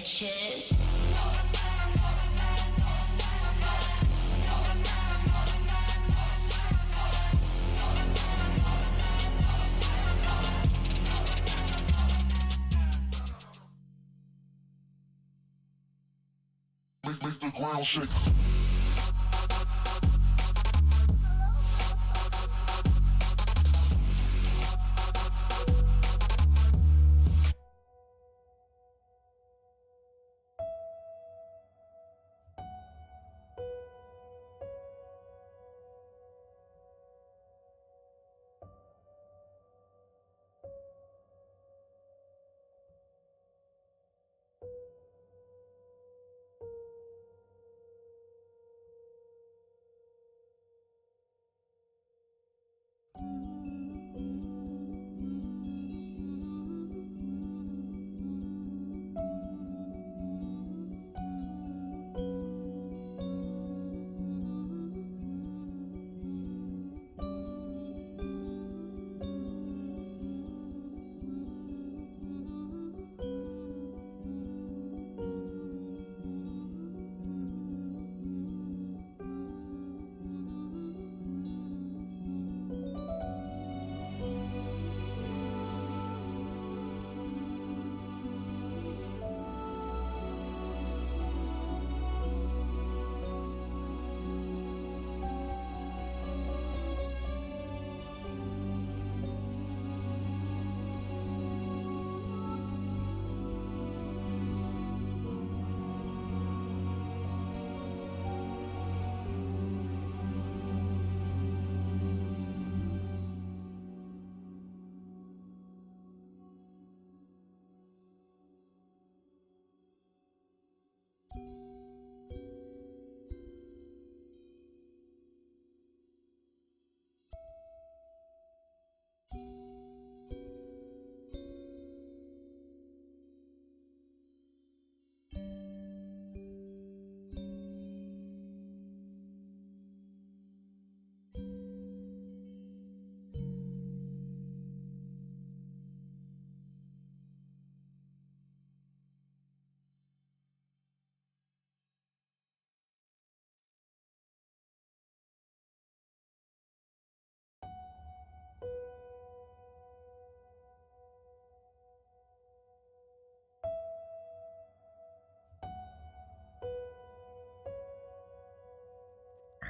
bitches. Make the ground shake.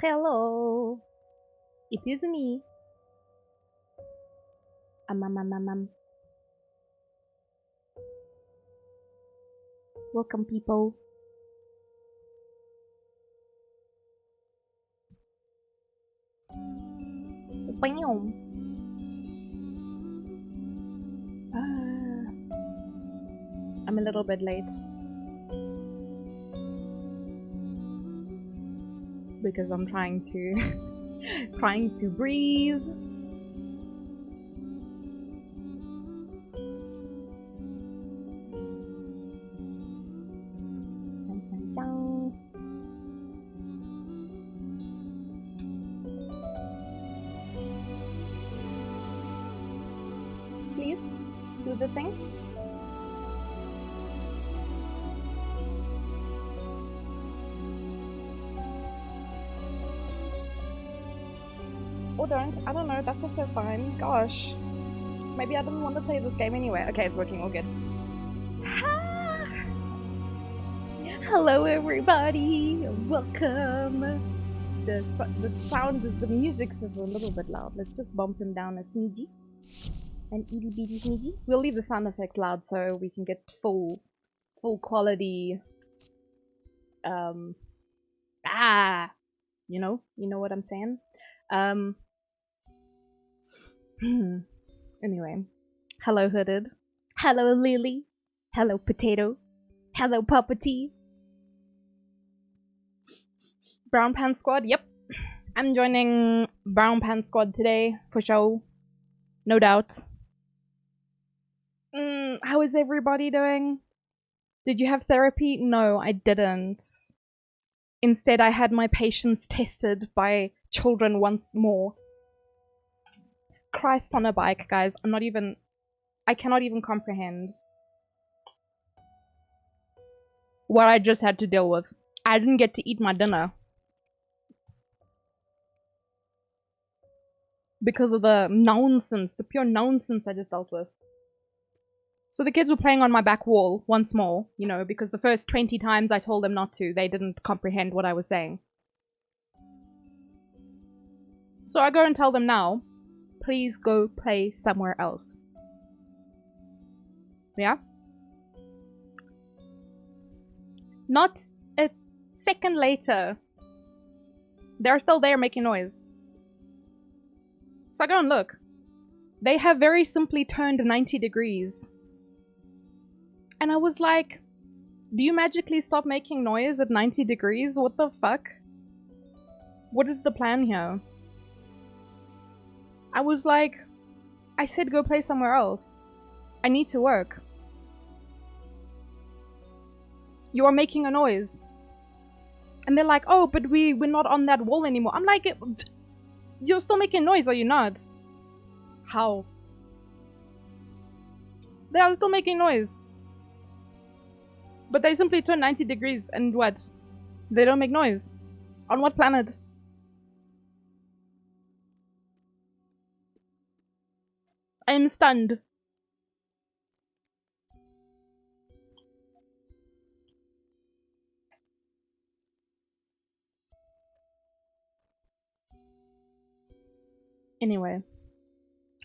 Hello, it is me. Welcome, people. Bam. I'm a little bit late because I'm trying to breathe. Please do the thing. Or don't. I don't know. That's also fine. Gosh. Maybe I didn't want to play this game anyway. Okay, it's working. All good. Hello, everybody. Welcome. The sound, the music is a little bit loud. Let's just bump him down a sneezy. An itty bitty sneezy. We'll leave the sound effects loud so we can get full quality. You know what I'm saying. Anyway, hello Hooded. Hello Lily. Hello Potato. Hello Papa T. Brown Pants Squad. Yep, I'm joining Brown Pants Squad today for show. No doubt. How is everybody doing? Did you have therapy? No, I didn't. Instead, I had my patience tested by children once more. Christ on a bike, guys. I cannot even comprehend. what I just had to deal with. I didn't get to eat my dinner because of the nonsense, the pure nonsense I just dealt with. So the kids were playing on my back wall once more, you know, because the first 20 times I told them not to, they didn't comprehend what I was saying. So I go and tell them now, please go play somewhere else. Yeah? Not a second later, they're still there making noise. So I go and look. They have very simply turned 90 degrees. And I was like, do you magically stop making noise at 90 degrees? What the fuck? What is the plan here? I was like, I said go play somewhere else. I need to work. You are making a noise. And they're like, oh, but we're not on that wall anymore. I'm like, you're still making noise, are you not? How? They are still making noise. But they simply turn 90 degrees and what? They don't make noise. On what planet? I am stunned. Anyway.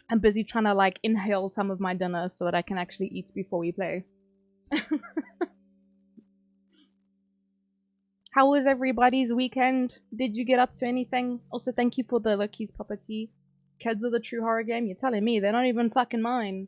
I'm busy trying to like inhale some of my dinner so that I can actually eat before we play. How was everybody's weekend? Did you get up to anything? Also, thank you for the Lucky's Puppety. Kids are the true horror game? You're telling me, they're not even fucking mine.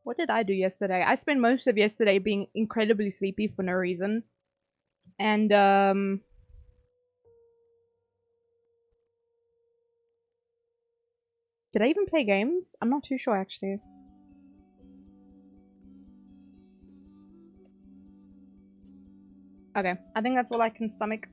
What did I do yesterday? I spent most of yesterday being incredibly sleepy for no reason. And, did I even play games? I'm not too sure, actually. Okay, I think that's all I can stomach.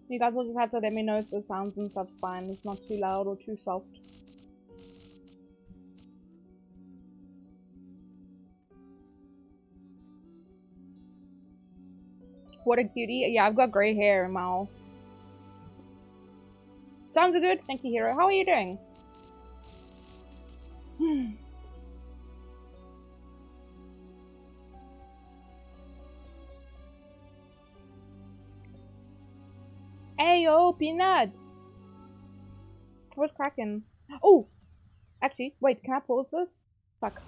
You guys will just have to let me know if the sounds and stuff's fine. It's not too loud or too soft. What a cutie. Yeah, I've got grey hair, Mal. Sounds good. Thank you, Hero. How are you doing? Hey, yo, Peanuts! What's cracking? Oh! Actually, wait, can I pause this? Fuck.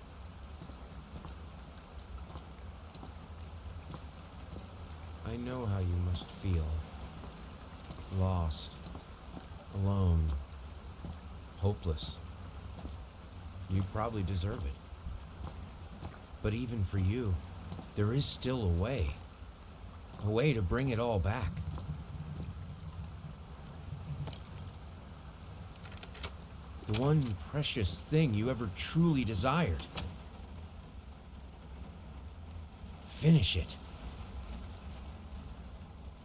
I know how you must feel. Lost. Alone. Hopeless. You probably deserve it. But even for you, there is still a way. A way to bring it all back. The one precious thing you ever truly desired. Finish it.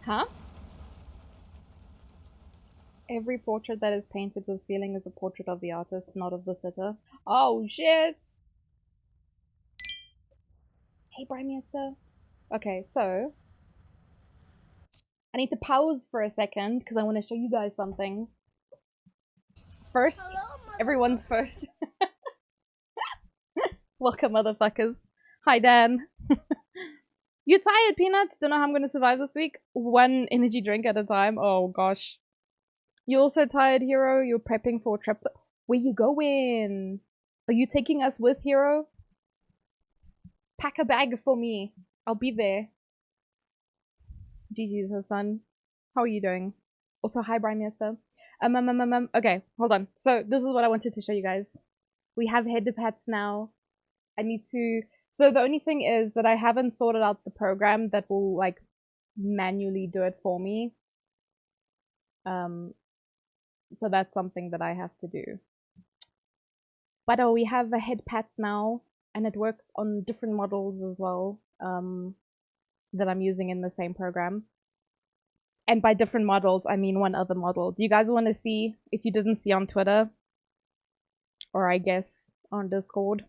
Huh? Every portrait that is painted with feeling is a portrait of the artist, not of the sitter. Oh, shit! Hey, Brimester. Okay, so... I need to pause for a second, because I want to show you guys something. First. Hello, everyone's first. Welcome, motherfuckers. Hi, Dan. You tired, Peanuts? Don't know how I'm gonna survive this week. One energy drink at a time. Oh, gosh. You also tired, Hero? You're prepping for a trip. Where you going? Are you taking us with, Hero? Pack a bag for me. I'll be there. GG's her son. How are you doing? Also, hi, Brimester. Okay, hold on. So, this is what I wanted to show you guys. We have head pats now. I need to So the only thing is that I haven't sorted out the program that will like manually do it for me. So that's something that I have to do. But we have a head pats now, and it works on different models as well, that I'm using in the same program. And by different models, I mean one other model. Do you guys want to see, if you didn't see on Twitter, or I guess on Discord,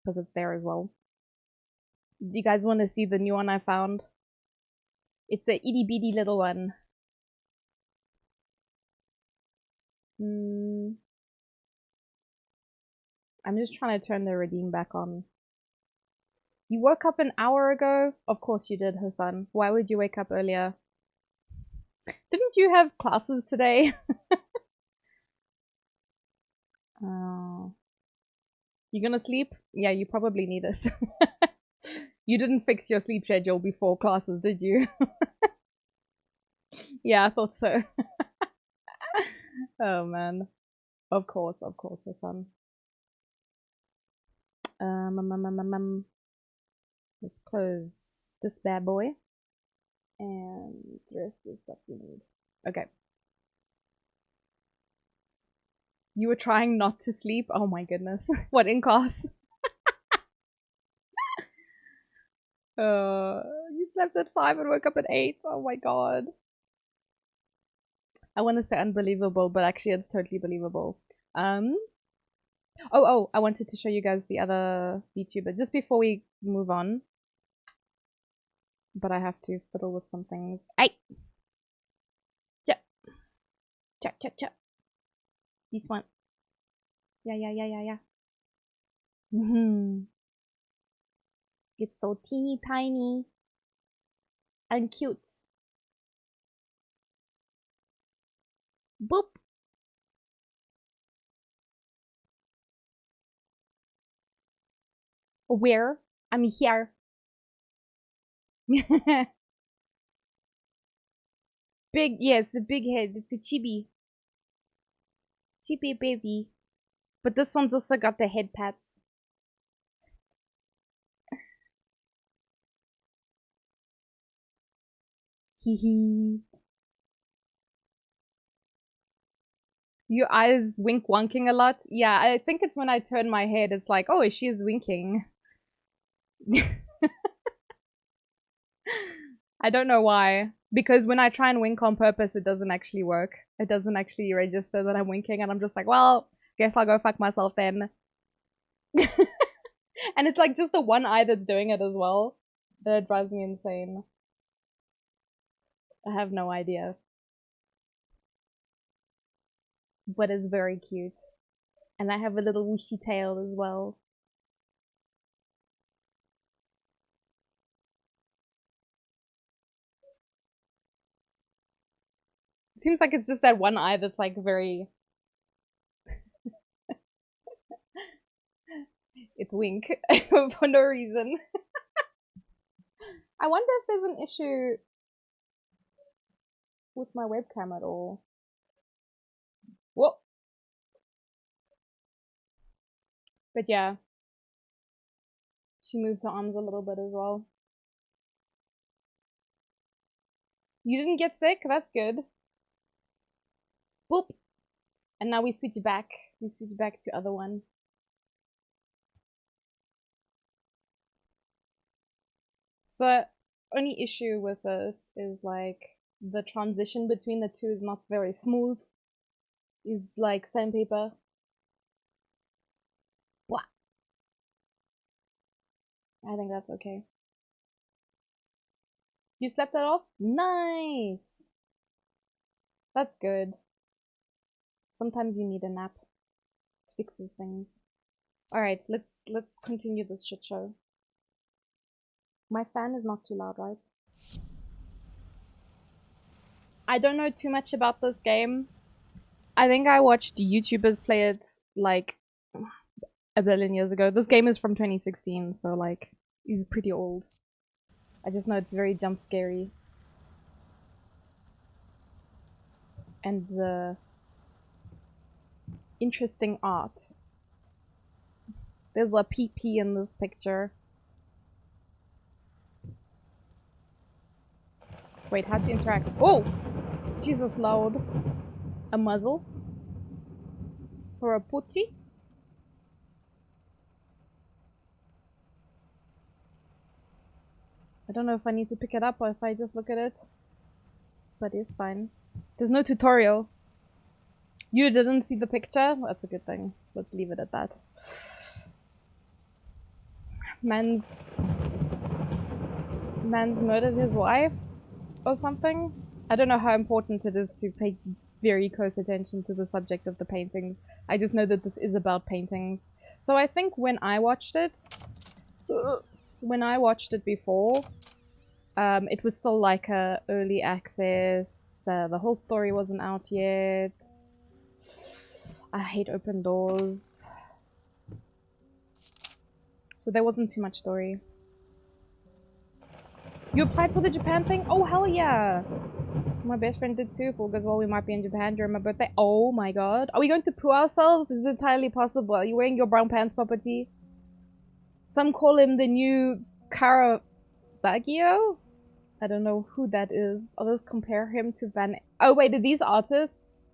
because it's there as well. Do you guys want to see the new one I found? It's a itty bitty little one. I'm just trying to turn the redeem back on. You woke up an hour ago? Of course you did, Hassan. Why would you wake up earlier? Didn't you have classes today? Oh. You gonna sleep? Yeah, you probably need it. You didn't fix your sleep schedule before classes, did you? Yeah, I thought so. Oh man. Of course, Hassan. Let's close this bad boy. And the rest of the stuff we need. Okay. You were trying not to sleep? Oh my goodness. What, in class? You slept at 5 and woke up at 8. Oh my god. I want to say unbelievable, but actually it's totally believable. Oh, I wanted to show you guys the other VTuber just before we move on. But I have to fiddle with some things. Hey! Check. This one. Yeah. It's so teeny tiny and cute. Boop! Where? I'm here. Big, yes, the big head. It's a chibi. Chibi baby. But this one's also got the head pats. Hee hee. Your eyes wink wonking a lot? Yeah, I think it's when I turn my head, it's like, oh, she's winking. I don't know why. Because when I try and wink on purpose, it doesn't actually work. It doesn't actually register that I'm winking, and I'm just like, well, guess I'll go fuck myself then. And it's like just the one eye that's doing it as well. That drives me insane. I have no idea. But it's very cute. And I have a little whooshy tail as well. It seems like it's just that one eye that's like very... It's wink for no reason. I wonder if there's an issue with my webcam at all. Whoa. But yeah. She moves her arms a little bit as well. You didn't get sick? That's good. Boop. And now we switch back. We switch back to other one. So the only issue with this is like the transition between the two is not very smooth. Is like sandpaper. Blah. I think that's okay. You slept that off? Nice! That's good. Sometimes you need a nap. It fixes things. Alright, let's continue this shit show. My fan is not too loud, right? I don't know too much about this game. I think I watched YouTubers play it like a billion years ago. This game is from 2016, so like, it's pretty old. I just know it's very jump scary. And the interesting art. There's a PP in this picture. Wait, how to interact? Oh! Jesus, loud. A muzzle? For a putty? I don't know if I need to pick it up or if I just look at it. But it's fine. There's no tutorial. You didn't see the picture? That's a good thing. Let's leave it at that. Man's murdered his wife or something? I don't know how important it is to pay very close attention to the subject of the paintings. I just know that this is about paintings. So I think when I watched it before, it was still like a early access. The whole story wasn't out yet. I hate open doors. So there wasn't too much story. You applied for the Japan thing? Oh, hell yeah! My best friend did too. If all goes well, we might be in Japan during my birthday. Oh my god. Are we going to poo ourselves? This is entirely possible. Are you wearing your brown pants, Puppety? Some call him the new Caravaggio? I don't know who that is. Others compare him to Van... Oh wait, are these artists?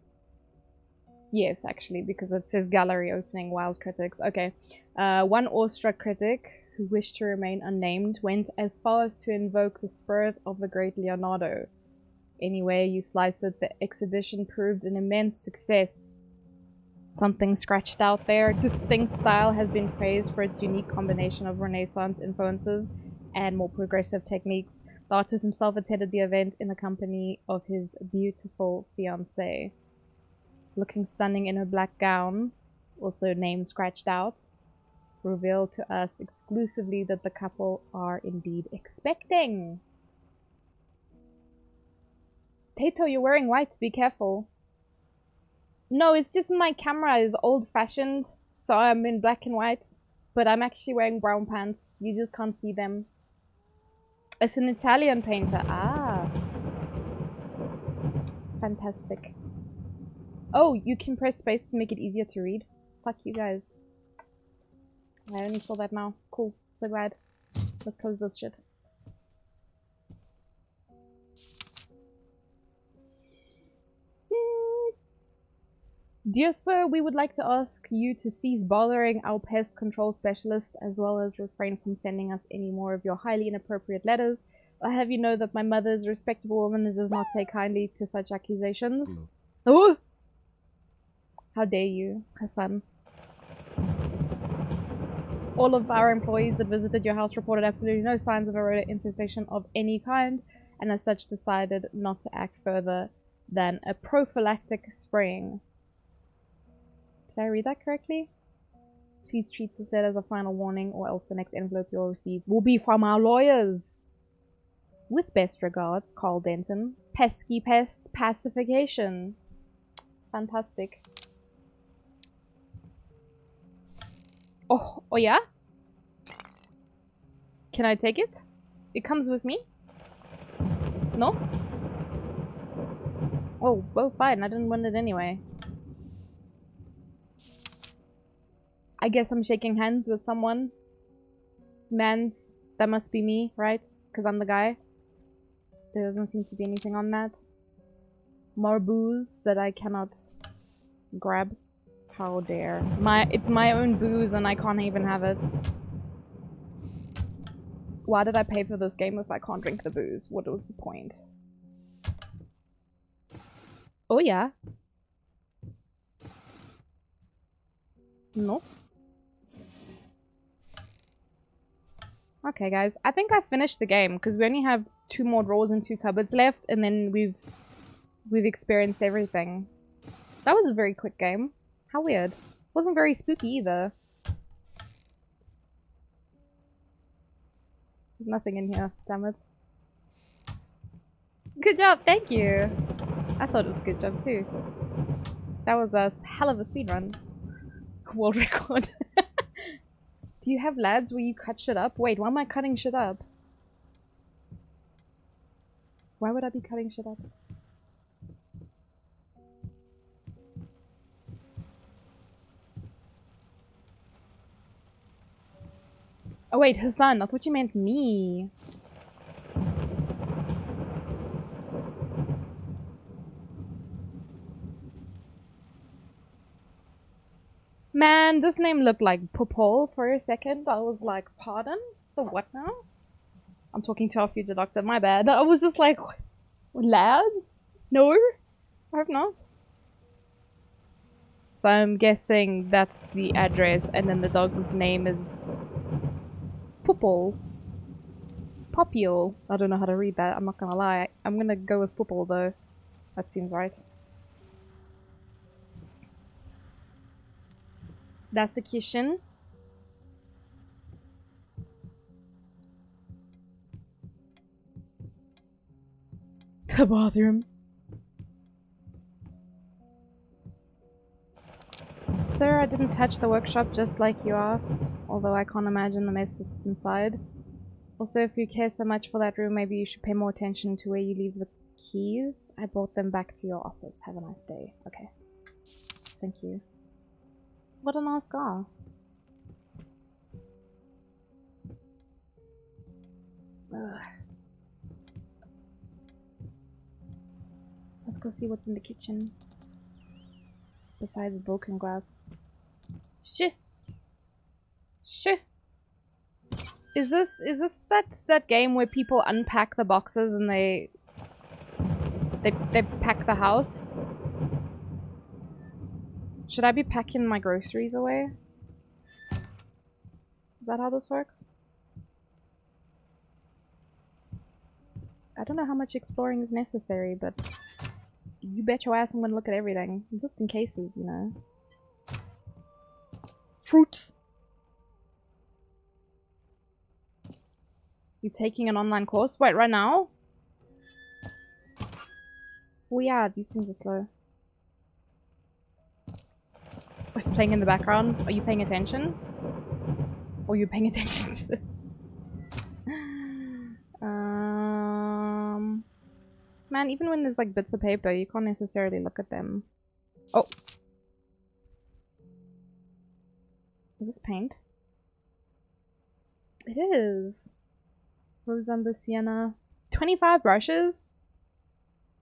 Yes, actually, because it says gallery opening, Wiles critics. Okay. One awestruck critic, who wished to remain unnamed, went as far as to invoke the spirit of the great Leonardo. Anyway, you slice it, the exhibition proved an immense success. Something scratched out there. Distinct style has been praised for its unique combination of Renaissance influences and more progressive techniques. The artist himself attended the event in the company of his beautiful fiancée. Looking stunning in her black gown, also name scratched out, revealed to us exclusively that the couple are indeed expecting. Tato, you're wearing white, be careful. No, it's just my camera is old-fashioned, so I'm in black and white, but I'm actually wearing brown pants. You just can't see them. It's an Italian painter. Ah. Fantastic. Oh, you can press space to make it easier to read. Fuck you guys. I only saw that now. Cool. So glad. Let's close this shit. Dear sir, we would like to ask you to cease bothering our pest control specialists as well as refrain from sending us any more of your highly inappropriate letters. I'll have you know that my mother is a respectable woman and does not take kindly to such accusations. Oh! How dare you, Hassan. All of our employees that visited your house reported absolutely no signs of a rodent infestation of any kind, and as such decided not to act further than a prophylactic spraying. Did I read that correctly? Please treat this letter as a final warning, or else the next envelope you'll receive will be from our lawyers. With best regards, Carl Denton. Pesky Pests Pacification. Fantastic. Oh yeah? Can I take it? It comes with me? No? Oh, well, fine. I didn't want it anyway. I guess I'm shaking hands with someone. Mans, that must be me, right? Because I'm the guy. There doesn't seem to be anything on that. More booze that I cannot grab. How dare. It's my own booze and I can't even have it. Why did I pay for this game if I can't drink the booze? What was the point? Oh yeah. No. Okay guys, I think I finished the game because we only have 2 more drawers and 2 cupboards left, and then we've experienced everything. That was a very quick game. How weird. Wasn't very spooky either. There's nothing in here, damn it. Good job, thank you! I thought it was a good job too. That was a hell of a speedrun. World record. Do you have lads where you cut shit up? Wait, why am I cutting shit up? Why would I be cutting shit up? Oh wait, Hassan, I thought you meant me. Man, this name looked like Popol for a second. I was like, pardon? The what now? I'm talking to our future doctor, my bad. I was just like, labs? No? I hope not. So I'm guessing that's the address, and then the dog's name is Popol. Popiol. I don't know how to read that, I'm not gonna lie. I'm gonna go with Popol though. That seems right. That's the kitchen. The bathroom. Sir, I didn't touch the workshop just like you asked, although I can't imagine the mess that's inside. Also, if you care so much for that room, maybe you should pay more attention to where you leave the keys. I brought them back to your office. Have a nice day. Okay. Thank you. What a nice guy. Ugh. Let's go see what's in the kitchen. Besides broken glass. Shit. Shit. Is this that game where people unpack the boxes and they pack the house? Should I be packing my groceries away? Is that how this works? I don't know how much exploring is necessary, but you bet your ass I'm gonna look at everything. Just in cases, you know. Fruits! You taking an online course? Wait, right now? Oh yeah, these things are slow. It's playing in the background. Are you paying attention? Or are you paying attention to this? Man, even when there's like bits of paper, you can't necessarily look at them. Oh! Is this paint? It is! Rose Umber Sienna. 25 brushes?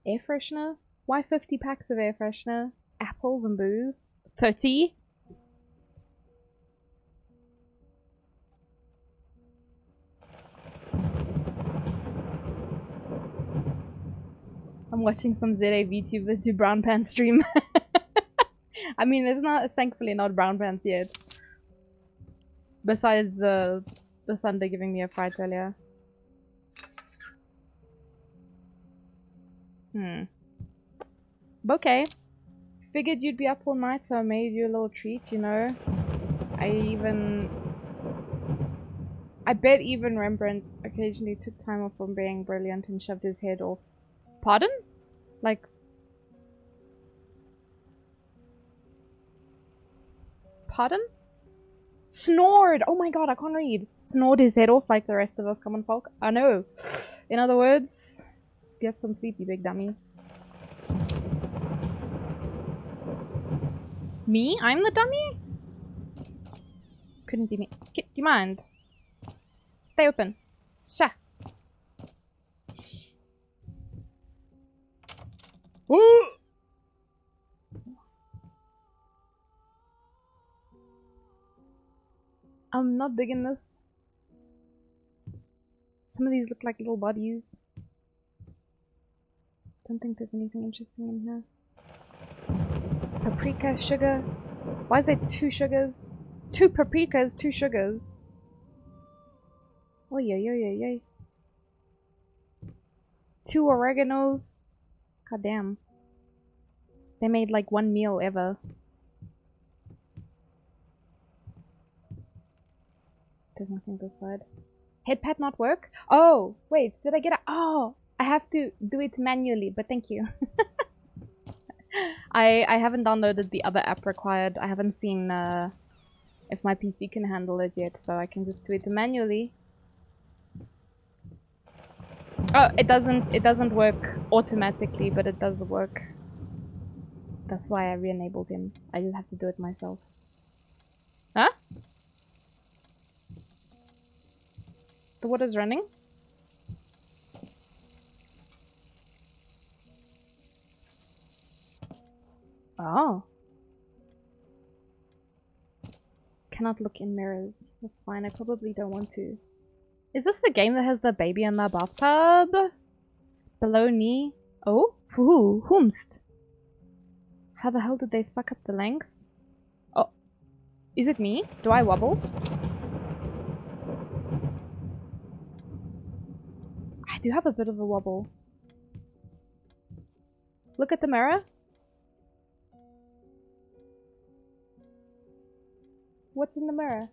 Air freshener? Why 50 packs of air freshener? Apples and booze? 30? I'm watching some ZA VTube that do brown pants stream. I mean, it's not, thankfully not brown pants yet. Besides the thunder giving me a fright earlier. Okay. Figured you'd be up all night, so I made you a little treat, you know. I bet even Rembrandt occasionally took time off from being brilliant and shoved his head off. Pardon? Like... Pardon? Snored! Oh my god, I can't read. Snored his head off like the rest of us common folk. I know. In other words, get some sleep, you big dummy. Me? I'm the dummy? Couldn't be me. Do you mind? Stay open. Sha. Woo! I'm not digging this. Some of these look like little bodies. Don't think there's anything interesting in here. Paprika, sugar. Why is there 2 sugars? 2 paprikas, 2 sugars. Oh yeah, yeah, yeah, yeah. 2 oreganos. God damn. They made like 1 meal ever. There's nothing this side. Head pad not work? Oh, wait, did I get it? Oh, I have to do it manually, but thank you. I haven't downloaded the other app required. I haven't seen if my PC can handle it yet, so I can just do it manually. Oh, it doesn't work automatically, but it does work. That's why I re-enabled him. I just have to do it myself. Huh? The water's running? Oh. cannot look in mirrors. That's fine, I probably don't want to. Is this the game that has the baby in the bathtub? Below knee. Oh? Who? Whomst? How the hell did they fuck up the length? Oh. Is it me? Do I wobble? I do have a bit of a wobble. Look at the mirror. What's in the mirror?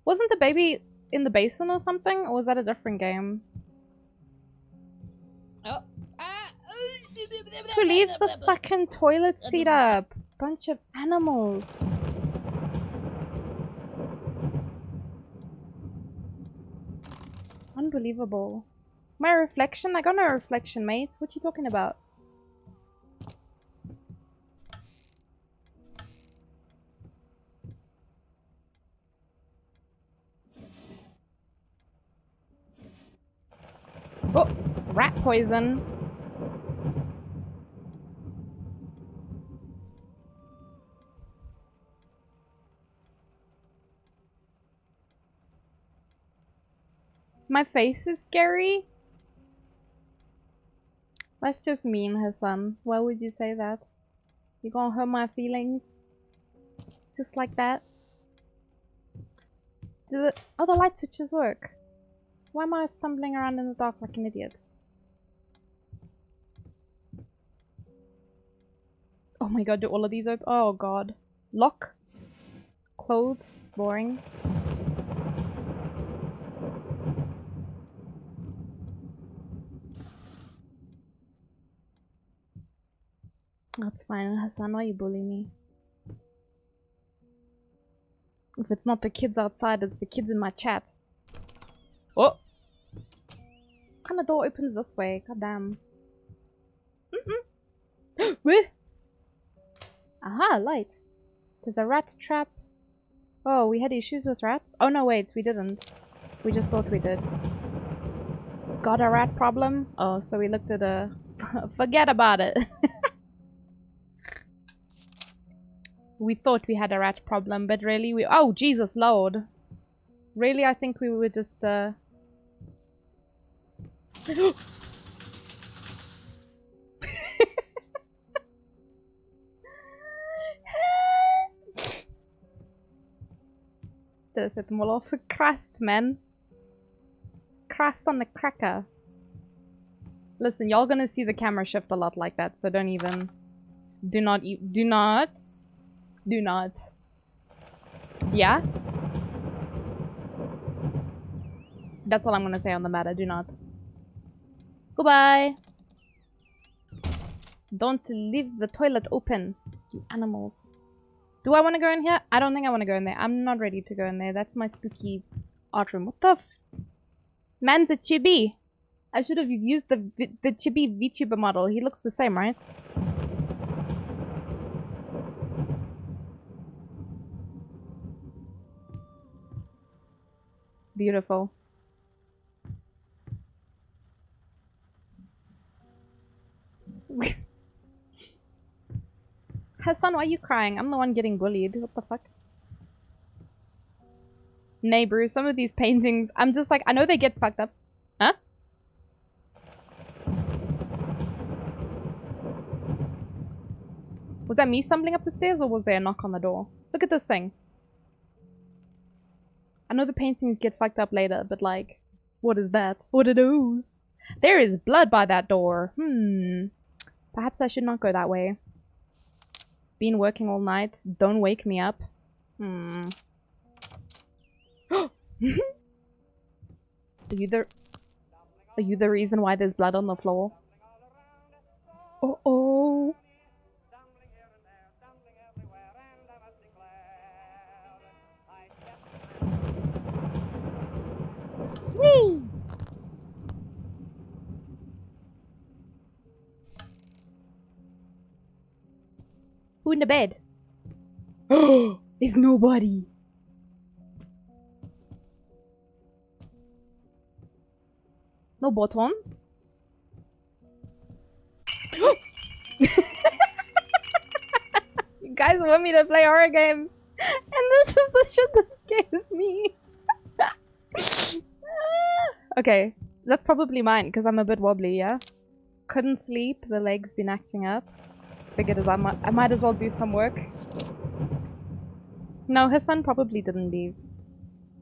Wasn't the baby in the basin or something? Or was that a different game? Oh. Who leaves the fucking toilet seat up? Bunch of animals. Unbelievable. My reflection? I got no reflection, mate. What you talking about? Oh, rat poison. My face is scary? That's just mean, Hassan. Why would you say that? You gonna hurt my feelings? Just like that? Oh, the light switches work. Why am I stumbling around in the dark like an idiot? Oh my god, do all of these open? Oh god. Lock. Clothes. Boring. That's fine, Hassan. Why you bully me? If it's not the kids outside, it's the kids in my chat. Oh! What kind of door opens this way? God damn. Where? Aha, light. There's a rat trap. Oh, we had issues with rats? Oh no, wait, we didn't. We just thought we did. Got a rat problem? Oh, so we looked at a... Forget about it. We thought we had a rat problem, but really we... Oh, Jesus Lord. Really, I think we were just, Did I set them all off? Christ, man. Christ on the cracker. Listen, y'all gonna see the camera shift a lot like that, so don't even... Do not... Do not. Yeah? That's all I'm gonna say on the matter. Do not. Goodbye. Don't leave the toilet open, you animals. Do I want to go in here? I don't think I want to go in there. I'm not ready to go in there. That's my spooky art room. What the f... Man's a chibi. I should have used the chibi VTuber model. He looks the same, right? Beautiful. Hassan, why are you crying? I'm the one getting bullied. What the fuck? Nay, Bruce, some of these paintings, I'm just like, I know they get fucked up. Huh? Was that me stumbling up the stairs or was there a knock on the door? Look at this thing. I know the paintings get fucked up later, but like, what is that? What are those? There is blood by that door. Perhaps I should not go that way. Been working all night. Don't wake me up. Are you the reason why there's blood on the floor? Oh. Whee! Who in the bed? Oh, there's nobody. No bottom? You guys want me to play horror games, and this is the shit that scares me. Okay, that's probably mine because I'm a bit wobbly. Yeah, couldn't sleep. The leg's been acting up. Figured as I might as well do some work. No, her son probably didn't leave.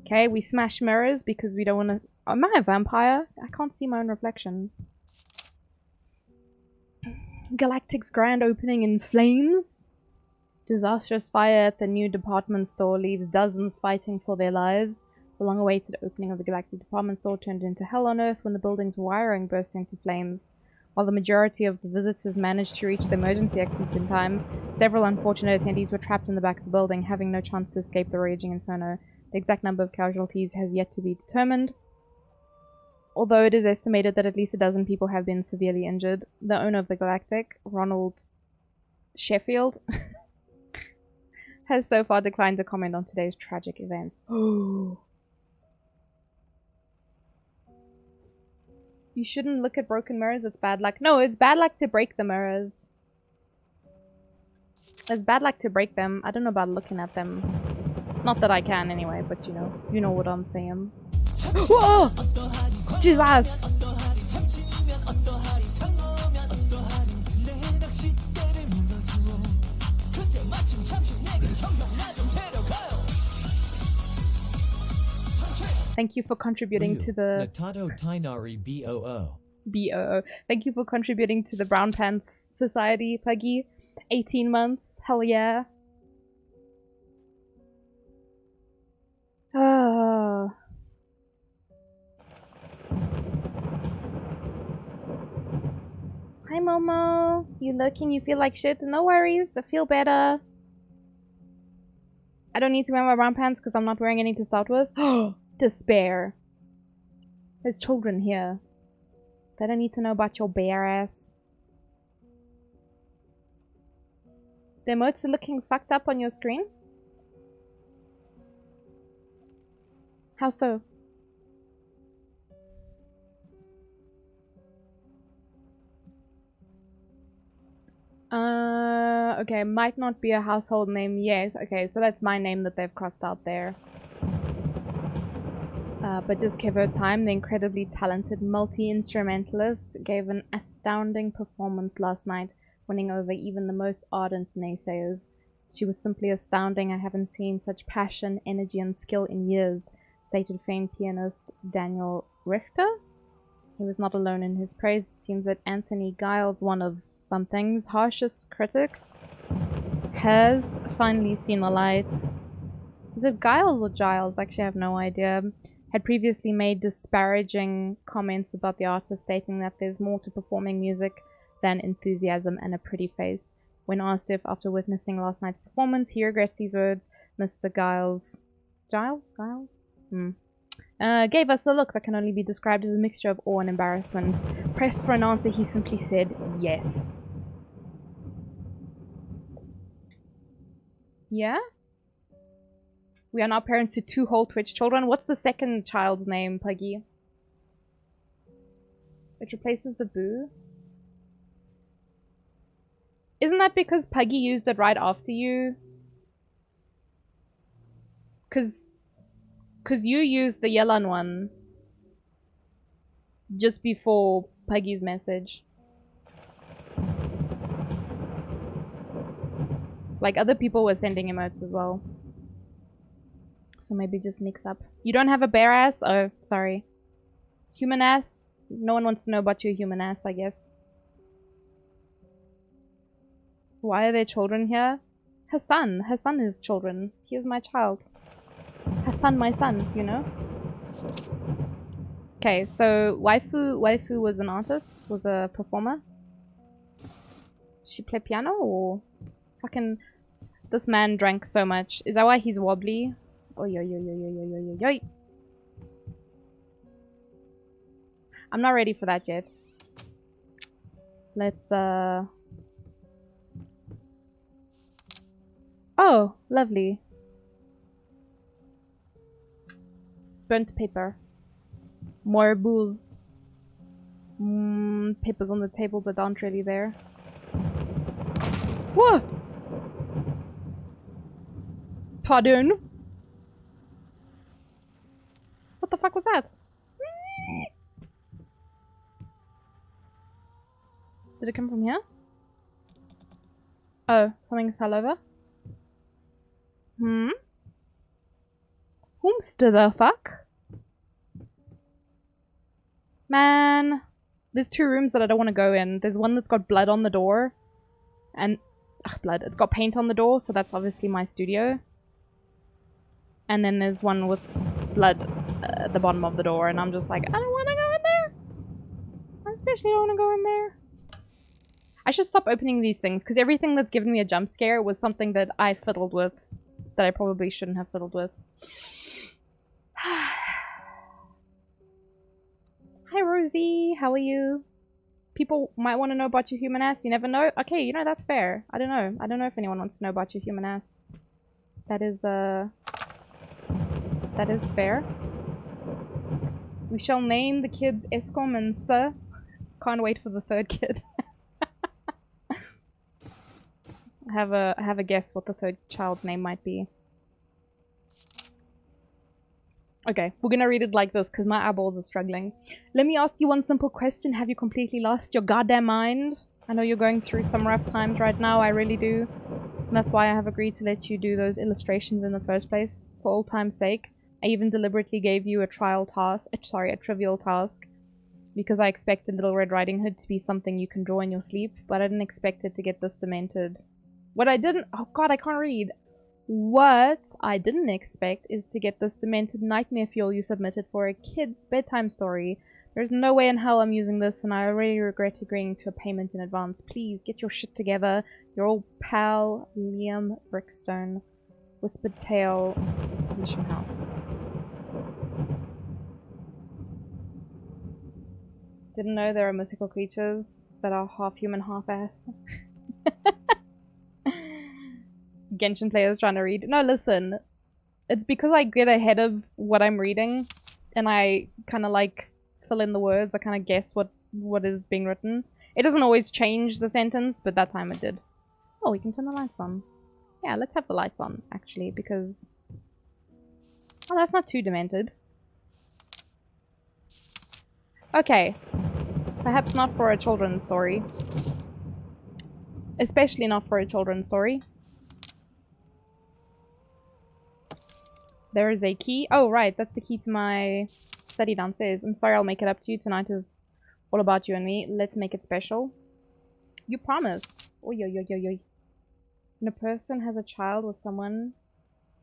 Okay, we smash mirrors because we don't want to. Am I a vampire? I can't see my own reflection. Galactic's grand opening in flames. Disastrous fire at the new department store leaves dozens fighting for their lives. The long-awaited opening of the Galactic department store turned into hell on Earth when the building's wiring burst into flames. While the majority of the visitors managed to reach the emergency exits in time, several unfortunate attendees were trapped in the back of the building, having no chance to escape the raging inferno. The exact number of casualties has yet to be determined, although it is estimated that at least a dozen people have been severely injured. The owner of the Galactic, Ronald Sheffield, has so far declined to comment on today's tragic events. Oh. You shouldn't look at broken mirrors, it's bad luck. No, it's bad luck to break the mirrors. It's bad luck to break them. I don't know about looking at them. Not that I can anyway, but you know what I'm saying. Whoa! Jesus! Thank you for contributing to the Natato Tainari BOO. BOO. Thank you for contributing to the Brown Pants Society, Puggy. 18 months. Hell yeah. Oh. Hi Momo. You looking? You feel like shit? No worries. I feel better. I don't need to wear my brown pants because I'm not wearing any to start with. Despair. There's children here. They don't need to know about your bare ass. The emotes are looking fucked up on your screen? How so? Okay, might not be a household name yet. Okay, so that's my name that they've crossed out there. But just give her time. The incredibly talented multi-instrumentalist gave an astounding performance last night, winning over even the most ardent naysayers. She was simply astounding. I haven't seen such passion, energy, and skill in years, stated famed pianist Daniel Richter. He was not alone in his praise. It seems that Anthony Giles, one of something's harshest critics, has finally seen the light. Is it Giles or Giles? Actually, I have no idea. Had previously made disparaging comments about the artist, stating that there's more to performing music than enthusiasm and a pretty face. When asked if, after witnessing last night's performance, he regrets these words, Mr. Giles gave us a look that can only be described as a mixture of awe and embarrassment. Pressed for an answer, he simply said, yes. Yeah? We are now parents to 2 whole Twitch children. What's the second child's name, Puggy? It replaces the boo? Isn't that because Puggy used it right after you? Cause you used the Yelan one just before Puggy's message. Like, other people were sending emotes as well. So maybe just mix up. You don't have a bare ass? Oh, sorry. Human ass? No one wants to know about your human ass, I guess. Why are there children here? Her son. Her son is children. He is my child. Her son, my son, you know? Okay, so Waifu was an artist? Was a performer? She play piano or... Fucking... This man drank so much. Is that why he's wobbly? Oi, oi, oi, oi, oi, oi, oi, oi. I'm not ready for that yet. Let's, Oh, lovely. Burnt paper. More booze. papers on the table that aren't really there. Whoa! Pardon? What the fuck was that? Did it come from here? Oh, something fell over? Hmm? Whomster the fuck? Man. There's 2 rooms that I don't want to go in. There's one that's got blood on the door. And... ugh, blood. It's got paint on the door, so that's obviously my studio. And then there's one with blood at the bottom of the door, and I'm just like, I don't want to go in there. I especially don't want to go in there. I should stop opening these things, because everything that's given me a jump scare was something that I fiddled with. That I probably shouldn't have fiddled with. Hi, Rosie. How are you? People might want to know about your human ass. You never know. Okay, you know, that's fair. I don't know. I don't know if anyone wants to know about your human ass. That is fair. We shall name the kids Escom and Sir. Can't wait for the 3rd kid. Have a guess what the 3rd child's name might be. Okay, we're gonna read it like this because my eyeballs are struggling. Let me ask you one simple question. Have you completely lost your goddamn mind? I know you're going through some rough times right now, I really do. And that's why I have agreed to let you do those illustrations in the first place. For all time's sake. I even deliberately gave you a trivial task. Because I expected Little Red Riding Hood to be something you can draw in your sleep. But I didn't expect it to get this demented. What I didn't... oh god, I can't read. What I didn't expect is to get this demented nightmare fuel you submitted for a kid's bedtime story. There's no way in hell I'm using this, and I already regret agreeing to a payment in advance. Please, get your shit together. Your old pal, Liam Brickstone. Whispered Tale Publishing House. Didn't know there are mythical creatures that are half human, half ass. Genshin players trying to read. No, listen. It's because I get ahead of what I'm reading, and I kind of like fill in the words. I kind of guess what is being written. It doesn't always change the sentence, but that time it did. Oh, we can turn the lights on. Yeah, let's have the lights on, actually, because... oh, that's not too demented. Okay. Perhaps not for a children's story. Especially not for a children's story. There is a key. Oh, right. That's the key to my study downstairs. I'm sorry, I'll make it up to you. Tonight is all about you and me. Let's make it special. You promised. Oy, oy, oy, oy, oy. When a person has a child with someone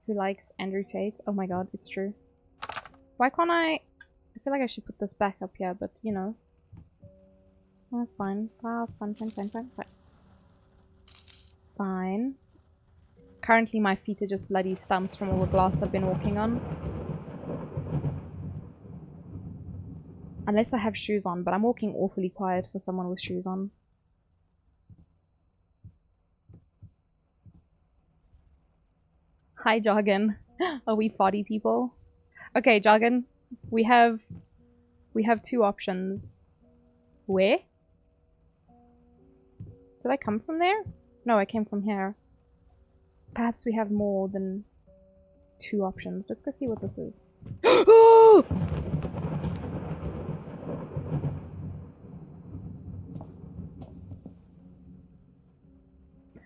who likes Andrew Tate. Oh my god, it's true. Why can't I feel like I should put this back up here, but you know. Oh, that's fine. Oh, fine. Fine. Currently my feet are just bloody stumps from all the glass I've been walking on. Unless I have shoes on, but I'm walking awfully quiet for someone with shoes on. Hi, Jargon. Are we VOD people? Okay, Jargon. We have 2 options. Where? Did I come from there? No, I came from here. Perhaps we have more than 2 options. Let's go see what this is. Oh!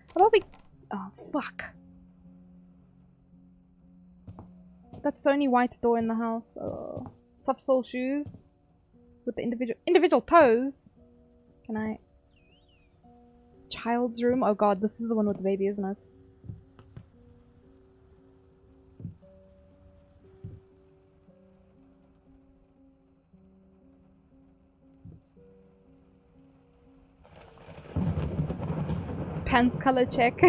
How about we... oh, fuck. That's the only white door in the house. Oh. Soft sole shoes. With the individual toes. Can I... child's room? Oh god, this is the one with the baby, isn't it? Pants color check.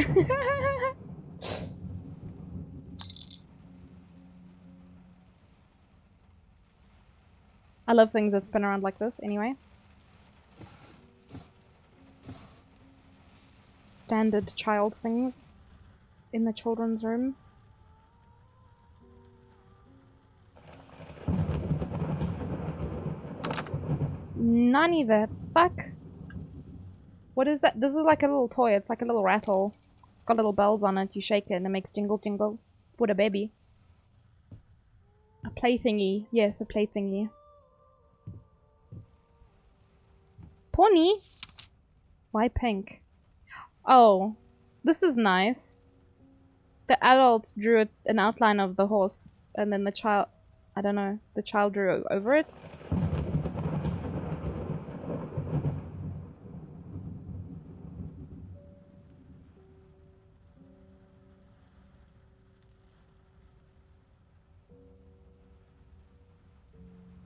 I love things that spin around like this, anyway. Standard child things in the children's room. Nani the fuck? What is that? This is like a little toy. It's like a little rattle. It's got little bells on it. You shake it and it makes jingle jingle for the baby. A play thingy. Yes, a play thingy. Pony? Why pink? Oh, this is nice. The adult drew an outline of the horse, and then the child, I don't know, the child drew over it.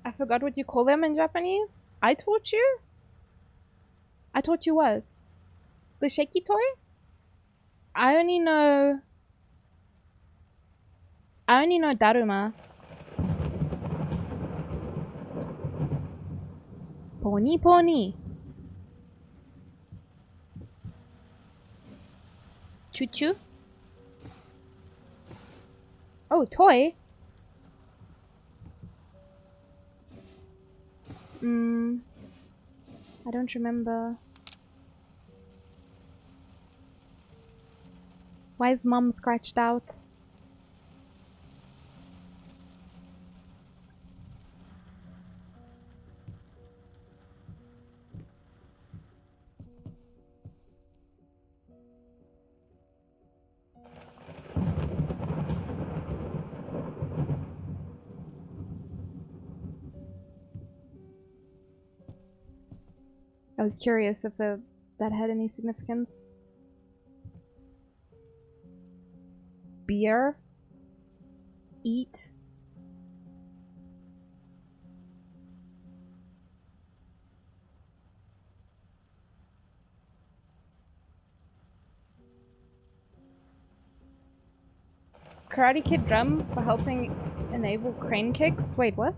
I forgot what you call them in Japanese. I taught you? I taught you what? The shaky toy? I only know Daruma. Pony pony. Choo choo. Oh, toy? I don't remember. Why is mom scratched out? I was curious if that had any significance. Beer? Eat? Karate Kid drum for helping enable crane kicks? Wait, what?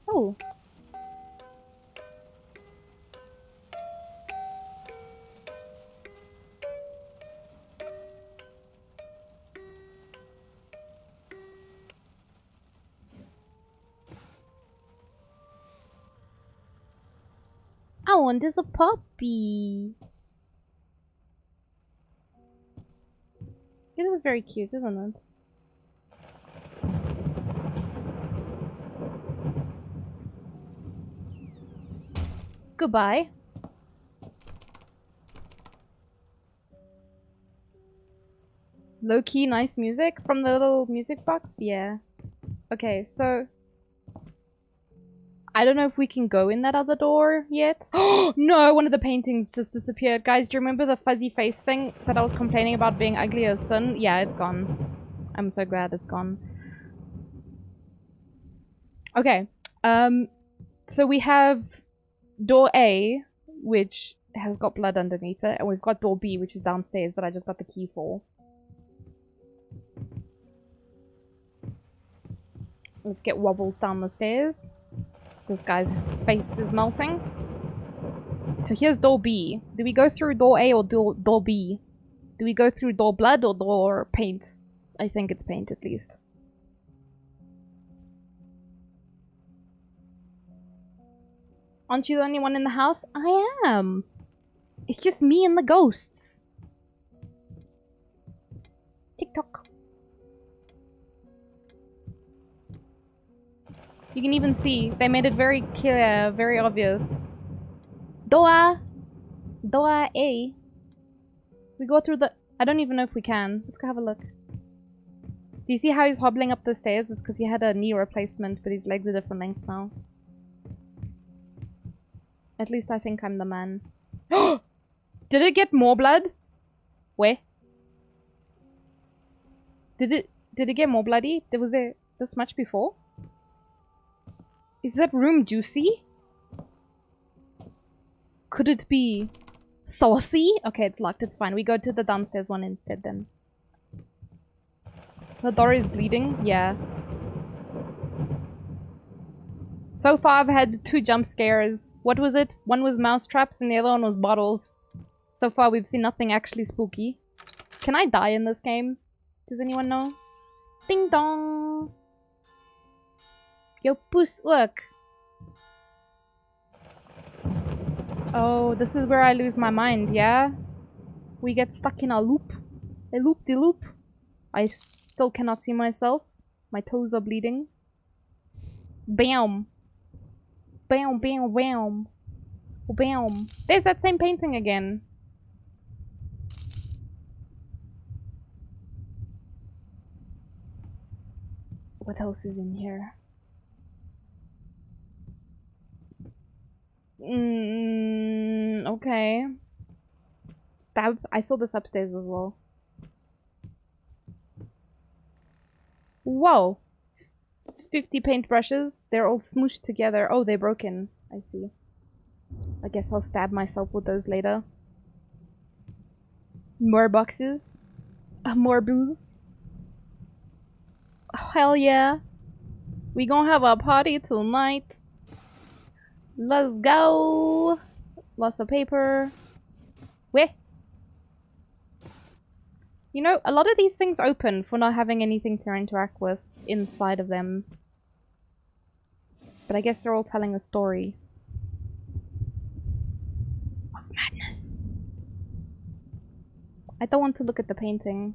Oh. I want is a puppy. It is very cute, isn't it? Goodbye. Low-key nice music from the little music box? Yeah. Okay, so... I don't know if we can go in that other door yet. Oh no, one of the paintings just disappeared. Guys, do you remember the fuzzy face thing that I was complaining about being ugly as sin? Yeah, it's gone. I'm so glad it's gone. Okay. So we have door A, which has got blood underneath it, and we've got door B, which is downstairs that I just got the key for. Let's get Wobbles down the stairs. This guy's face is melting. So here's door B. Do we go through door A or door B? Do we go through door blood or door paint? I think it's paint at least. Aren't you the only one in the house? I am. It's just me and the ghosts. TikTok. You can even see, they made it very clear, very obvious. Door A. We go through the... I don't even know if we can. Let's go have a look. Do you see how he's hobbling up the stairs? It's because he had a knee replacement, but his legs are different lengths now. At least I think I'm the man. Did it get more blood? Where? Did it get more bloody? Was there this much before? Is that room juicy? Could it be saucy? Okay, it's locked. It's fine. We go to the downstairs one instead then. The door is bleeding? Yeah. So far I've had 2 jump scares. What was it? One was mouse traps and the other one was bottles. So far we've seen nothing actually spooky. Can I die in this game? Does anyone know? Ding dong! Yo, puss, look. Oh, this is where I lose my mind, yeah? We get stuck in a loop. A loop-de-loop. I still cannot see myself. My toes are bleeding. Bam. Bam, bam, bam. Bam. There's that same painting again. What else is in here? Okay. Stab. I saw this upstairs as well. Whoa. 50 paintbrushes. They're all smooshed together. Oh, they're broken. I see. I guess I'll stab myself with those later. More boxes. More booze. Oh, hell yeah. We gonna have a party tonight. Let's go. Lots of paper. Where? You know, a lot of these things open for not having anything to interact with inside of them. But I guess they're all telling a story. Of madness. I don't want to look at the painting.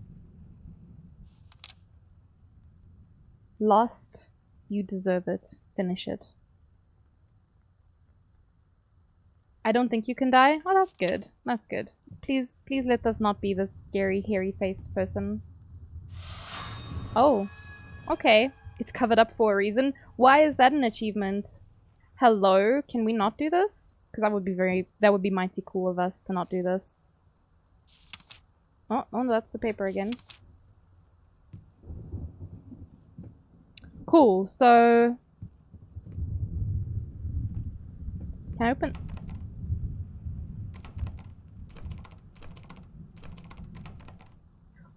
Lost. You deserve it. Finish it. I don't think you can die. Oh, that's good. That's good. Please let this not be this scary, hairy-faced person. Oh. Okay. It's covered up for a reason. Why is that an achievement? Hello? Can we not do this? Because that would be mighty cool of us to not do this. Oh, that's the paper again. Cool, so... Can I open?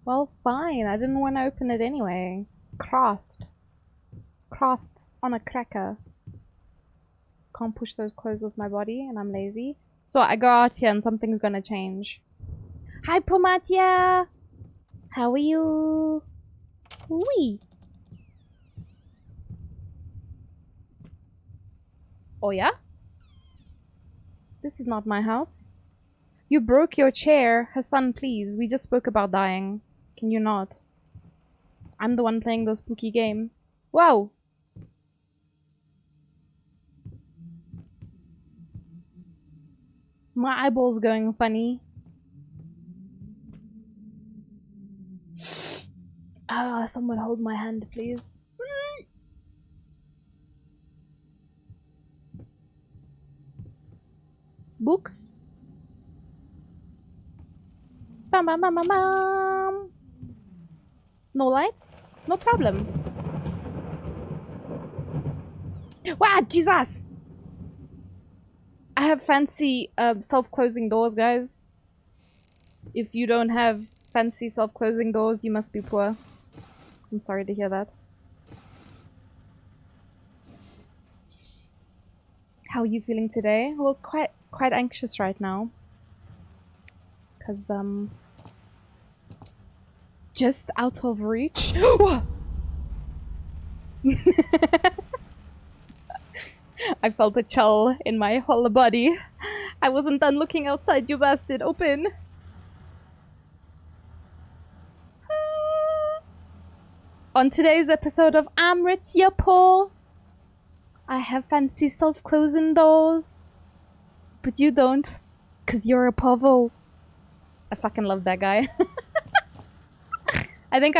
Well, fine. I didn't want to open it anyway. Crossed. Crossed on a cracker. Can't push those clothes with my body, and I'm lazy. So I go out here and something's gonna change. Hi, Pomatia! How are you? Wee! Oh yeah? This is not my house. You broke your chair. Hassan, please. We just spoke about dying. Can you not? I'm the one playing the spooky game. Wow! My eyeball's going funny. Ah, someone hold my hand, please. Books? Bam bam bam bam bam! No lights? No problem. Wow, Jesus! I have fancy self-closing doors, guys. If you don't have fancy self-closing doors, you must be poor. I'm sorry to hear that. How are you feeling today? Well, quite anxious right now. Cause just out of reach. I felt a chill in my whole body. I wasn't done looking outside, you bastard. Open. On today's episode of I'm Rich, You're Poor, I have fancy self-closing doors. But you don't. Cause you're a povo. I fucking love that guy. I think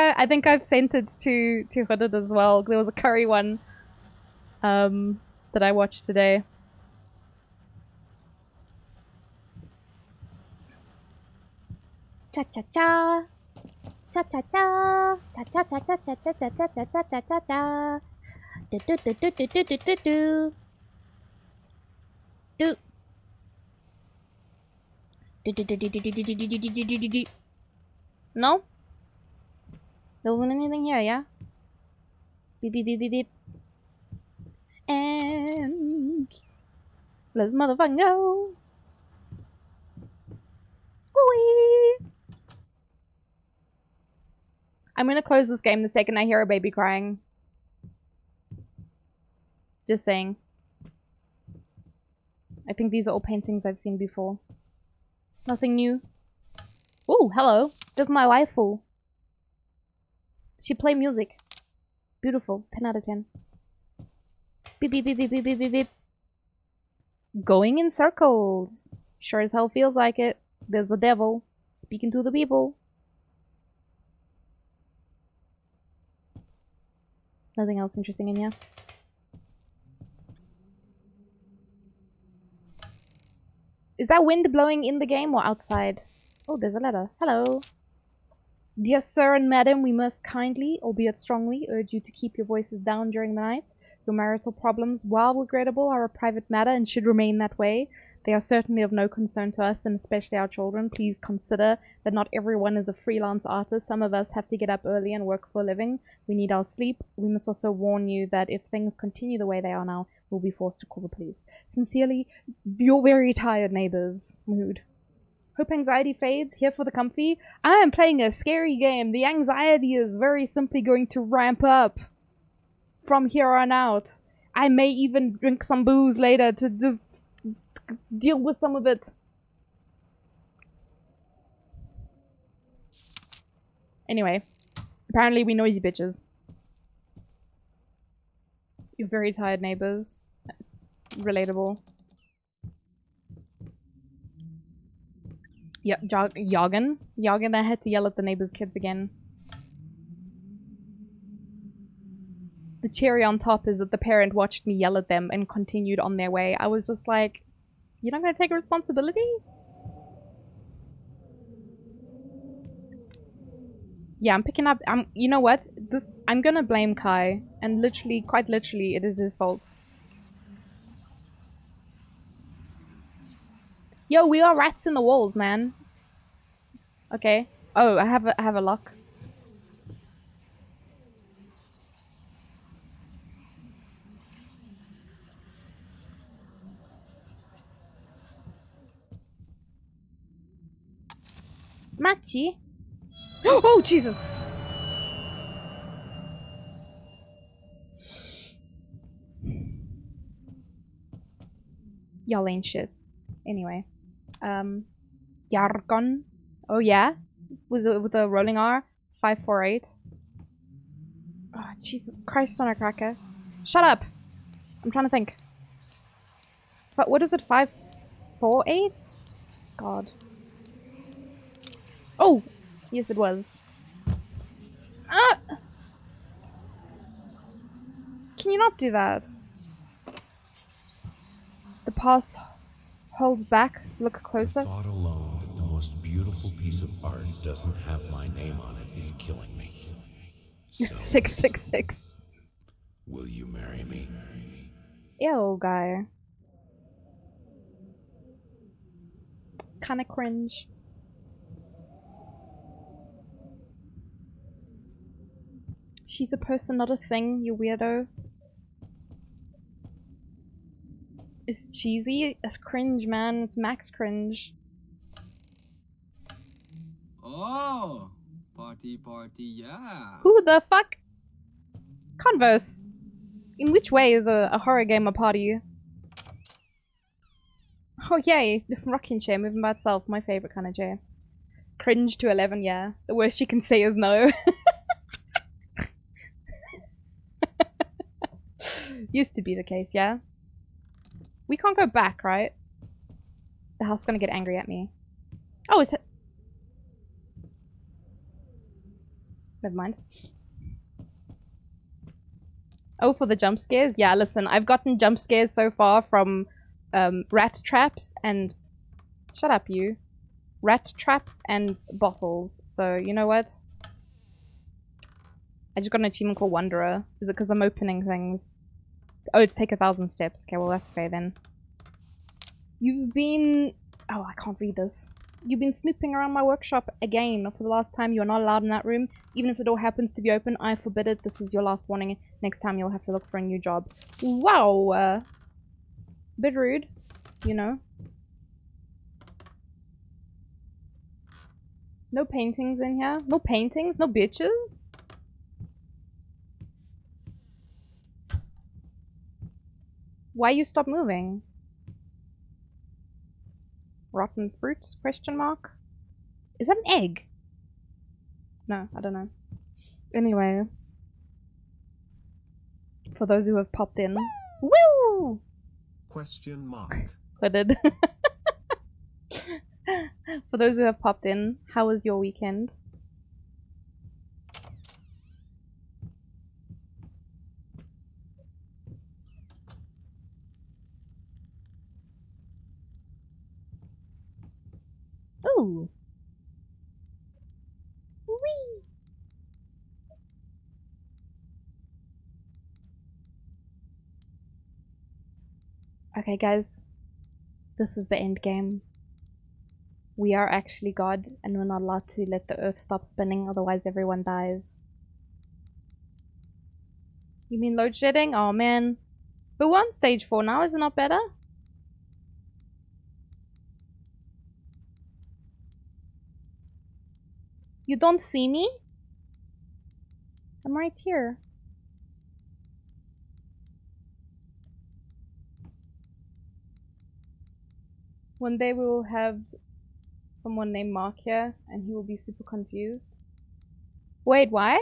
I've sent it to Hooded as well. There was a curry one that I watched today. Cha cha cha. Cha cha cha. Cha cha cha cha cha cha cha cha cha cha cha cha cha. Do do do do do do do do do. Do. Do do do do do do do do do do do do do. No? There wasn't anything here, yeah? Beep beep beep beep beep. And let's motherfucking go. Whee! I'm gonna close this game the second I hear a baby crying. Just saying. I think these are all paintings I've seen before. Nothing new. Oh, hello. This is my waifu. She play music. Beautiful. 10 out of 10. Beep, beep, beep, beep, beep, beep, beep, beep. Going in circles. Sure as hell feels like it. There's the devil speaking to the people. Nothing else interesting in here. Is that wind blowing in the game or outside? Oh, there's a letter. Hello. Dear sir and madam, we must kindly, albeit strongly, urge you to keep your voices down during the night. Your marital problems, while regrettable, are a private matter and should remain that way. They are certainly of no concern to us, and especially our children. Please consider that not everyone is a freelance artist. Some of us have to get up early and work for a living. We need our sleep. We must also warn you that if things continue the way they are now, we'll be forced to call the police. Sincerely, your very tired neighbors. Mood. Hope anxiety fades. Here for the comfy. I am playing a scary game. The anxiety is very simply going to ramp up from here on out. I may even drink some booze later to just deal with some of it. Anyway, apparently we noisy bitches. You're very tired neighbors. Relatable. Yeah, Yagen? Yagen, I had to yell at the neighbor's kids again. The cherry on top is that the parent watched me yell at them and continued on their way. I was just like, you're not gonna take responsibility? Yeah, I'm picking up. You know what? I'm gonna blame Kai, and literally, quite literally, it is his fault. Yo, we are rats in the walls, man. Okay. Oh, I have a lock. Machi. Oh, Jesus. Y'all ain't shit. Anyway. Yargon. Oh, yeah? With the rolling R. 548. Oh, Jesus Christ on a cracker. Shut up! I'm trying to think. But what is it? 548? God. Oh! Yes, it was. Ah! Can you not do that? The past holds back. Look closer. The thought alone that the most beautiful piece of art doesn't have my name on it is killing me. So, 666. will you marry me? Ew, guy. Kinda cringe. She's a person, not a thing, you weirdo. It's cheesy. It's cringe, man. It's max cringe. Oh, party, yeah. Who the fuck? Converse. In which way is a horror game a party? Oh yay, rocking chair moving by itself. My favorite kind of chair. Cringe to 11, yeah. The worst you can say is no. Used to be the case, yeah? We can't go back, right? The house is gonna get angry at me. Oh, it's... Never mind. Oh, for the jump scares? Yeah, listen, I've gotten jump scares so far from rat traps and... Shut up, you. Rat traps and bottles. So, you know what? I just got an achievement called Wanderer. Is it because I'm opening things? Oh, it's take 1,000 steps. Okay, well, that's fair then. You've been... Oh, I can't read this. You've been snooping around my workshop again. For the last time, you're not allowed in that room. Even if the door happens to be open, I forbid it. This is your last warning. Next time, you'll have to look for a new job. Wow. Bit rude, you know. No paintings in here. No paintings? No bitches? Why you stop moving? Rotten fruits? Question mark. Is that an egg? No, I don't know. Anyway, for those who have popped in, woo! Question mark. Hooded. For those who have popped in, how was your weekend? Ooh. Whee! Okay, guys. This is the end game. We are actually God, and we're not allowed to let the earth stop spinning, otherwise everyone dies. You mean load shedding? Oh man. But we're on stage 4 now, is it not better? You don't see me? I'm right here. One day we will have someone named Mark here, and he will be super confused. Wait, why?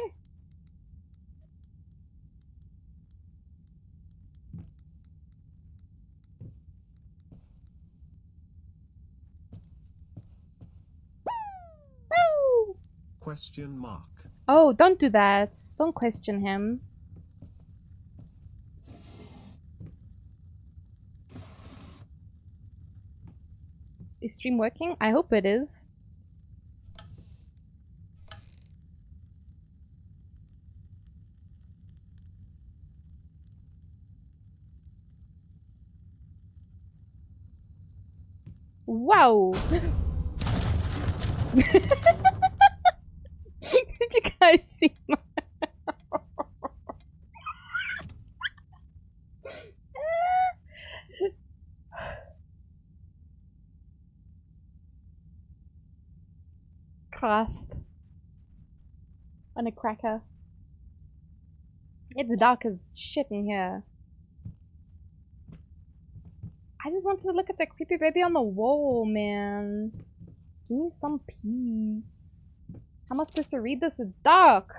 Woo! Question mark. Oh, don't do that. Don't question him. Is stream working? I hope it is. Wow! Did you guys see my... Crust. On a cracker. It's dark as shit in here. I just wanted to look at that creepy baby on the wall, man. Give me some peace. How am I supposed to read this? It's dark.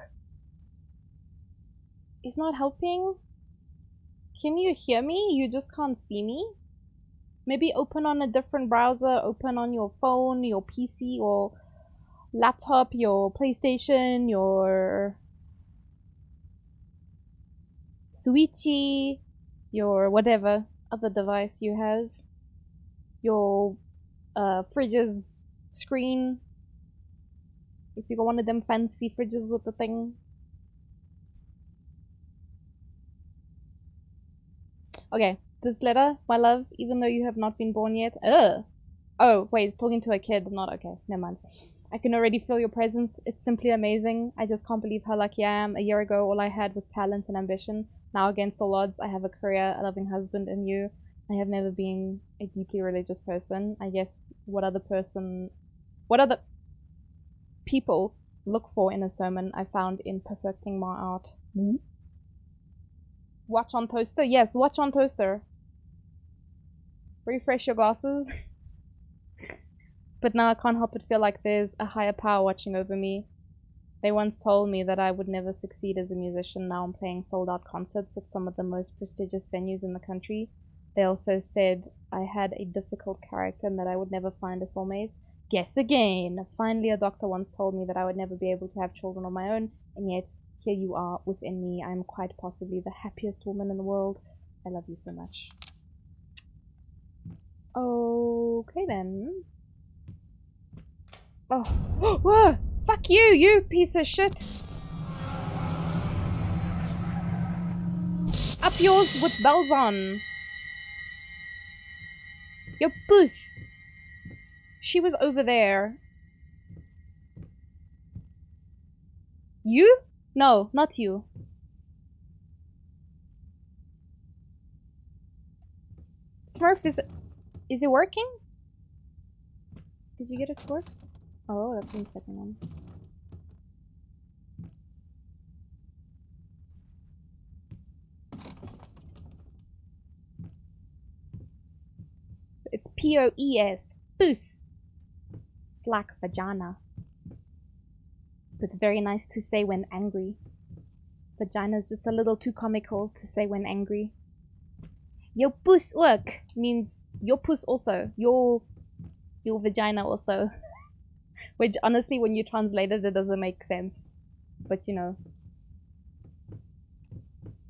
It's not helping. Can you hear me? You just can't see me? Maybe open on a different browser. Open on your phone, your PC, or laptop, your PlayStation, your Switchy, your whatever other device you have. Your fridge's screen. If you got one of them fancy fridges with the thing. Okay, this letter, my love, even though you have not been born yet. Ugh. Oh, wait, talking to a kid. Not okay. Never mind. I can already feel your presence. It's simply amazing. I just can't believe how lucky I am. A year ago, all I had was talent and ambition. Now, against all odds, I have a career, a loving husband, and you. I have never been a deeply religious person. I guess what other people look for in a sermon I found in perfecting my art. Watch on toaster? Yes, watch on toaster. Refresh your glasses. But now I can't help but feel like there's a higher power watching over me. They once told me that I would never succeed as a musician. Now I'm playing sold-out concerts at some of the most prestigious venues in the country. They also said I had a difficult character and that I would never find a soulmate. Guess again. Finally, a doctor once told me that I would never be able to have children on my own, and yet here you are within me. I'm quite possibly the happiest woman in the world. I love you so much. Okay then. Oh, whoa! Fuck you, you piece of shit! Up yours with bells on. Yo, puss! She was over there. You? No, not you. Smurf, is it working? Did you get it to work? Oh, that seems second one. It's POES. Puss. It's like vagina. But very nice to say when angry. Vagina is just a little too comical to say when angry. Your puss work means your puss also. Your vagina also. Which honestly when you translate it doesn't make sense. But you know.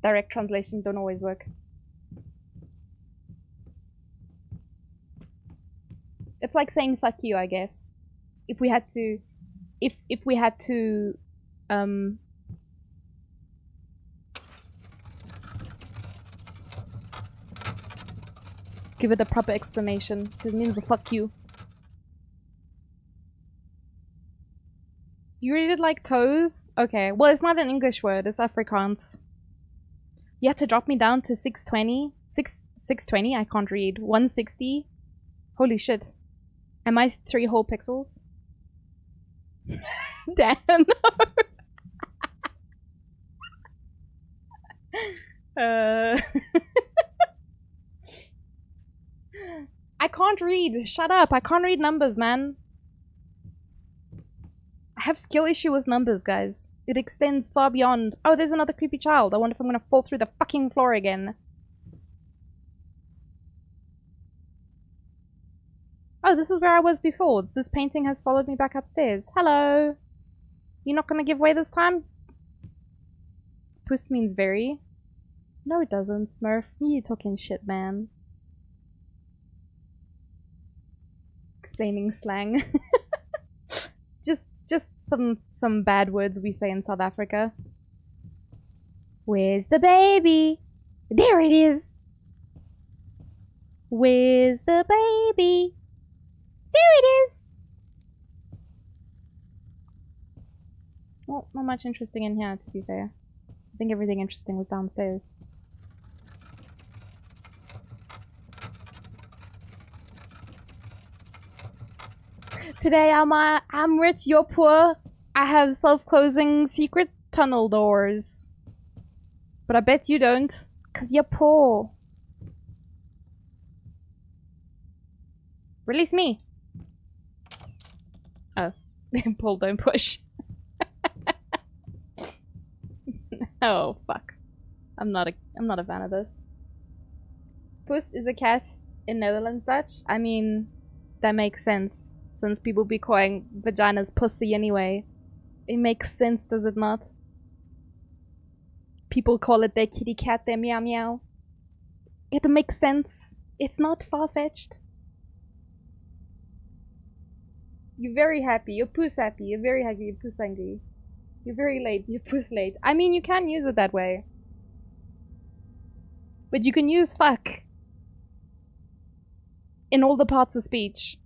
Direct translations don't always work. It's like saying fuck you, I guess. If we had to give it a proper explanation, it means a fuck you. You read it like toes? Okay, well it's not an English word, it's Afrikaans. You have to drop me down to 620? 620? I can't read. 160? Holy shit. Am I 3 whole pixels? Damn, no. I can't read. Shut up. I can't read numbers, man. I have skill issue with numbers, guys. It extends far beyond. Oh, there's another creepy child. I wonder if I'm gonna fall through the fucking floor again. Oh, this is where I was before. This painting has followed me back upstairs. Hello. You're not gonna give way this time? Puss means very. No, it doesn't, Smurf. You talking shit, man. Explaining slang. just some bad words we say in South Africa. Where's the baby? There it is. Where's the baby? There it is. Well, not much interesting in here, to be fair. I think everything interesting was downstairs. Today I'm rich, you're poor. I have self-closing secret tunnel doors. But I bet you don't, 'cause you're poor. Release me. Oh. Pull, don't push. Oh fuck. I'm not a fan of this. Puss is a cat in Netherlands Dutch. I mean, that makes sense. Since people be calling vaginas pussy anyway. It makes sense, does it not? People call it their kitty cat, their meow meow. It makes sense. It's not far-fetched. You're very happy. You're puss happy. You're very happy. You're puss angry. You're very late. You're puss late. I mean, you can use it that way. But you can use fuck in all the parts of speech.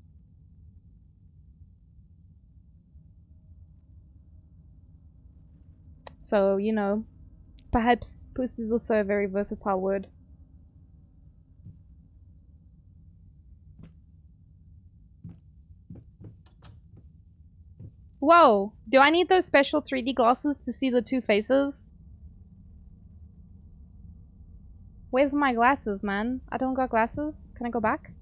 So, you know, perhaps puss is also a very versatile word. Whoa! Do I need those special 3D glasses to see the two faces? Where's my glasses, man? I don't got glasses. Can I go back?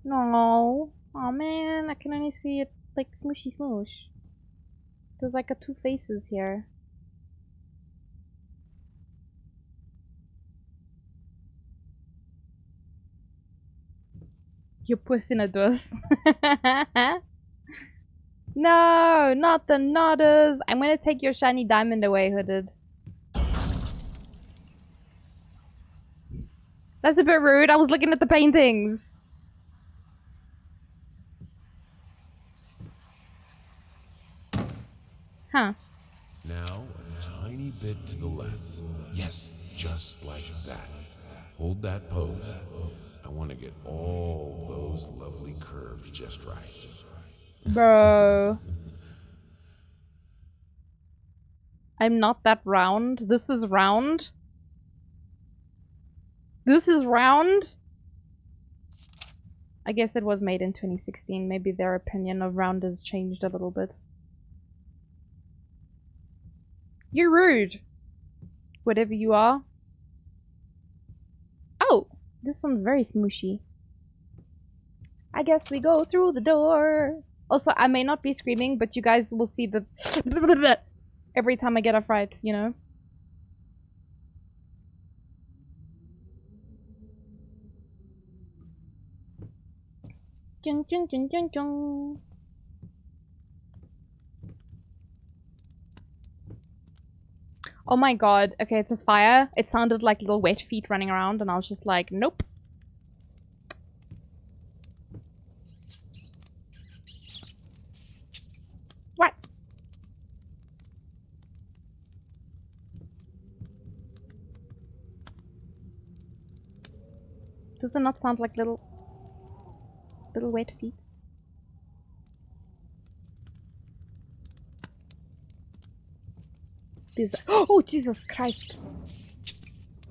No. Oh man, I can only see it like smooshy smoosh. There's like a two faces here. You're pussing a dus. No, not the nodders. I'm gonna take your shiny diamond away, Hooded. That's a bit rude. I was looking at the paintings. Huh. Now, a tiny bit to the left. Yes, just like that. Hold that pose. I want to get all those lovely curves just right. Bro. I'm not that round. This is round. This is round. I guess it was made in 2016. Maybe their opinion of round has changed a little bit. You're rude. Whatever you are. Oh, this one's very smooshy. guess we go through the door. Also, I may not be screaming, but you guys will see the every time I get a fright, you know? Jung, jung, jung, jung, jung. Oh my god. Okay, it's a fire. It sounded like little wet feet running around, and I was just like, nope. Rats. Does it not sound like little wet feet? These. Oh, Jesus Christ.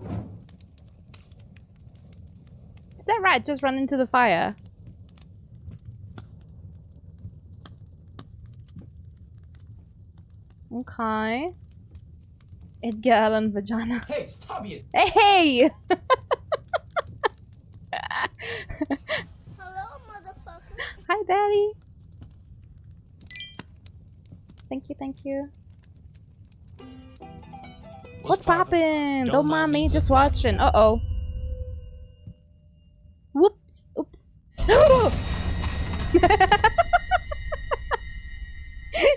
Did that rat just run into the fire? Okay. Edgar Allan vagina. Hey, stop it! Hey! Hello, motherfucker. Hi, Daddy. Thank you, thank you. What's poppin'? Don't mind me, just watching. Uh-oh. Whoops. Oops.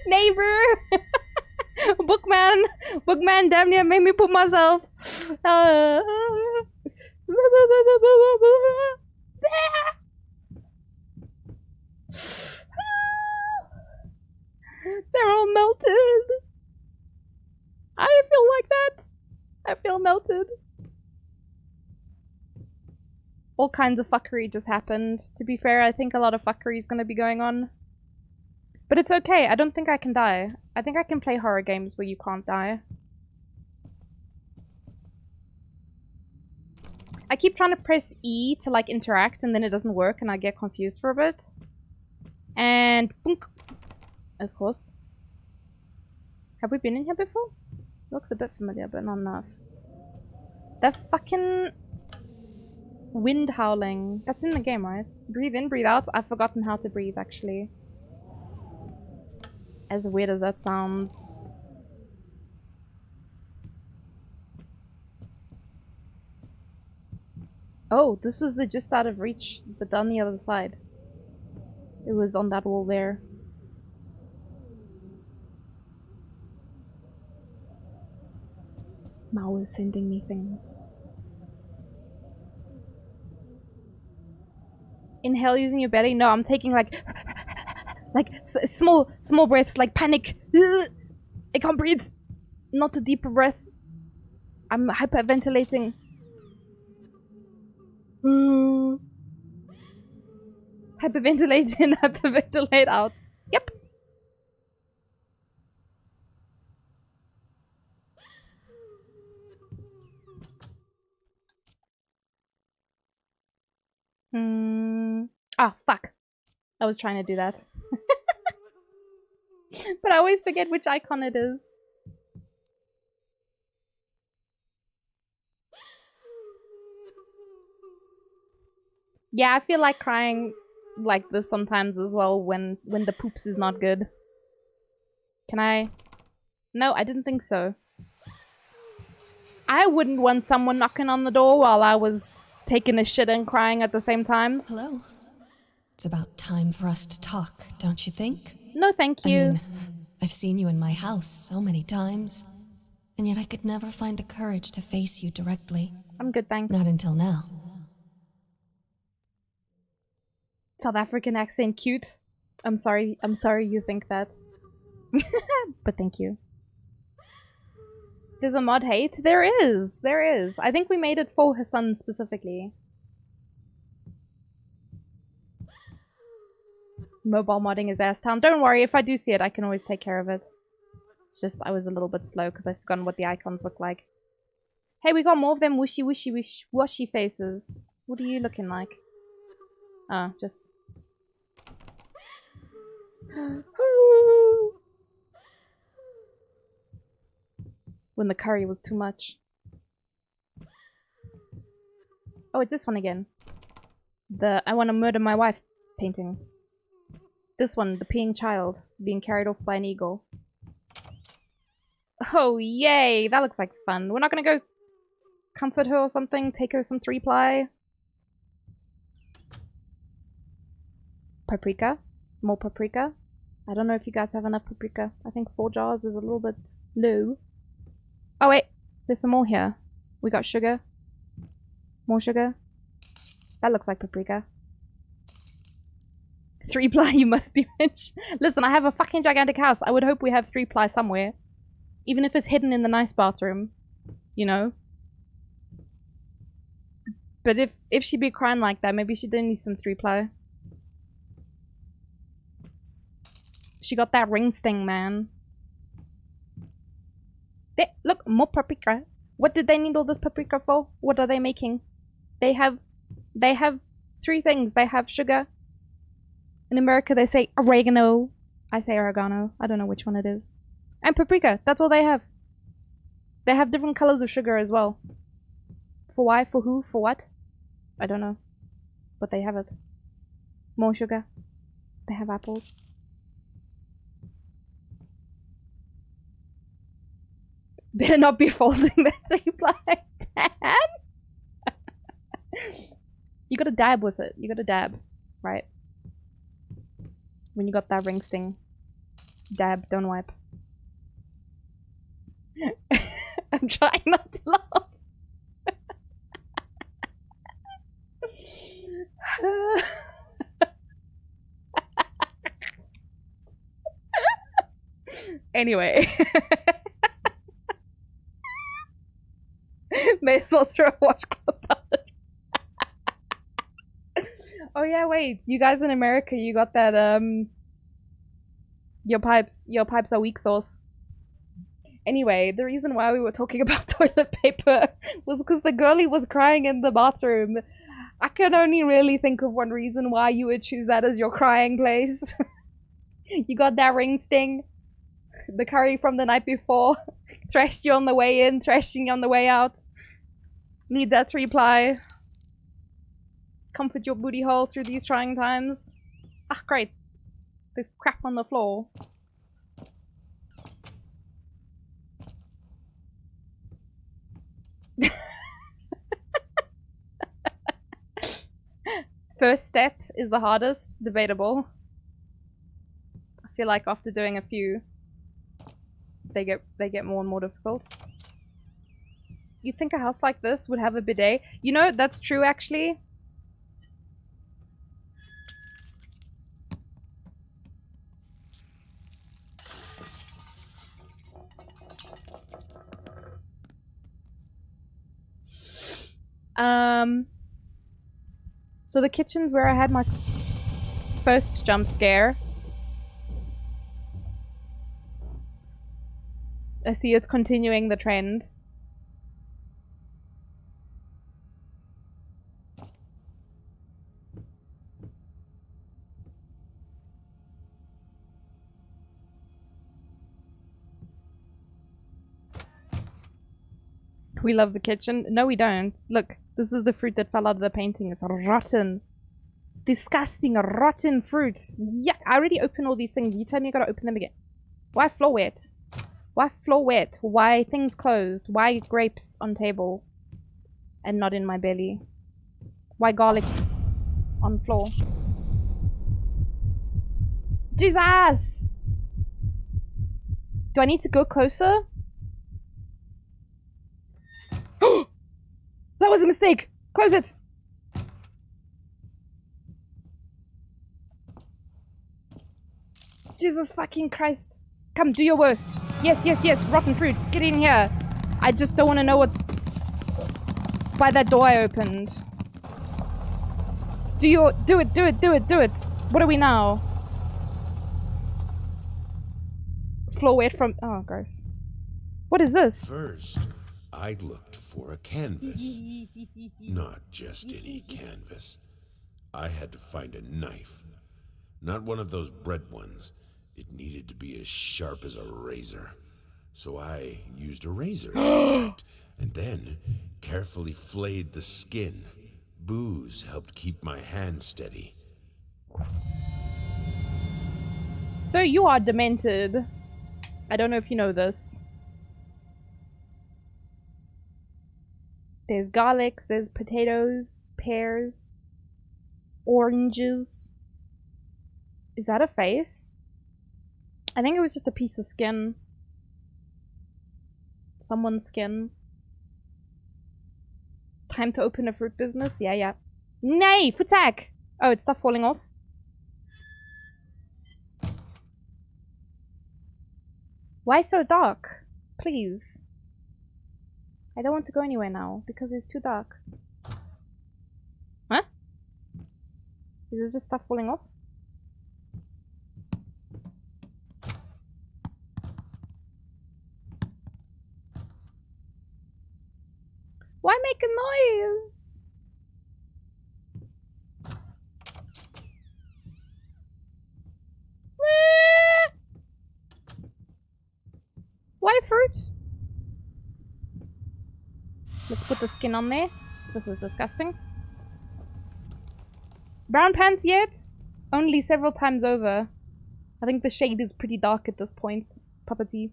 Neighbor! Bookman damn near made me put myself. They're all melted. I feel like that. I feel melted. All kinds of fuckery just happened. To be fair, I think a lot of fuckery is gonna be going on. But it's okay, I don't think I can die. I think I can play horror games where you can't die. I keep trying to press E to like interact and then it doesn't work and I get confused for a bit. And boonk. Of course. Have we been in here before? Looks a bit familiar, but not enough. The fucking wind howling. That's in the game, right? Breathe in, breathe out. I've forgotten how to breathe, actually. As weird as that sounds. Oh, this was the just out of reach, but on the other side. It was on that wall there. Mao is sending me things. Inhale using your belly? No, I'm taking like small breaths, like panic. I can't breathe. Not a deeper breath. I'm hyperventilating. Hyperventilate in, hyperventilate out. Yep. Ah, fuck. I was trying to do that. But I always forget which icon it is. Yeah, I feel like crying like this sometimes as well when the poops is not good. Can I? No, I didn't think so. I wouldn't want someone knocking on the door while I was taking a shit and crying at the same time. Hello. It's about time for us to talk, don't you think? No, thank you. I mean, I've seen you in my house so many times, and yet I could never find the courage to face you directly. I'm good, thanks. Not until now. South African accent, cute. I'm sorry you think that. But thank you. There's a mod hate? There is! There is. I think we made it for Hassan specifically. Mobile modding is ass town. Don't worry, if I do see it, I can always take care of it. It's just I was a little bit slow because I've forgotten what the icons look like. Hey, we got more of them washy faces. What are you looking like? Ah, just... When the curry was too much. Oh, it's this one again. The I want to murder my wife painting. This one, the peeing child, being carried off by an eagle. Oh, yay! That looks like fun. We're not gonna go comfort her or something? Take her some 3-ply? Paprika? More paprika? I don't know if you guys have enough paprika. I think 4 jars is a little bit low. Oh wait, there's some more here. We got sugar. More sugar. That looks like paprika. 3-ply, you must be rich. Listen, I have a fucking gigantic house. I would hope we have 3-ply somewhere. Even if it's hidden in the nice bathroom. You know? But if she be crying like that, maybe she didn't need some 3-ply. She got that ring sting, man. There, look, more paprika. What did they need all this paprika for? What are they making? They have 3 things. They have sugar. In America, they say oregano. I say oregano. I don't know which one it is. And paprika. That's all they have. They have different colors of sugar as well. For why? For who? For what? I don't know. But they have it. More sugar. They have apples. Better not be folding that 3-ply. Dad? You gotta dab with it. You gotta dab. Right? When you got that ring sting. Dab, don't wipe. I'm trying not to laugh. Anyway. May as well throw a washcloth on it. Oh yeah, wait. You guys in America, you got that, your pipes are weak sauce. Anyway, the reason why we were talking about toilet paper was because the girlie was crying in the bathroom. I can only really think of one reason why you would choose that as your crying place. You got that ring sting. The curry from the night before. Thrashed you on the way in, thrashing you on the way out. Need that 3-ply. Comfort your booty hole through these trying times. Ah, great. There's crap on the floor. First step is the hardest. Debatable. I feel like after doing a few, they get more and more difficult. You'd think a house like this would have a bidet. You know, that's true actually. So the kitchen's where I had my first jump scare. I see it's continuing the trend. We love the kitchen. No, we don't. Look, this is the fruit that fell out of the painting. It's rotten. Disgusting, rotten fruit. Yeah, I already opened all these things. You tell me I gotta open them again. Why floor wet? Why floor wet? Why things closed? Why grapes on table and not in my belly? Why garlic on floor? Jesus! Do I need to go closer? That was a mistake! Close it! Jesus fucking Christ. Come, do your worst. Yes, yes, yes, rotten fruit. Get in here. I just don't want to know what's by that door I opened. Do it, do it, do it. What are we now? Floor wet from... Oh, gross. What is this? First, I looked for a canvas. Not just any canvas. I had to find a knife. Not one of those bread ones. It needed to be as sharp as a razor. So I used a razor, in fact, and then carefully flayed the skin. Booze helped keep my hand steady. So you are demented. I don't know if you know this. There's garlics, there's potatoes, pears, oranges. Is that a face? I think it was just a piece of skin. Someone's skin. Time to open a fruit business? Yeah, yeah. Nay! Futak! Oh, it's stuff falling off. Why so dark? Please. I don't want to go anywhere now because it's too dark. Huh? Is this just stuff falling off? Why make a noise? Why fruit? Let's put the skin on there. This is disgusting. Brown pants yet? Only several times over. I think the shade is pretty dark at this point. Puppety.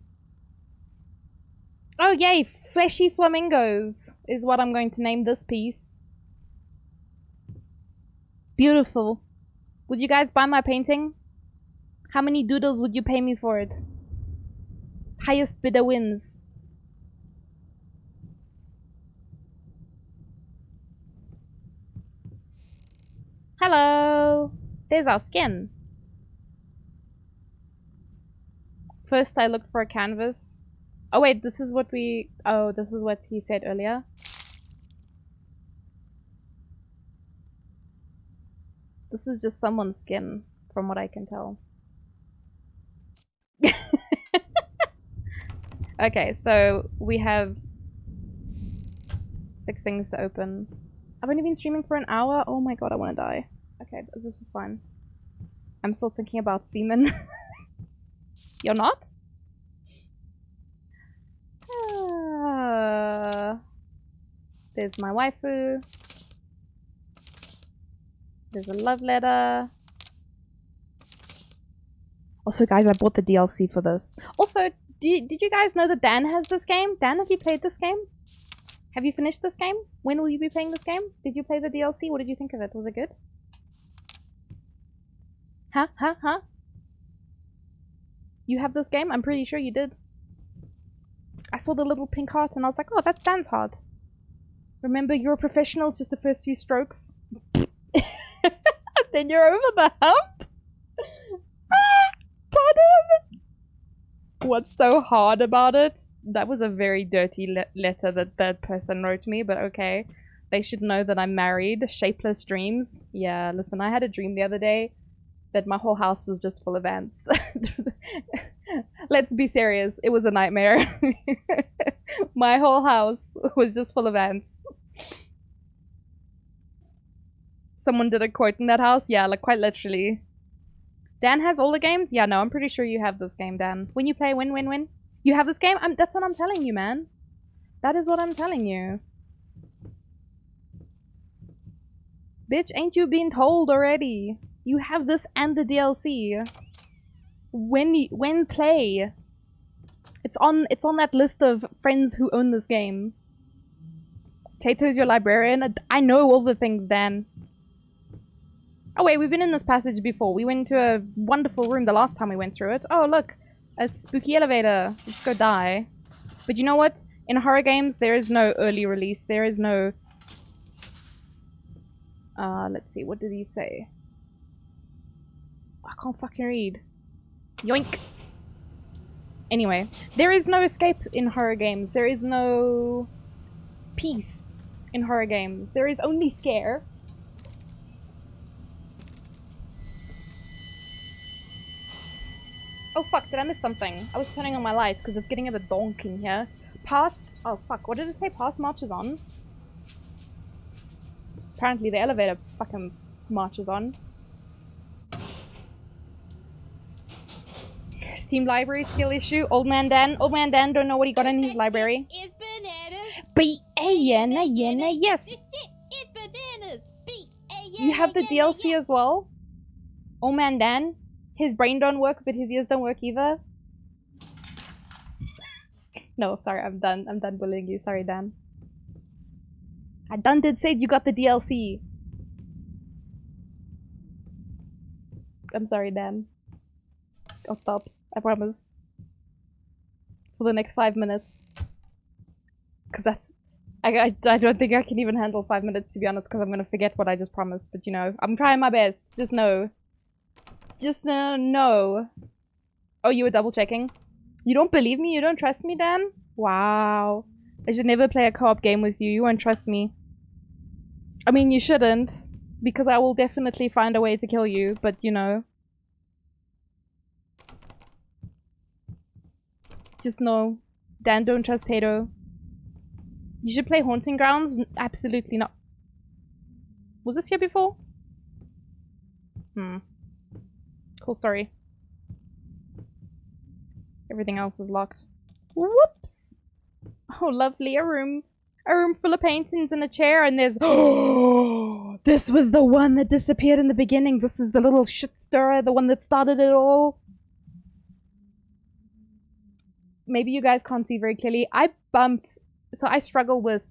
Oh yay, fleshy flamingos is what I'm going to name this piece. Beautiful. Would you guys buy my painting? How many doodles would you pay me for it? Highest bidder wins. Hello! There's our skin. First I looked for a canvas. Oh wait, this is what we... Oh, this is what he said earlier. This is just someone's skin, from what I can tell. Okay, so we have 6 things to open. I've only been streaming for an hour. Oh my god, I want to die. Okay, this is fine. I'm still thinking about semen. You're not? There's my waifu. There's a love letter. Also, guys, I bought the DLC for this. Also, did you guys know that Dan has this game? Dan, have you played this game? Have you finished this game? When will you be playing this game? Did you play the DLC? What did you think of it? Was it good? Huh? Huh? Huh? You have this game? I'm pretty sure you did. I saw the little pink heart and I was like, oh, that's Dan's heart. Remember, you're a professional. It's just the first few strokes. Then you're over the hump? Pardon? What's so hard about it? That was a very dirty letter that that person wrote me, but okay. They should know that I'm married. Shapeless dreams. Yeah, listen, I had a dream the other day that my whole house was just full of ants. Let's be serious. It was a nightmare. My whole house was just full of ants. Someone did a quote in that house? Yeah, like quite literally. Dan has all the games? Yeah, no, I'm pretty sure you have this game, Dan. When you play win. You have this game? That's what I'm telling you, man. That is what I'm telling you. Bitch, ain't you been told already? You have this and the DLC. When play. It's on that list of friends who own this game. Tato's your librarian. I know all the things, Dan. Oh wait, we've been in this passage before. We went to a wonderful room the last time we went through it. Oh look, a spooky elevator. Let's go die. But you know what? In horror games, there is no early release. There is no... let's see. What did he say? I can't fucking read. Yoink. Anyway, there is no escape in horror games. There is no peace in horror games. There is only scare. Oh fuck, did I miss something? I was turning on my lights because it's getting a bit donk in here. Past... Oh fuck, what did it say? Past marches on? Apparently the elevator fucking marches on. Steam library skill issue. Old man Dan. Old man Dan don't know what he got in his library. It's bananas. B-A-N-A-N-A, yes. It's bananas. B-A-N-A-N-A. You have the DLC as well? Oh man, Dan. His brain don't work, but his ears don't work either. No, sorry, I'm done. I'm done bullying you. Sorry, Dan. I done did say you got the DLC. I'm sorry, Dan. I'll stop. I promise. For the next 5 minutes. Because that's... I don't think I can even handle 5 minutes, to be honest, because I'm going to forget what I just promised. But, you know, I'm trying my best. Just know. Just know. Oh, you were double checking? You don't believe me? You don't trust me, Dan? Wow. I should never play a co-op game with you. You won't trust me. I mean, you shouldn't. Because I will definitely find a way to kill you. But, you know. Just know. Dan, don't trust Tato. You should play Haunting Grounds? Absolutely not. Was this here before? Cool story. Everything else is locked. Whoops! Oh, lovely. A room full of paintings and a chair, and there's... Oh! This was the one that disappeared in the beginning. This is the little shit stirrer, the one that started it all. Maybe you guys can't see very clearly. I bumped... So I struggle with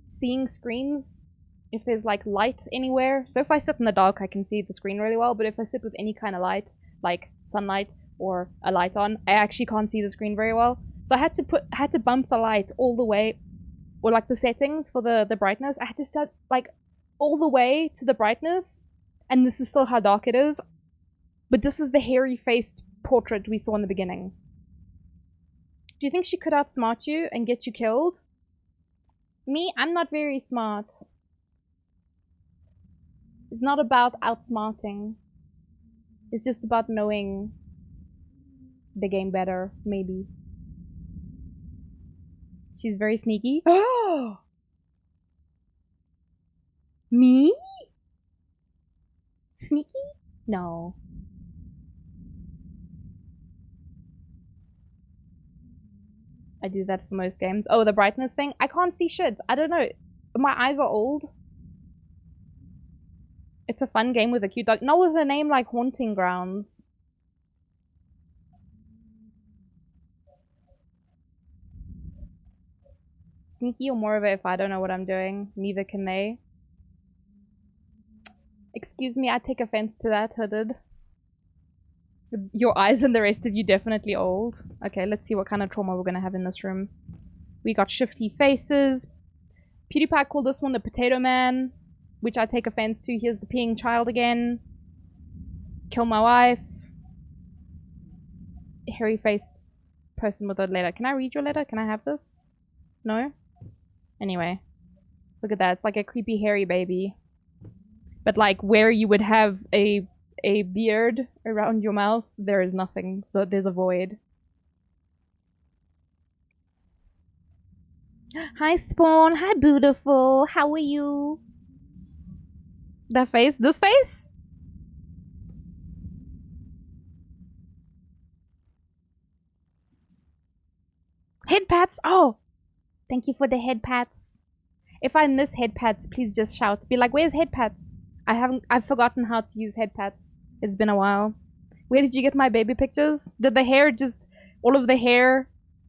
seeing screens if there's like light anywhere. So if I sit in the dark, I can see the screen really well. But if I sit with any kind of light, like sunlight or a light on, I actually can't see the screen very well. So I had to bump the light all the way, or like the settings for the brightness. I had to start like all the way to the brightness, and this is still how dark it is. But this is the hairy-faced portrait we saw in the beginning. Do you think she could outsmart you and get you killed? Me? I'm not very smart. It's not about outsmarting. It's just about knowing the game better, maybe. She's very sneaky. Oh! Me? Sneaky? No. I do that for most games. Oh, the brightness thing? I can't see shit. I don't know. My eyes are old. It's a fun game with a cute dog. Not with a name like Haunting Grounds. Sneaky or more of it if I don't know what I'm doing. Neither can they. Excuse me, I take offense to that, Hooded. Your eyes and the rest of you definitely old. Okay, let's see what kind of trauma we're gonna have in this room. We got shifty faces. PewDiePie called this one the Potato Man, which I take offense to. Here's the peeing child again. Kill my wife. Hairy-faced person with a letter. Can I read your letter? Can I have this? No? Anyway. Look at that. It's like a creepy hairy baby. But like where you would have a beard around your mouth, there is nothing. So there's a void. Hi, Spawn. Hi, beautiful. How are you? That face? This face? Head pats? Oh! Thank you for the head pats. If I miss head pats, please just shout. Be like, where's head pats? I've forgotten how to use head pats. It's been a while. Where did you get my baby pictures? Did the hair just... All of the hair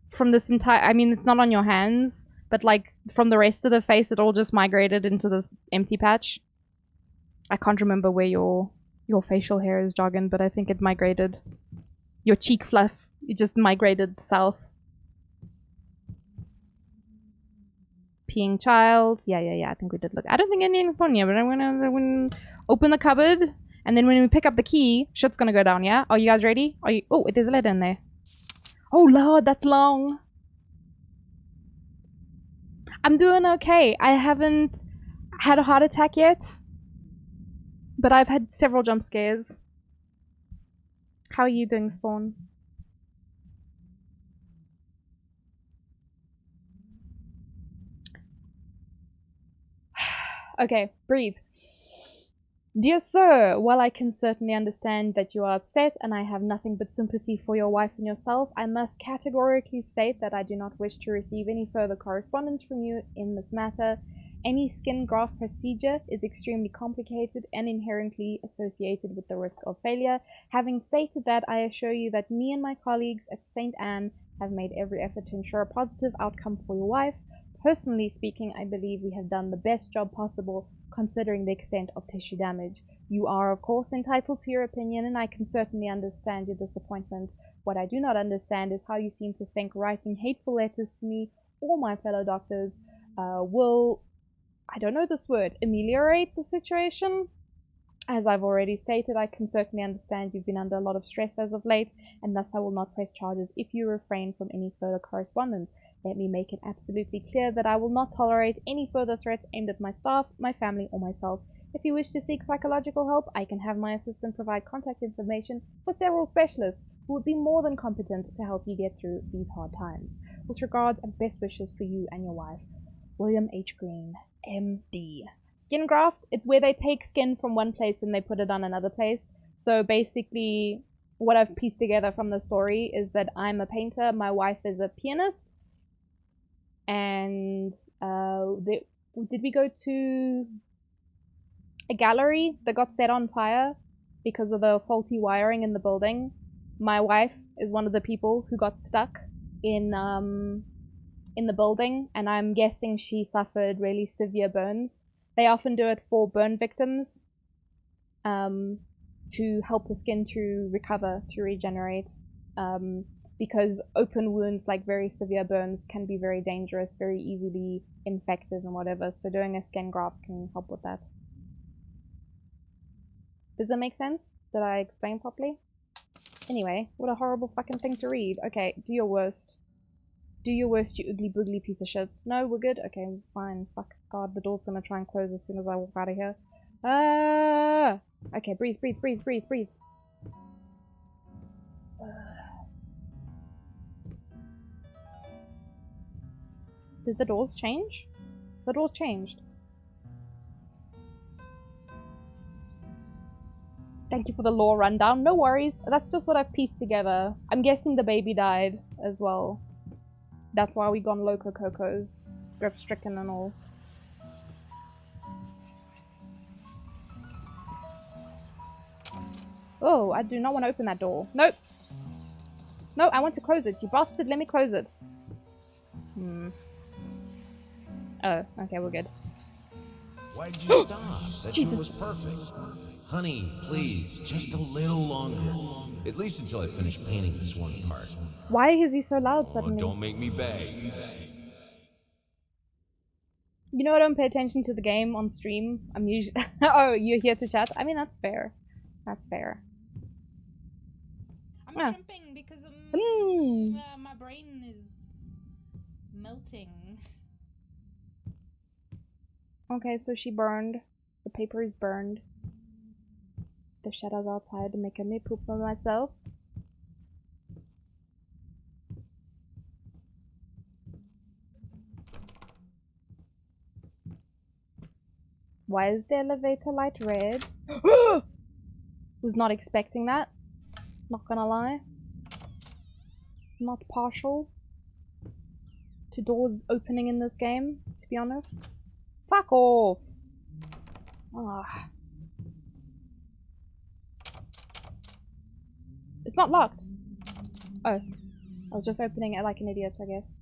from this entire... I mean, it's not on your hands. But like, from the rest of the face, it all just migrated into this empty patch. I can't remember where your facial hair is, Joggin, but I think it migrated. Your cheek fluff, it just migrated south. Peeing child. Yeah, I think we did look. I don't think anything's on here, but I'm gonna open the cupboard, and then when we pick up the key, shit's gonna go down, yeah? Are you guys ready? Are you... Oh, there's a letter in there. Oh, Lord, that's long. I'm doing okay. I haven't had a heart attack yet, but I've had several jump scares. How are you doing, Spawn? Okay, breathe. Dear sir, while I can certainly understand that you are upset and I have nothing but sympathy for your wife and yourself, I must categorically state that I do not wish to receive any further correspondence from you in this matter. Any skin graft procedure is extremely complicated and inherently associated with the risk of failure. Having stated that, I assure you that me and my colleagues at St. Anne have made every effort to ensure a positive outcome for your wife. Personally speaking, I believe we have done the best job possible considering the extent of tissue damage. You are, of course, entitled to your opinion, and I can certainly understand your disappointment. What I do not understand is how you seem to think writing hateful letters to me or my fellow doctors will, I don't know this word, ameliorate the situation. As I've already stated, I can certainly understand you've been under a lot of stress as of late, and thus I will not press charges if you refrain from any further correspondence. Let me make it absolutely clear that I will not tolerate any further threats aimed at my staff, my family, or myself. If you wish to seek psychological help, I can have my assistant provide contact information for several specialists who would be more than competent to help you get through these hard times. With regards and best wishes for you and your wife, William H. Green, MD. Skin graft, it's where they take skin from one place and they put it on another place. So basically, what I've pieced together from the story is that I'm a painter, my wife is a pianist, and did we go to a gallery that got set on fire because of the faulty wiring in the building? My wife is one of the people who got stuck in the building, and I'm guessing she suffered really severe burns. They often do it for burn victims to help the skin to recover, to regenerate, because open wounds, like very severe burns, can be very dangerous, very easily infected and whatever, so doing a skin graft can help with that. Does that make sense? Did I explain properly? Anyway, what a horrible fucking thing to read. Okay, do your worst. Do your worst, you ugly boogly piece of shit. No, we're good? Okay, fine. Fuck. God, the door's gonna try and close as soon as I walk out of here. Ah! Okay, breathe, breathe, breathe, breathe, breathe. Did the doors change? The doors changed. Thank you for the lore rundown. No worries. That's just what I've pieced together. I'm guessing the baby died as well. That's why we gone loco cocos. Grip stricken and all. Oh, I do not want to open that door. Nope. No, I want to close it. You bastard, let me close it. Oh, okay, we're good. Why did you stop? That Jesus. tune was perfect. Honey, please, just a little longer. At least until I finish painting this one part. Why is he so loud Oh, suddenly? don't make me beg. You know I don't pay attention to the game on stream. I'm usually... Oh, you're here to chat? I mean, that's fair. That's fair. I'm Yeah. shrimping because my brain is melting. Okay, so she burned. The paper is burned. The shadows outside making me poop on myself. Why is the elevator light red? Was not expecting that. Not gonna lie. Not partial to doors opening in this game, to be honest. Fuck off! Ah. It's not locked. Oh. I was just opening it like an idiot, I guess.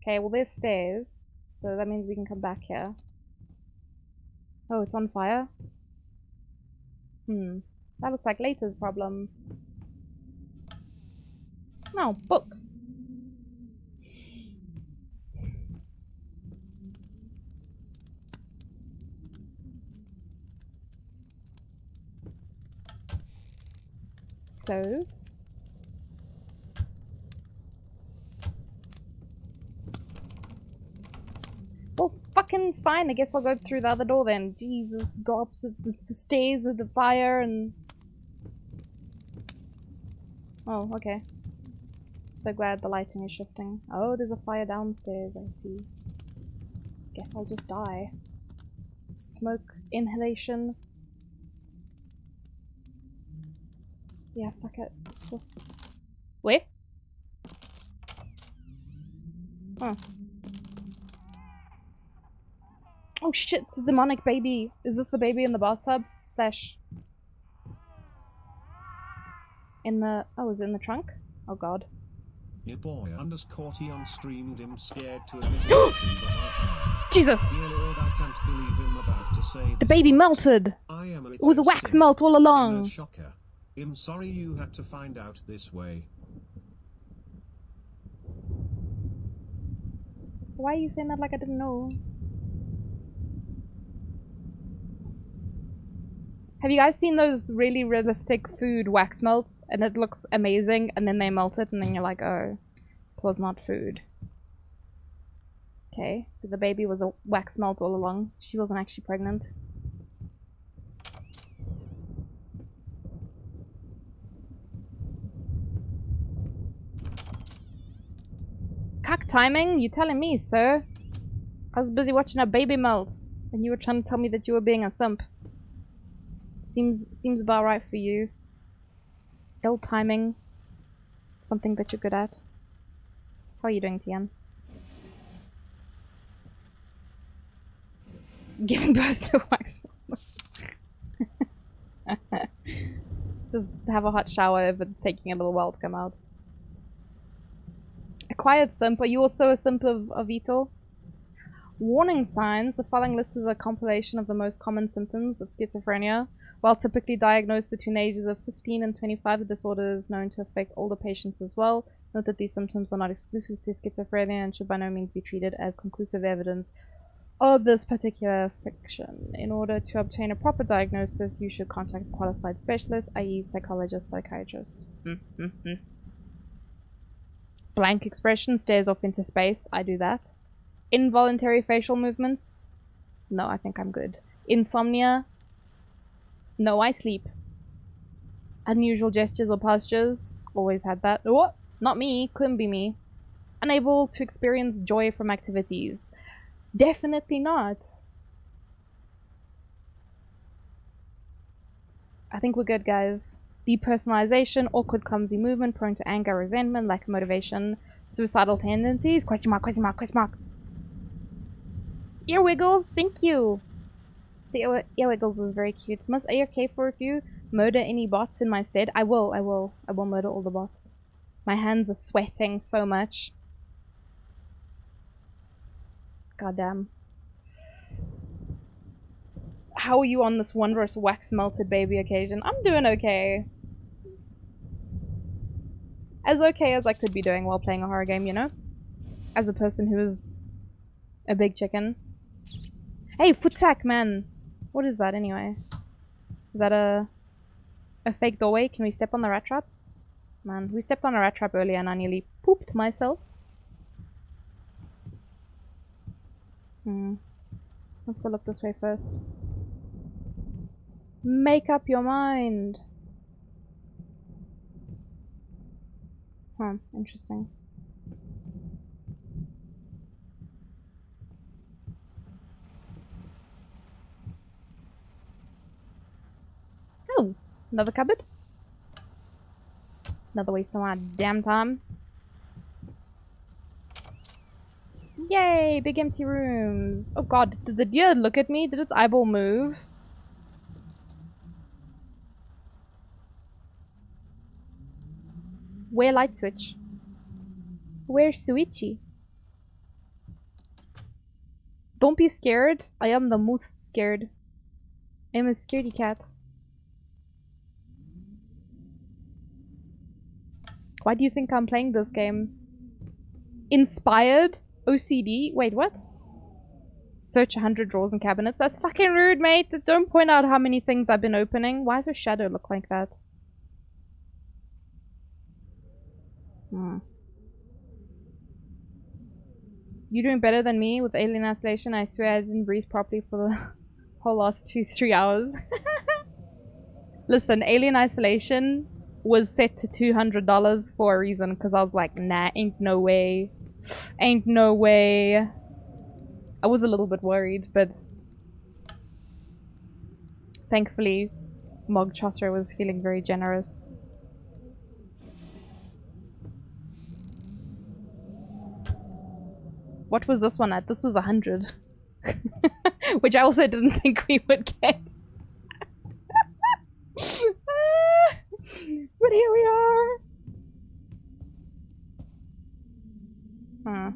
Okay, well there's stairs. So that means we can come back here. Oh, it's on fire? That looks like later's problem. No, books. Clothes. Well, fucking fine. I guess I'll go through the other door then. Jesus, go up to the stairs of the fire and... Oh, okay. So glad the lighting is shifting. Oh, there's a fire downstairs, I see. Guess I'll just die. Smoke inhalation. Yeah, fuck it. Where? Oh. Oh shit, it's a demonic baby. Is this the baby in the bathtub? Slash. In the... Oh, is it in the trunk? Oh god. Your boy _Tion streamed him scared to admit emotion, but Jesus! Dear Lord, I can't believe him about to say The this baby much. melted! I am a It was a wax simp. melt all No along! shocker. I'm sorry you had to find out this way. Why are you saying that like I didn't know? Have you guys seen those really realistic food wax melts? And it looks amazing, and then they melt it, and then you're like, oh, it was not food. Okay, so the baby was a wax melt all along. She wasn't actually pregnant. Cuck timing? You telling me, sir? I was busy watching a baby melt, and you were trying to tell me that you were being a simp. Seems about right for you. Ill timing. Something that you're good at. How are you doing, Tian? Giving birth to a wax melt. Just have a hot shower if it's taking a little while to come out. Acquired simp. Are you also a simp of Ito? Warning signs. The following list is a compilation of the most common symptoms of schizophrenia. While typically diagnosed between the ages of 15 and 25, the disorder is known to affect older patients as well. Note that these symptoms are not exclusive to schizophrenia and should by no means be treated as conclusive evidence of this particular affliction. In order to obtain a proper diagnosis, you should contact a qualified specialist, i.e. psychologist, psychiatrist. Blank expression stares off into space. I do that. Involuntary facial movements? No, I think I'm good. Insomnia? No, I sleep. Unusual gestures or postures? Always had that. Oh, not me. Couldn't be me. Unable to experience joy from activities? Definitely not. I think we're good, guys. Depersonalization, awkward, clumsy movement, prone to anger, resentment, lack of motivation, suicidal tendencies? Question mark, question mark, question mark. Ear wiggles, thank you. The ear wiggles is very cute. Must AFK for a few. Murder any bots in my stead. I will murder all the bots. My hands are sweating so much. Goddamn. How are you on this wondrous wax melted baby occasion? I'm doing okay. As okay as I could be doing while playing a horror game, you know? As a person who is a big chicken. Hey, footsack, man! What is that anyway? Is that a fake doorway? Can we step on the rat trap? Man, we stepped on a rat trap earlier and I nearly pooped myself. Let's go look this way first. Make up your mind! Huh, interesting. Oh, another cupboard? Another waste of my damn time. Yay, big empty rooms. Oh god, did the deer look at me? Did its eyeball move? Where light switch? Where's switchy? Don't be scared. I am the most scared. I am a scaredy cat. Why do you think I'm playing this game? Inspired? OCD? Wait, what? Search 100 drawers and cabinets. That's fucking rude, mate. Don't point out how many things I've been opening. Why does her shadow look like that? You doing better than me with Alien Isolation? I swear I didn't breathe properly for the whole last 2-3 hours. Listen, Alien Isolation was set to $200 for a reason, because I was like, nah, ain't no way. Ain't no way. I was a little bit worried, but thankfully Mog Chotter was feeling very generous. What was this one at? This was 100. Which I also didn't think we would get. But here we are. Huh.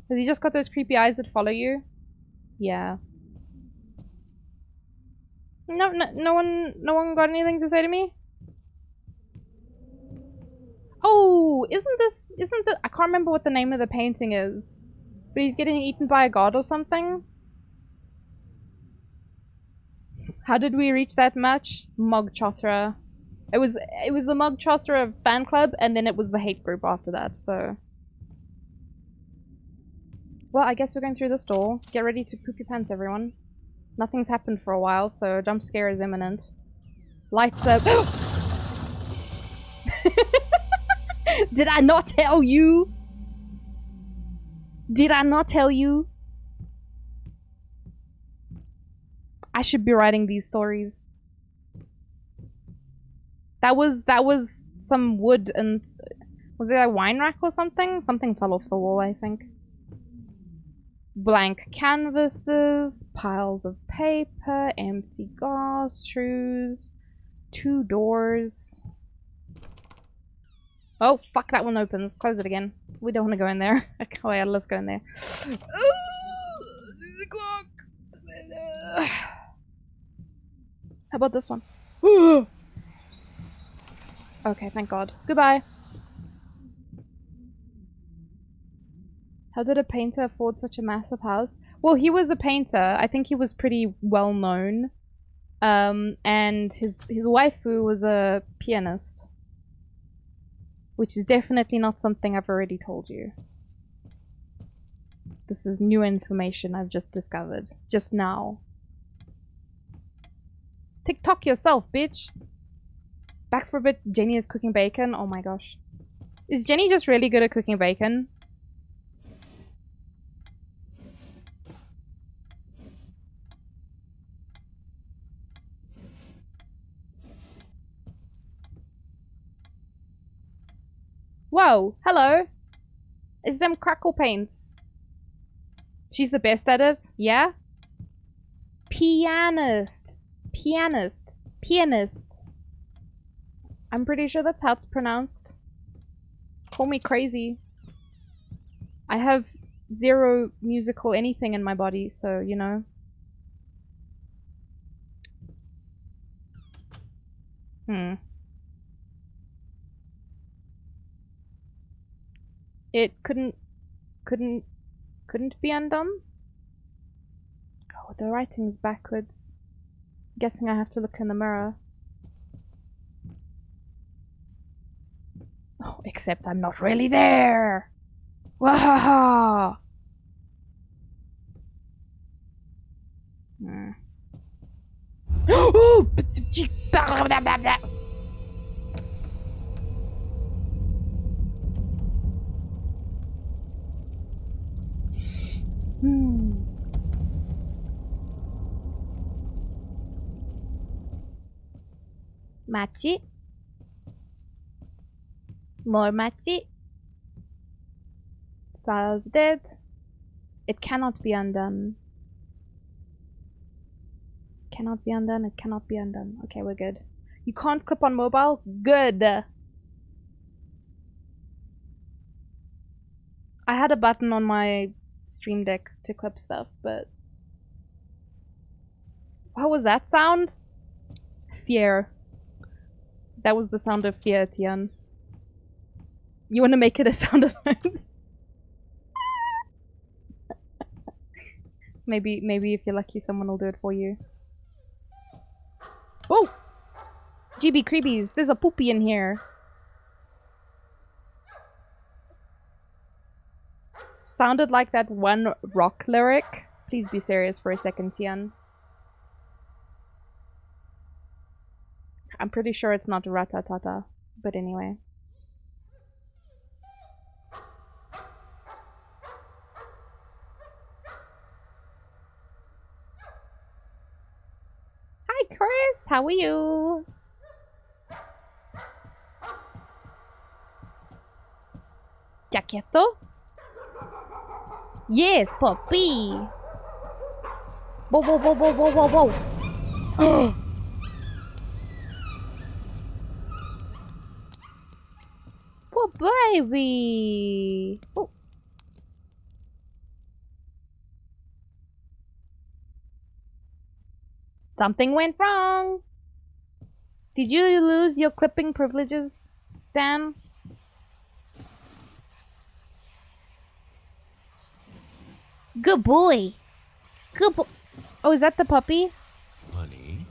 Has he just got those creepy eyes that follow you? Yeah. No one got anything to say to me? Oh, isn't the I can't remember what the name of the painting is. But he's getting eaten by a god or something? How did we reach that much? Mog Chothra. It was the Mog Chothra fan club, and then it was the hate group after that, so. Well, I guess we're going through this door. Get ready to poop your pants, everyone. Nothing's happened for a while, so jump scare is imminent. Lights up. Did I not tell you? Did I not tell you? I should be writing these stories. That was some wood and... Was it a wine rack or something? Something fell off the wall, I think. Blank canvases, piles of paper, empty glass shoes, 2 doors. Oh, fuck, that one opens. Close it again. We don't want to go in there. Okay, wait, let's go in there. The clock. How about this one? Okay, thank God. Goodbye. How did a painter afford such a massive house? Well, he was a painter. I think he was pretty well known. And his waifu was a pianist. Which is definitely not something I've already told you. This is new information I've just discovered. Just now. TikTok yourself, bitch! Back for a bit, Jenny is cooking bacon. Oh my gosh. Is Jenny just really good at cooking bacon? Whoa, hello. Is them crackle paints? She's the best at it, yeah? Pianist. Pianist. Pianist. I'm pretty sure that's how it's pronounced. Call me crazy. I have 0 musical anything in my body, so, you know. It couldn't be undone? Oh, the writing's backwards. Guessing I have to look in the mirror. Oh, except I'm not really there! Wahaha! Oh! Machi. More machi. File's dead. It cannot be undone. Cannot be undone. It cannot be undone. Okay, we're good. You can't clip on mobile? Good. I had a button on my Stream Deck to clip stuff, but... What was that sound? Fear. That was the sound of fear, Tian. You want to make it a sound effect? Maybe if you're lucky, someone will do it for you. Oh! GB creepies, there's a poopy in here. Sounded like that one rock lyric. Please be serious for a second, Tian. I'm pretty sure it's not ratatata, but anyway. Hi, Chris. How are you? Jaquieto? Yes, puppy. Whoa, whoa, whoa, whoa, whoa, whoa, whoa. Poor baby. Oh. Something went wrong. Did you lose your clipping privileges, Dan? Good boy. Good boy. Oh, is that the puppy? Honey,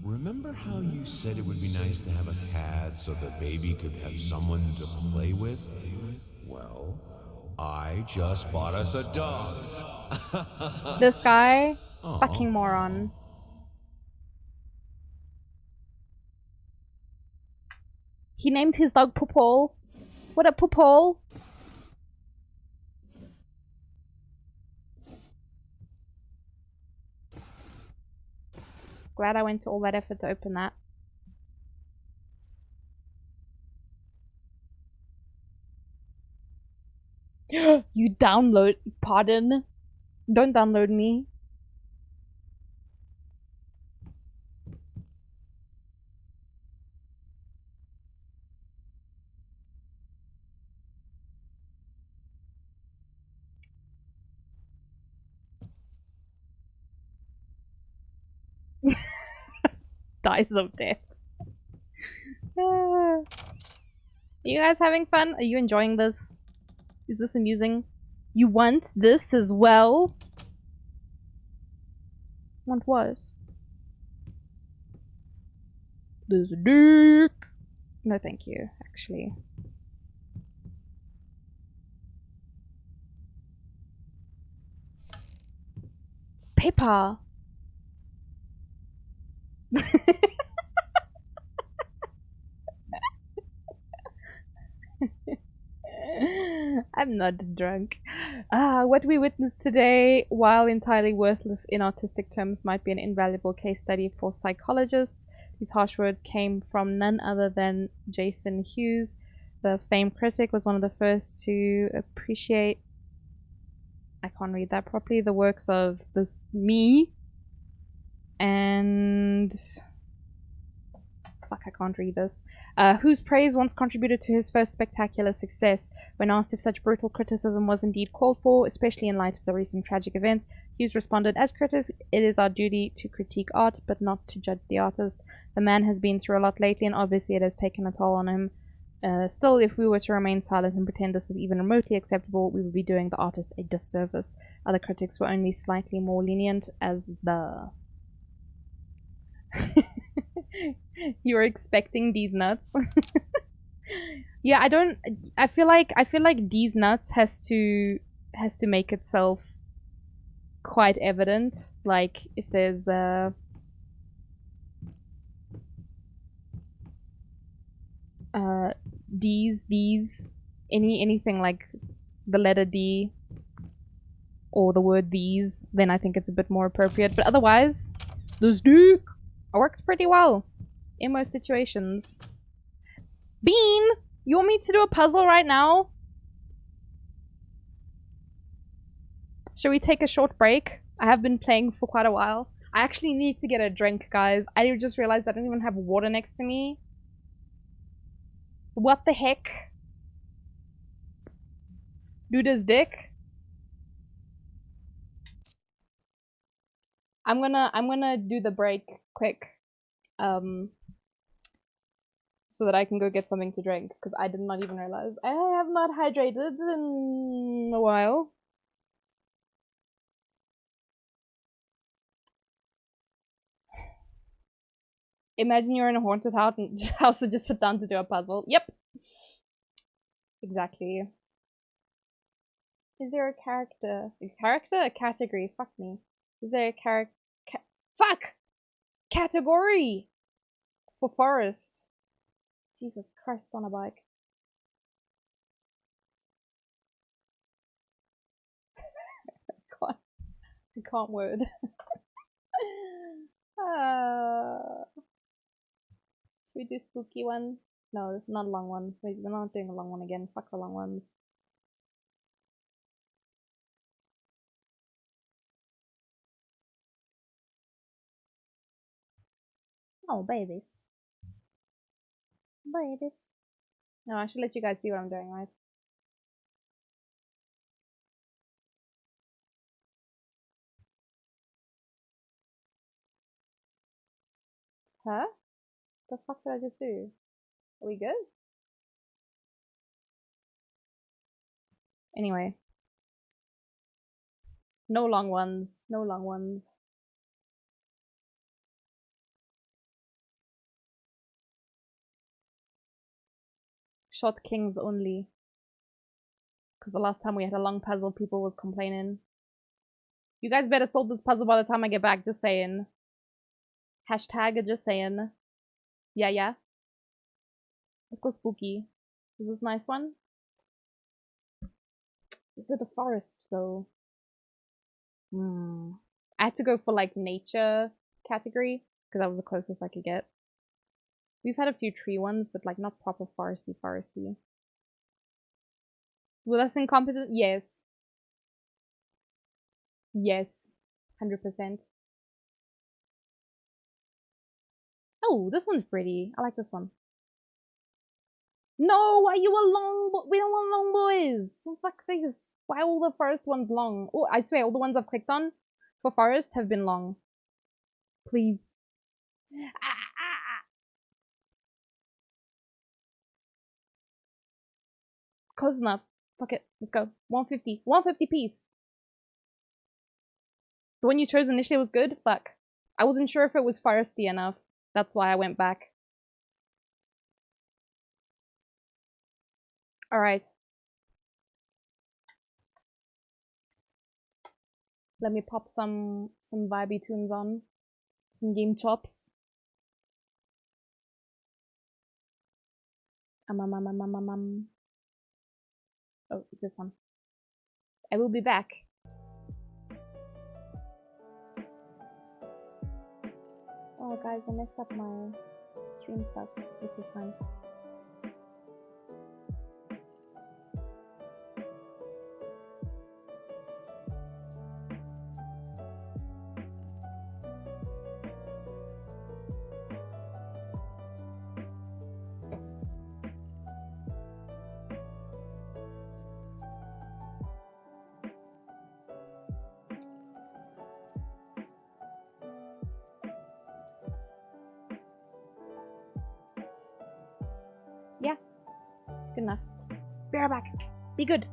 remember how you said it would be nice to have a cat so the baby could have someone to play with? Well, I just bought us a dog. This guy? Aw. Fucking moron. He named his dog Poopole. What a Poopole. Glad I went to all that effort to open that. You download. Pardon? Don't download me. Dies of death. Are you guys having fun? Are you enjoying this? Is this amusing? You want this as well? Want what? This dick. No, thank you, actually. Paper. I'm not drunk. What we witnessed today, while entirely worthless in artistic terms, might be an invaluable case study for psychologists. These harsh words came from none other than Jason Hughes. The famed critic was one of the first to appreciate, I can't read that properly, the works of this me. And fuck, I can't read this. Whose praise once contributed to his first spectacular success. When asked if such brutal criticism was indeed called for, especially in light of the recent tragic events, Hughes responded, "As critics, it is our duty to critique art, but not to judge the artist. The man has been through a lot lately, and obviously it has taken a toll on him. Still, if we were to remain silent and pretend this is even remotely acceptable, we would be doing the artist a disservice." Other critics were only slightly more lenient, as the... You were expecting these nuts. Yeah, I feel like these nuts has to make itself quite evident. Like if there's these anything like the letter D or the word these, then I think it's a bit more appropriate. But otherwise, this dick works pretty well in most situations. Bean, you want me to do a puzzle right now? Should we take a short break? I have been playing for quite a while. I actually need to get a drink, guys. I just realized I don't even have water next to me. What the heck? Duda's dick? I'm gonna do the break quick. So that I can go get something to drink, because I did not even realize I have not hydrated in a while. Imagine you're in a haunted house and just sit down to do a puzzle. Yep. Exactly. Is there a character? A character? A category? Fuck me. Is there a character? Fuck! Category! For forest. Jesus Christ on a bike. I can't word. Should we do spooky one? No, not a long one. Wait, we're not doing a long one again. Fuck the long ones. Oh, babies. Babies. No, I should let you guys see what I'm doing, right? Huh? The fuck did I just do? Are we good? Anyway. No long ones. No long ones. Short kings only. Because the last time we had a long puzzle, people was complaining. You guys better solve this puzzle by the time I get back, just saying. Hashtag just saying. Yeah, yeah. Let's go spooky. Is this a nice one? Is it a forest, though? I had to go for, like, nature category, because that was the closest I could get. We've had a few tree ones, but, like, not proper foresty. Will us incompetent? Yes. Yes. 100%. Oh, this one's pretty. I like this one. No, why you a long we don't want long boys. For fuck's sake, why all the forest ones long? Oh, I swear, all the ones I've clicked on for forest have been long. Please. Close enough. Fuck it. Let's go. 150. 150 piece. The one you chose initially was good? Fuck. I wasn't sure if it was foresty enough. That's why I went back. Alright. Let me pop some vibey tunes on. Some game chops. Oh, it's this one. I will be back. Oh, guys, I messed up my stream stuff. This is fine. Yeah, good enough. Be right back. Be good.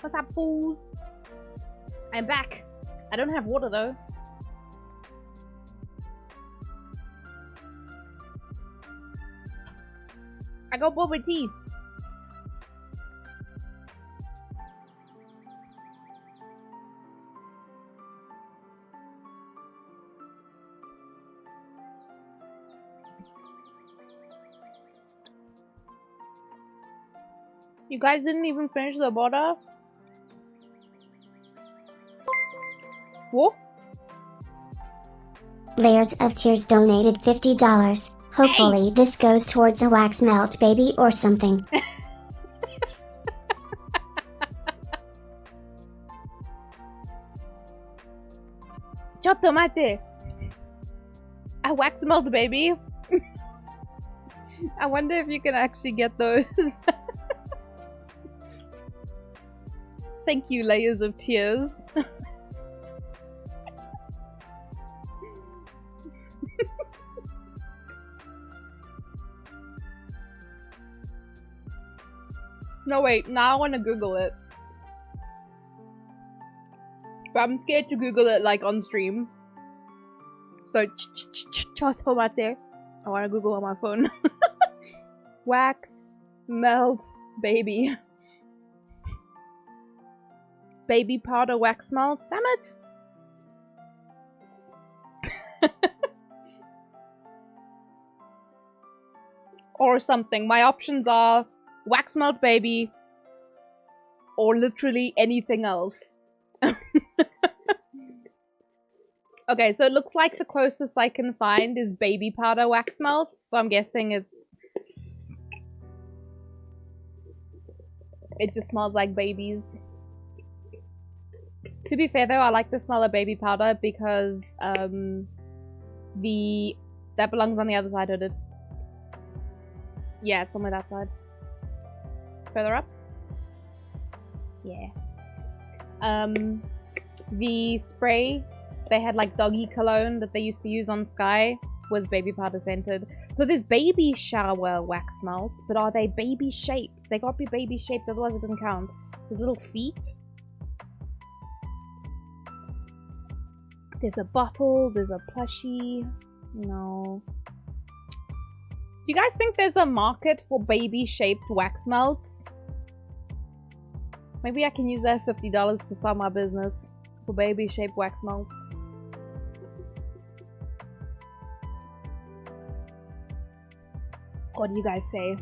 What's up, fools? I'm back. I don't have water though. I got boba tea. You guys didn't even finish the border? What? Layers of Tears donated $50. Hopefully this goes towards a wax melt baby or something. Chotto mate. A wax melt baby. I wonder if you can actually get those. Thank you, Layers of Tears. No, wait, now I want to Google it. But I'm scared to Google it, like, on stream. So, chotto mate. I want to Google on my phone. Wax, melt, baby. Baby powder wax melt. Damn it! Or something. My options are wax melt baby or literally anything else. Okay, so it looks like the closest I can find is baby powder wax melt, so I'm guessing it just smells like babies. To be fair though, I like the smell of baby powder because that belongs on the other side of it. Yeah, it's somewhere that side. Further up? Yeah. The spray, they had like doggy cologne that they used to use on Sky was baby powder scented. So there's baby shower wax melts, but are they baby shaped? They gotta be baby shaped, otherwise it doesn't count. There's little feet. There's a bottle, there's a plushie. No. Do you guys think there's a market for baby-shaped wax melts? Maybe I can use that $50 to start my business for baby-shaped wax melts. What do you guys say?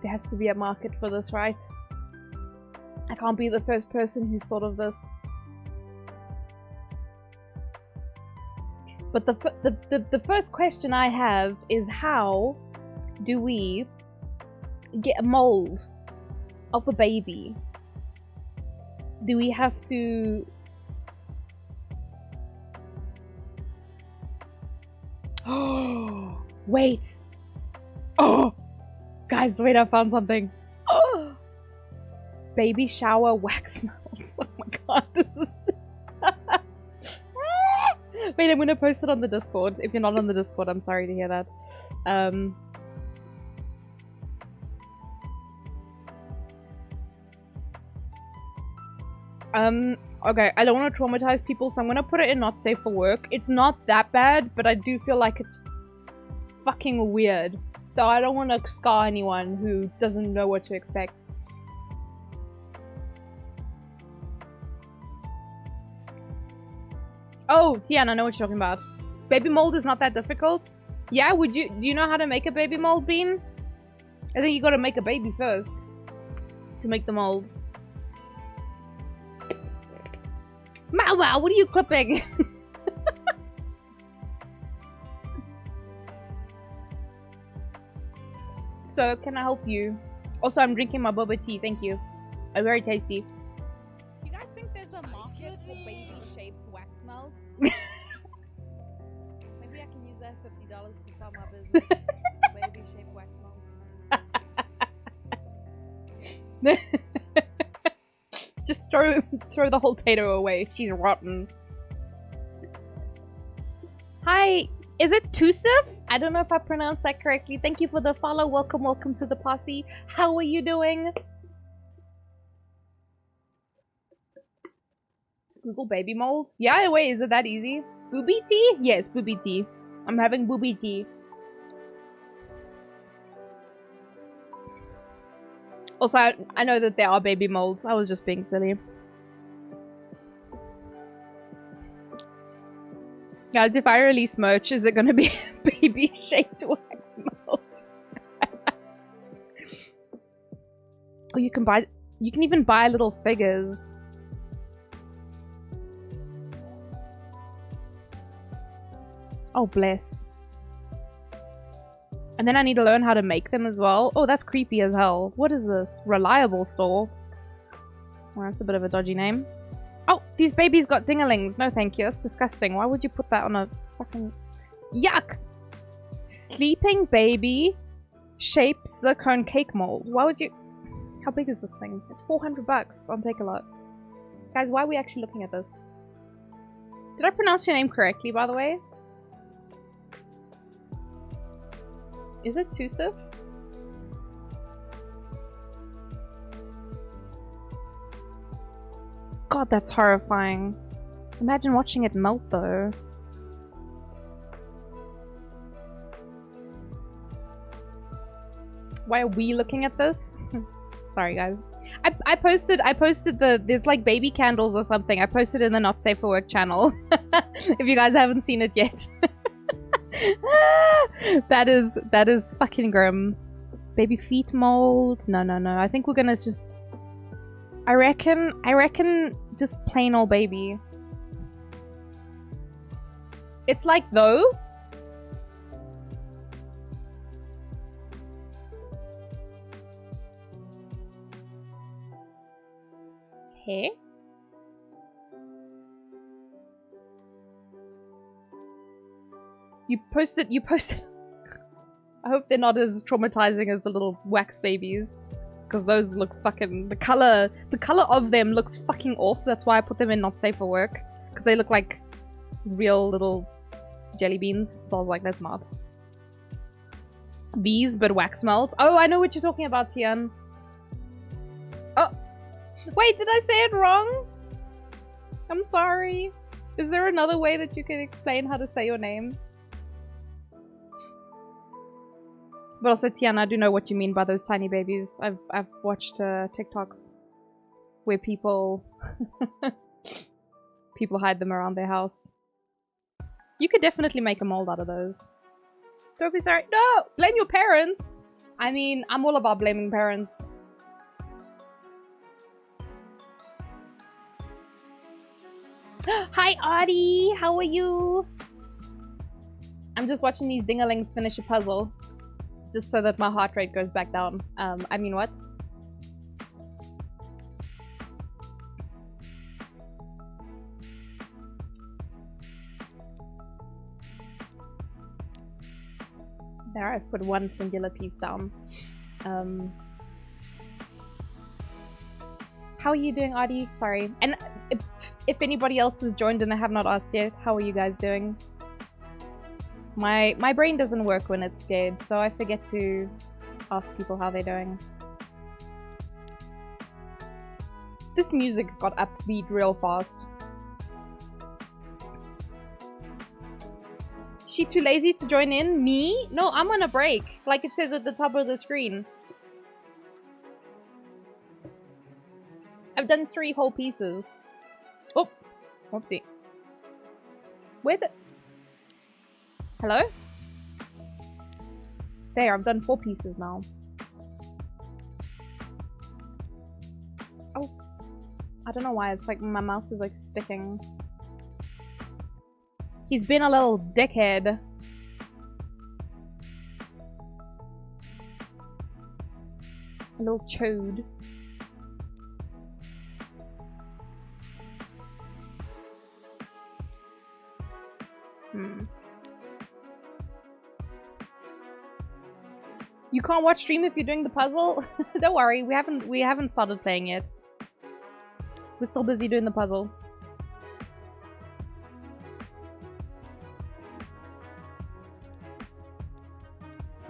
There has to be a market for this, right? I can't be the first person who's thought of this. But the first question I have is, how do we get a mold of a baby? Do we have to... Oh, wait. Oh, guys, wait, I found something. Oh, baby shower wax melts. Oh my god, this is... Wait, I'm gonna post it on the Discord. If you're not on the Discord, I'm sorry to hear that. Okay, I don't want to traumatize people, so I'm gonna put it in not safe for work. It's not that bad, but I do feel like it's fucking weird. So I don't want to scar anyone who doesn't know what to expect. Oh, Tian, I know what you're talking about. Baby mold is not that difficult. Yeah, do you know how to make a baby mold, Bean? I think you gotta make a baby first to make the mold. Wow, what are you clipping? So, can I help you? Also, I'm drinking my boba tea, thank you. Very tasty. You guys think there's a market for baby-shaped wax melts? Maybe I can use that $50 to start my business. Baby-shaped wax melts. Just throw the whole tato away. She's rotten. Hi, Is it Tusif? I don't know if I pronounced that correctly. Thank you for the follow. Welcome, welcome to the posse. How are you doing? Google baby mold? Yeah, wait, is it that easy? Booby tea? Yes, booby tea. I'm having booby tea. Also, I know that there are baby molds. I was just being silly. Guys, if I release merch, is it gonna be baby-shaped wax molds? Oh, you can even buy little figures. Oh, bless. And then I need to learn how to make them as well. Oh, that's creepy as hell. What is this? Reliable store. Well, that's a bit of a dodgy name. Oh, these babies got dingalings. No, thank you. That's disgusting. Why would you put that on a fucking... Yuck! Sleeping baby shape silicone cake mold. Why would you... How big is this thing? It's 400 bucks on Take-A-Lot. Guys, why are we actually looking at this? Did I pronounce your name correctly, by the way? Is it Tusif? God, that's horrifying. Imagine watching it melt, though. Why are we looking at this? Sorry, guys. I posted there's like baby candles or something. I posted in the Not Safe for Work channel. If you guys haven't seen it yet. That is fucking grim. Baby feet mold. No. I think we're gonna just... I reckon just plain old baby. It's like though. Hey? You posted I hope they're not as traumatizing as the little wax babies. Because those look fucking... The color of them looks fucking off. That's why I put them in Not Safe for Work. Because they look like real little jelly beans. So I was like, that's not. These, but wax melts. Oh, I know what you're talking about, Tian. Oh! Wait, did I say it wrong? I'm sorry. Is there another way that you can explain how to say your name? But also, Tiana, I do know what you mean by those tiny babies. I've watched TikToks where people people hide them around their house. You could definitely make a mold out of those. Don't be sorry. No! Blame your parents! I mean, I'm all about blaming parents. Hi, Audie! How are you? I'm just watching these dingalings finish a puzzle. Just so that my heart rate goes back down. I mean, what? There, I've put one singular piece down. How are you doing, Audie? Sorry. And if anybody else has joined and I have not asked yet, how are you guys doing? My brain doesn't work when it's scared, so I forget to ask people how they're doing. This music got upbeat real fast. She too lazy to join in? Me? No, I'm on a break, like it says at the top of the screen. I've done 3 whole pieces. Oh, whoopsie. Where the... Hello? There, I've done 4 pieces now. Oh. I don't know why, it's like my mouse is like sticking. He's been a little dickhead. A little chode. You can't watch stream if you're doing the puzzle? Don't worry, we haven't started playing yet. We're still busy doing the puzzle.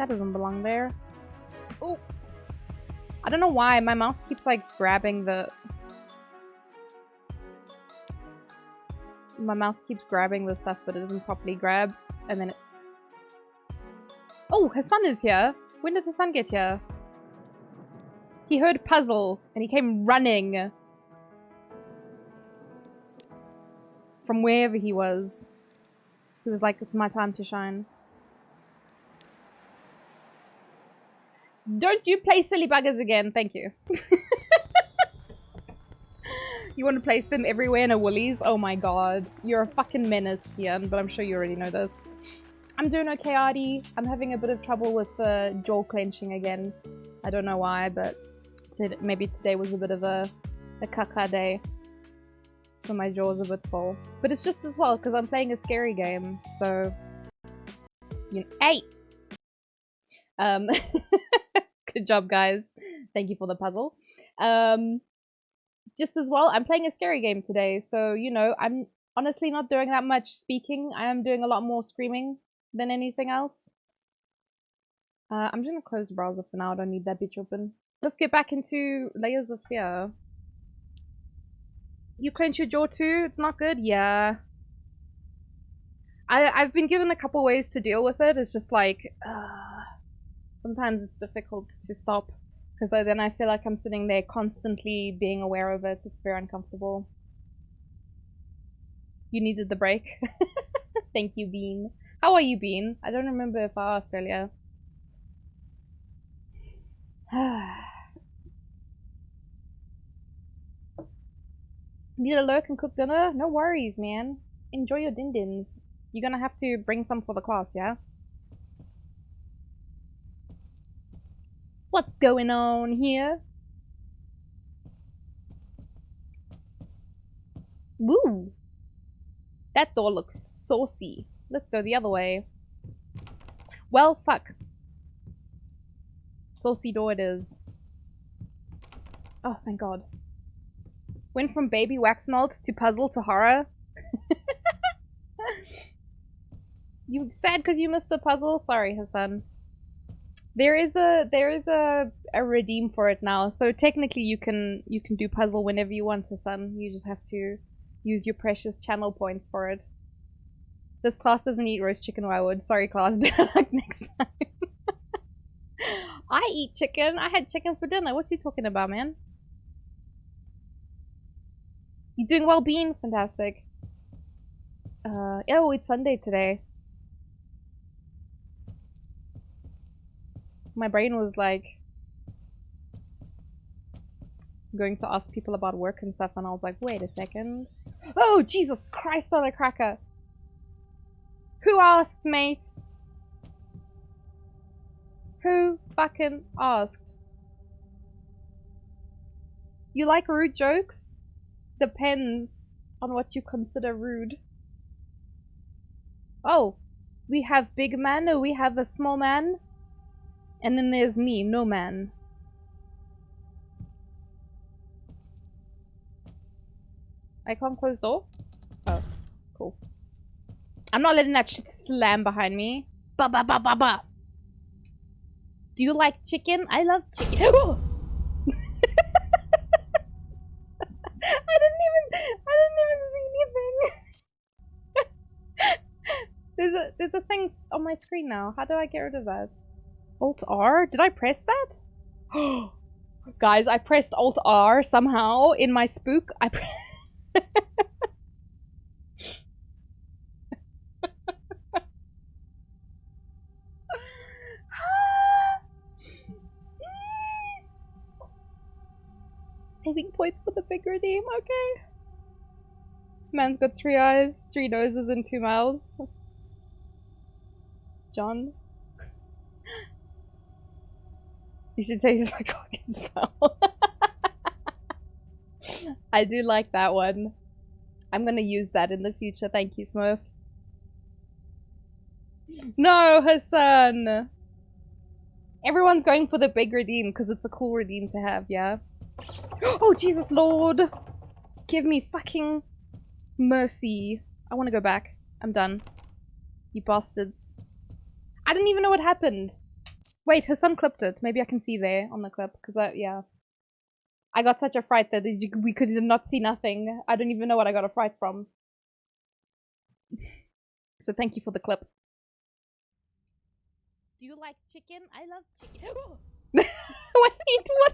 That doesn't belong there. Oh! I don't know why, my mouse keeps like grabbing the... My mouse keeps grabbing the stuff but it doesn't properly grab, and then it... Oh, Hassan is here! When did Hassan get here? He heard puzzle, and he came running. From wherever he was. He was like, it's my time to shine. Don't you play silly buggers again, thank you. You want to place them everywhere in a Woolies? Oh my god. You're a fucking menace, Tian, but I'm sure you already know this. I'm doing okay, Artie. I'm having a bit of trouble with jaw clenching again. I don't know why, but maybe today was a bit of a caca day. So my jaw's a bit sore. But it's just as well, because I'm playing a scary game, so... You know, hey! Good job, guys. Thank you for the puzzle. Just as well, I'm playing a scary game today, so, you know, I'm honestly not doing that much speaking. I am doing a lot more screaming than anything else. I'm just gonna close the browser for now. I don't need that bitch open. Let's get back into Layers of Fear. You clench your jaw too? It's not good? Yeah. I've been given a couple ways to deal with it. It's just like... sometimes it's difficult to stop. Because then I feel like I'm sitting there constantly being aware of it. It's very uncomfortable. You needed the break. Thank you, Bean. How are you, Bean? I don't remember if I asked earlier. Need a lurk and cook dinner? No worries, man. Enjoy your din-dins. You're gonna have to bring some for the class, yeah? What's going on here? Woo! That door looks saucy. Let's go the other way. Well, fuck. Saucy door it is. Oh, thank god. Went from baby wax melt to puzzle to horror. You sad because you missed the puzzle? Sorry, Hassan. There is a redeem for it now. So technically you can do puzzle whenever you want, Hassan. You just have to use your precious channel points for it. This class doesn't eat roast chicken, why would? Sorry class, better luck next time. I eat chicken. I had chicken for dinner. What are you talking about, man? You doing well, Bean? Fantastic. Oh, it's Sunday today. My brain was like going to ask people about work and stuff, and I was like, wait a second. Oh, Jesus Christ on a cracker. Who asked, mate? Who fucking asked? You like rude jokes? Depends on what you consider rude. Oh, we have big man, or we have a small man? And then there's me, no man. I can't close door? Oh, cool. I'm not letting that shit slam behind me. Ba ba ba ba ba. Do you like chicken? I love chicken. I didn't even see anything. There's a thing on my screen now. How do I get rid of that? Alt R? Did I press that? Guys, I pressed Alt R somehow in my spook. Saving points for the big redeem, okay. Man's got 3 eyes, 3 noses, and 2 mouths. John? You should say he's my cock and spell. I do like that one. I'm gonna use that in the future. Thank you, Smurf. No, Hassan! Everyone's going for the big redeem because it's a cool redeem to have, yeah? Oh, Jesus Lord! Give me fucking mercy. I want to go back. I'm done. You bastards. I didn't even know what happened. Wait, her son clipped it. Maybe I can see there on the clip. Because, yeah. I got such a fright that we could not see nothing. I don't even know what I got a fright from. So thank you for the clip. Do you like chicken? I love chicken. Wait, what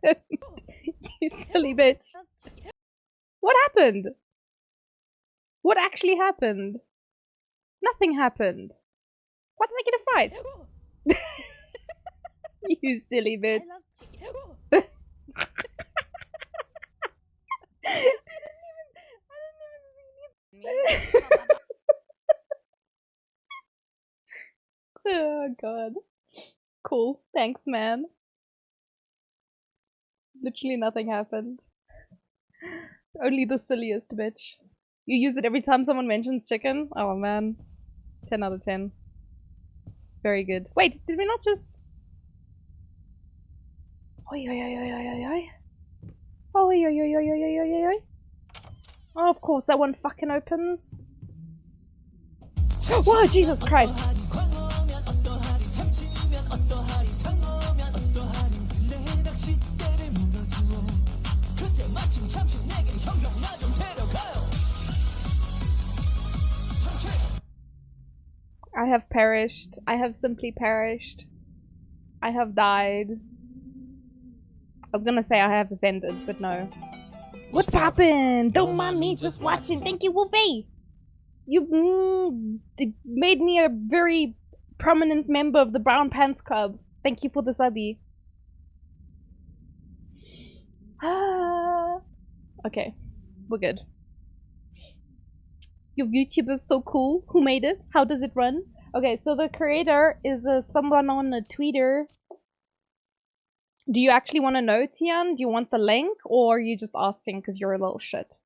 happened? You silly bitch. What happened? What actually happened? Nothing happened. Why did I get a fright? You silly bitch. Oh god. Cool. Thanks, man. Literally nothing happened. Only the silliest bitch. You use it every time someone mentions chicken? Oh man. 10 out of 10. Very good. Wait, did we not just... Oi, oi, oi, oi, oi, oi, oi. Oi, oi, oi, oi, oi, oi, oi, oi. Oh, of course, that one fucking opens. Whoa, Jesus Christ. I have perished. I have simply perished. I have died. I was gonna say I have ascended, but no. What's poppin'? Don't mind me just watching. Thank you, Wolfie. You made me a very prominent member of the Brown Pants Club. Thank you for the subby. Okay, we're good. Your YouTube is so cool. Who made it? How does it run? Okay, so the creator is someone on a Twitter. Do you actually want to know, Tian? Do you want the link? Or are you just asking because you're a little shit?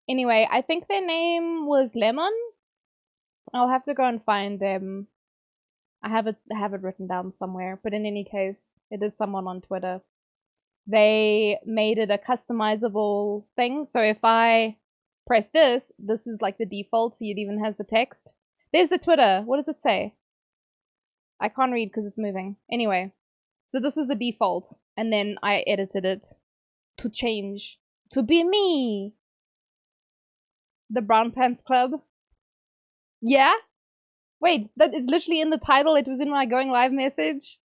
Anyway, I think their name was Lemon. I'll have to go and find them. I have it written down somewhere. But in any case, it is someone on Twitter. They made it a customizable thing. So if I press this, this is like the default. So it even has the text. There's the Twitter. What does it say? I can't read because it's moving. Anyway. So this is the default, and then I edited it to change to be me. The Brown Pants Club. Yeah? Wait, that is literally in the title. It was in my going live message.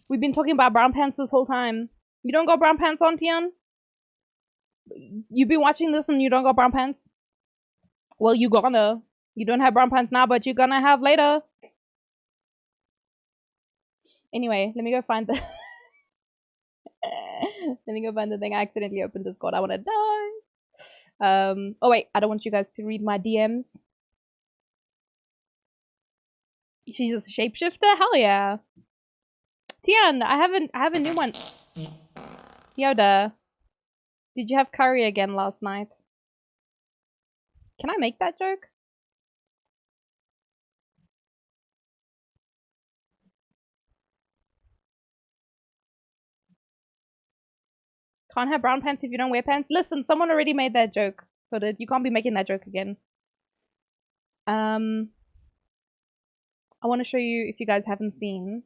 We've been talking about brown pants this whole time. You don't got brown pants on, Tian? You've been watching this and you don't got brown pants? Well, you gonna. You don't have brown pants now, but you're gonna have later. Anyway, let me go find the... Let me go find the thing. I accidentally opened Discord. I want to die. Oh wait, I don't want you guys to read my DMs. She's a shapeshifter? Hell yeah. Tian, I have a new one. Yoda. Did you have curry again last night? Can I make that joke? Can't have brown pants if you don't wear pants? Listen, someone already made that joke. Hooded. You can't be making that joke again. I want to show you if you guys haven't seen.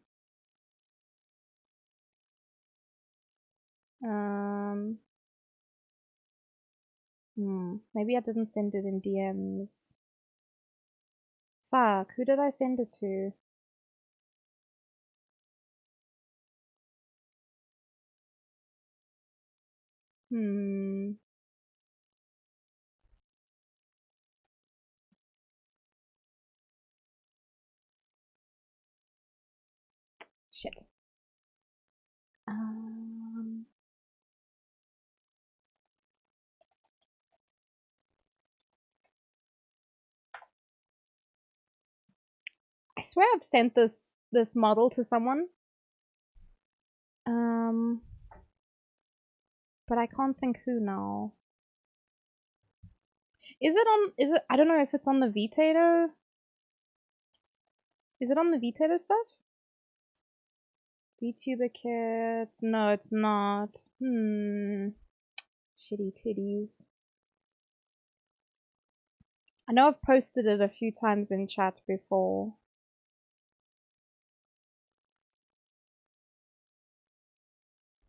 Maybe I didn't send it in DMs. Fuck, who did I send it to? Shit. I swear I've sent this model to someone. But I can't think who now. Is it I don't know if it's on the Vitato. Is it on the Vitato stuff? VTuber kit. No, it's not. Shitty titties. I know I've posted it a few times in chat before.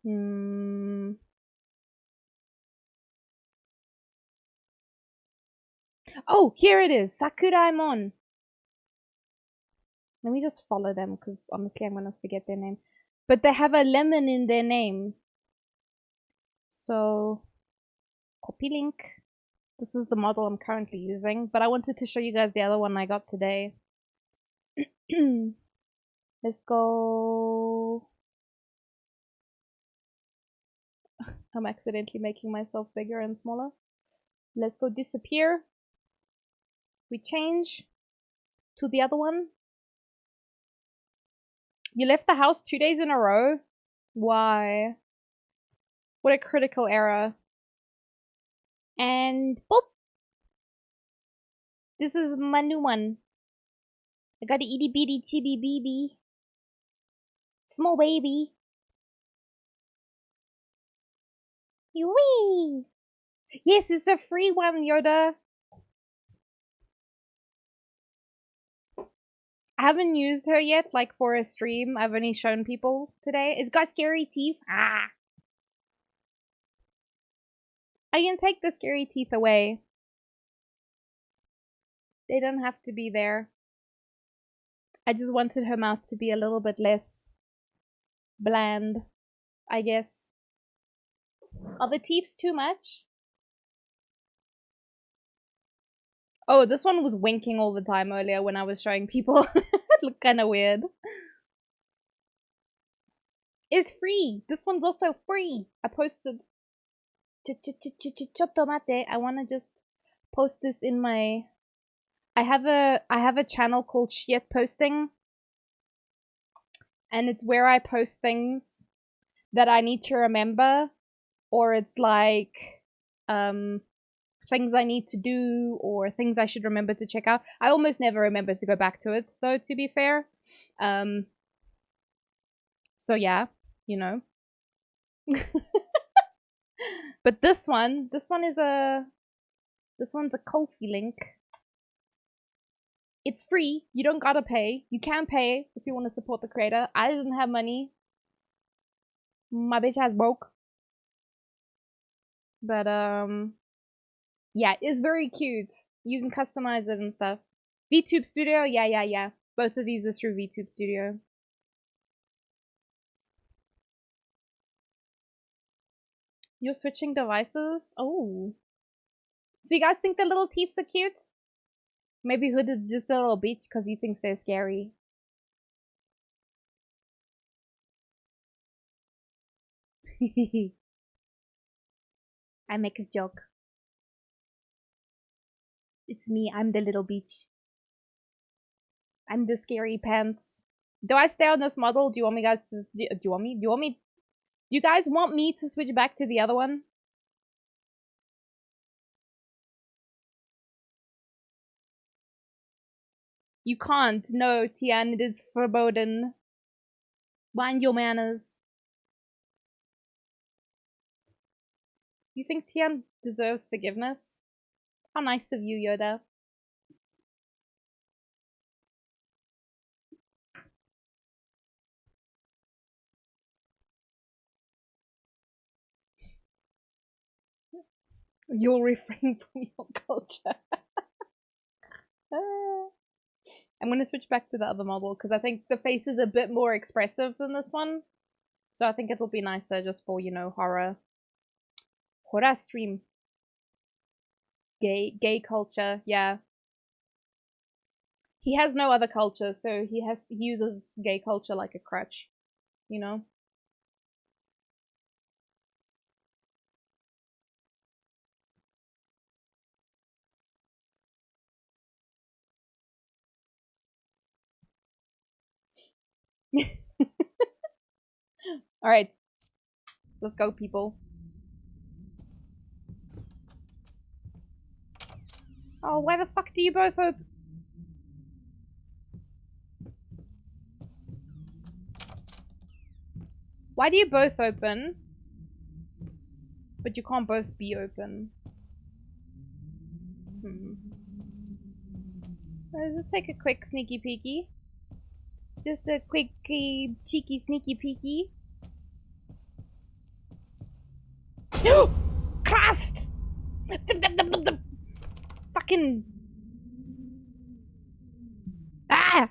Hmm. Oh, here it is. Sakuraimon. Let me just follow them because honestly I'm gonna forget their name. But they have a lemon in their name. So, copy link. This is the model I'm currently using, but I wanted to show you guys the other one I got today. Let's go. I'm accidentally making myself bigger and smaller. Let's go disappear. We change to the other one. You left the house 2 days in a row? Why? What a critical error. And boop! This is my new one. I got a itty bitty chibi baby. Small baby. Wee! Yes, it's a free one, Yoda. I haven't used her yet, like for a stream. I've only shown people today. It's got scary teeth. Ah! I can take the scary teeth away. They don't have to be there. I just wanted her mouth to be a little bit less bland, I guess. Are the teeth too much? Oh, this one was winking all the time earlier when I was showing people. It looked kind of weird. It's free. This one's also free. I posted. Chotto mate. I want to just post this in my. I have a channel called Shit Posting, and it's where I post things that I need to remember, or it's like things I need to do or things I should remember to check out. I almost never remember to go back to it, though, to be fair. So yeah, you know. But this one's a Ko-fi link. It's free. You don't gotta pay. You can pay if you want to support the creator. I didn't have money. My bitch ass broke. But yeah, it's very cute. You can customize it and stuff. VTube Studio, yeah. Both of these were through VTube Studio. You're switching devices? Oh. So you guys think the little teeths are cute? Maybe Hood is just a little bitch because he thinks they're scary. I make a joke. It's me, I'm the little bitch. I'm the scary pants. Do I stay on this model? Do you want me guys to... Do you guys want me to switch back to the other one? You can't. No, Tian, it is forbidden. Mind your manners. You think Tian deserves forgiveness? How nice of you, Yoda. You'll refrain from your culture. I'm gonna switch back to the other model because I think the face is a bit more expressive than this one. So I think it'll be nicer just for, you know, horror stream. Gay culture, yeah. He has no other culture, so he uses gay culture like a crutch, you know? Alright. Let's go, people. Oh, why the fuck do you both open? Why do you both open? But you can't both be open. Let's just take a quick sneaky peeky. Just a quick cheeky sneaky peeky. Christ! Fucking... Ah!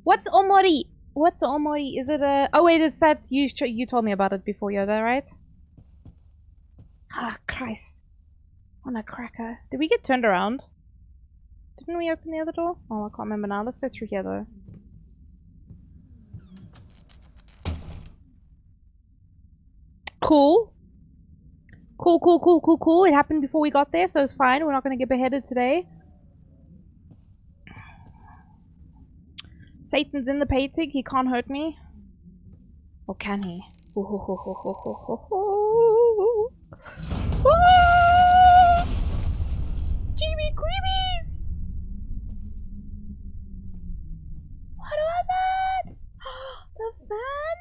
What's omori? What's omori? Is it a... Oh wait, it's that... You told me about it before, Yoda, right? Ah, Christ. On a cracker. Did we get turned around? Didn't we open the other door? Oh, I can't remember now. Let's go through here, though. Cool. Cool. It happened before we got there, so it's fine. We're not going to get beheaded today. Satan's in the painting. He can't hurt me. Or can he? Jimmy Creepies! What was that? The fan?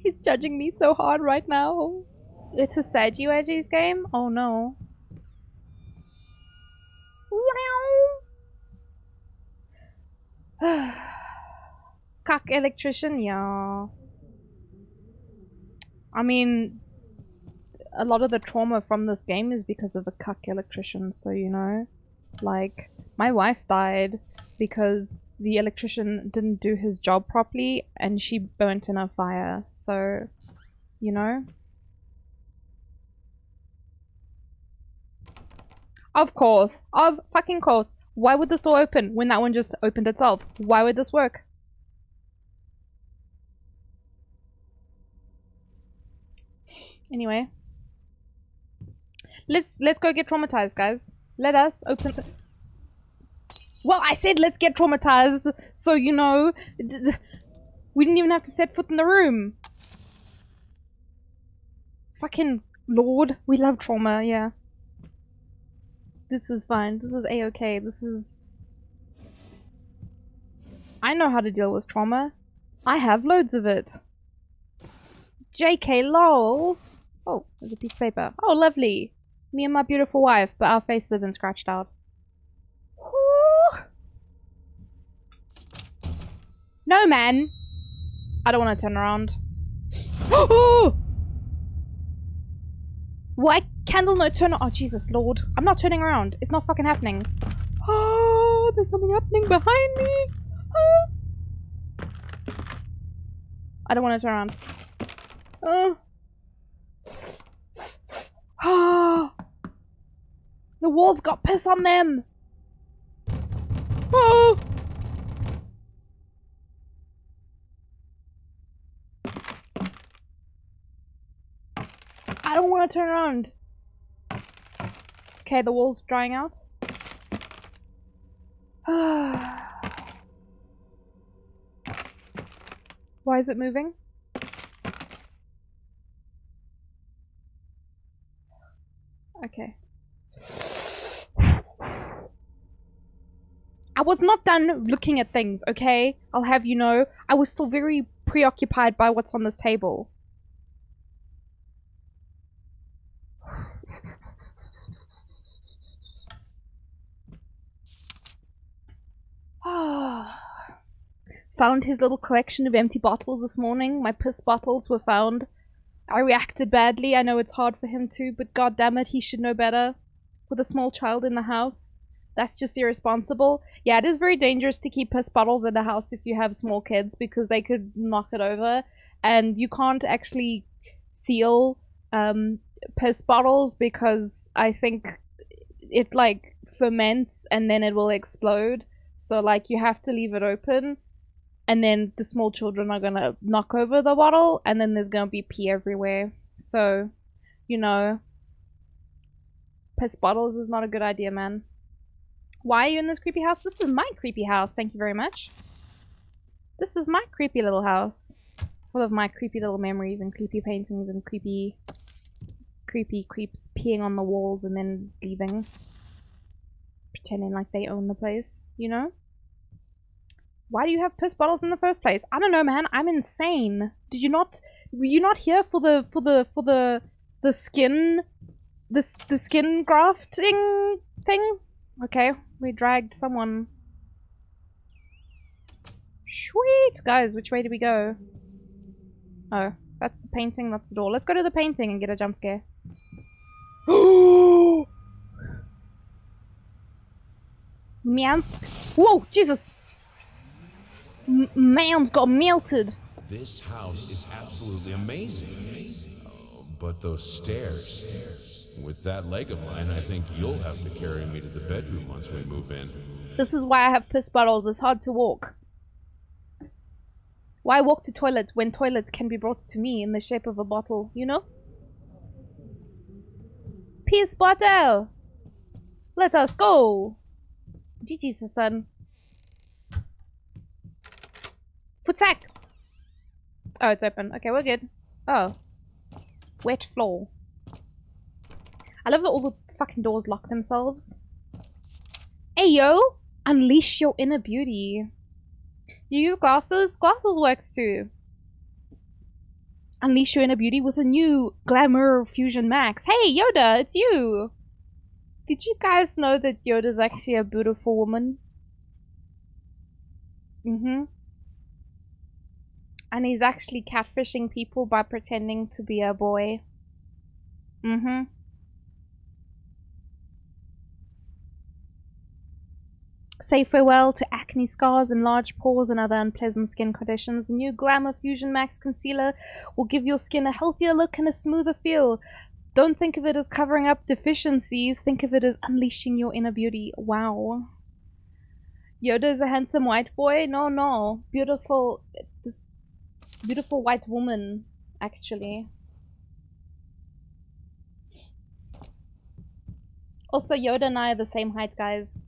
He's judging me so hard right now. It's a Sagittarius game? Oh no. Cuck electrician, yeah. I mean, a lot of the trauma from this game is because of the cuck electrician, so you know. Like, my wife died because the electrician didn't do his job properly and she burnt in a fire, so, you know. Of course. Of fucking course. Why would this door open when that one just opened itself? Why would this work? Anyway. Let's go get traumatized, guys. Let us open the... Well, I said let's get traumatized, so you know, we didn't even have to set foot in the room. Fucking Lord, we love trauma, yeah. This is fine. This is a-okay. This is... I know how to deal with trauma. I have loads of it. JK lol. Oh, there's a piece of paper. Oh, lovely. Me and my beautiful wife, but our faces have been scratched out. Ooh. No, man. I don't want to turn around. Oh! Why candle no turn? Oh, Jesus Lord. I'm not turning around. It's not fucking happening. Oh, there's something happening behind me. Oh. I don't want to turn around. Oh. Oh. The walls got piss on them. Oh. I don't want to turn around. Okay, the wall's drying out. Why is it moving? Okay. I was not done looking at things, okay? I'll have you know. I was still very preoccupied by what's on this table. Found his little collection of empty bottles this morning. My piss bottles were found. I reacted badly. I know it's hard for him too, but god damn it, he should know better. With a small child in the house. That's just irresponsible. Yeah, it is very dangerous to keep piss bottles in the house if you have small kids because they could knock it over. And you can't actually seal piss bottles because I think it like ferments and then it will explode. So like you have to leave it open. And then the small children are gonna knock over the bottle and then there's gonna be pee everywhere. So, you know, piss bottles is not a good idea, man. Why are you in this creepy house? This is my creepy house, thank you very much. This is my creepy little house. Full of my creepy little memories and creepy paintings and creepy creeps peeing on the walls and then leaving. Pretending like they own the place, you know? Why do you have piss bottles in the first place? I don't know, man. I'm insane. Did you not Were you not here for the skin the skin grafting thing? Okay, we dragged someone. Sweet! Guys, which way do we go? Oh, that's the painting, that's the door. Let's go to the painting and get a jump scare. Man's... Whoa, Jesus! Man's got melted. This house is absolutely amazing. Oh, but those stairs. With that leg of mine, I think you'll have to carry me to the bedroom once we move in. This is why I have piss bottles. It's hard to walk. Why walk to toilets when toilets can be brought to me in the shape of a bottle, you know? Piss bottle! Let us go! GG's, son. Foot sack! Oh, it's open. Okay, we're good. Oh. Wet floor. I love that all the fucking doors lock themselves. Hey, yo! Unleash your inner beauty. You use glasses? Glasses works too. Unleash your inner beauty with a new Glamour Fusion Max. Hey, Yoda, it's you! Did you guys know that Yoda's actually a beautiful woman? Mm-hmm. And he's actually catfishing people by pretending to be a boy. Mm-hmm. Say farewell to acne scars, enlarged pores, and other unpleasant skin conditions. The new Glamour Fusion Max Concealer will give your skin a healthier look and a smoother feel. Don't think of it as covering up deficiencies. Think of it as unleashing your inner beauty. Wow. Yoda is a handsome white boy? No, no. Beautiful white woman, actually. Also, Yoda and I are the same height, guys.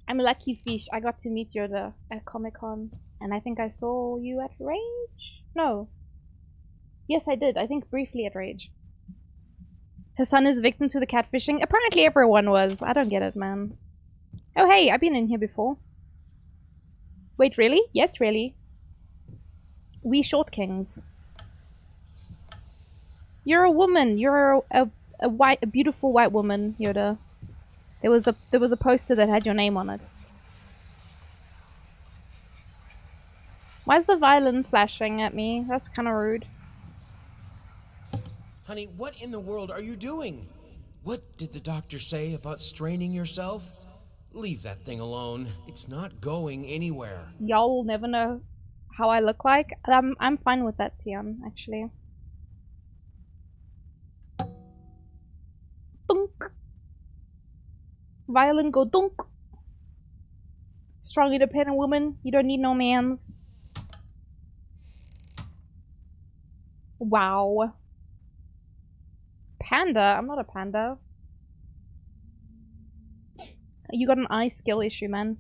I'm a lucky fish. I got to meet Yoda at Comic-Con. And I think I saw you at Rage? No. Yes, I did. I think briefly at Rage. His son is a victim to the catfishing? Apparently everyone was. I don't get it, man. Oh, hey, I've been in here before. Wait, really? Yes, really. We short kings. You're a woman. You're a beautiful white woman, Yoda. There was a poster that had your name on it. Why is the violin flashing at me? That's kind of rude. Honey, what in the world are you doing? What did the doctor say about straining yourself? Leave that thing alone. It's not going anywhere. Y'all will never know how I look like. I'm fine with that, Tian, actually. Dunk. Violin go dunk. Strong independent woman. You don't need no mans. Wow. Panda? I'm not a panda. You got an eye skill issue, man.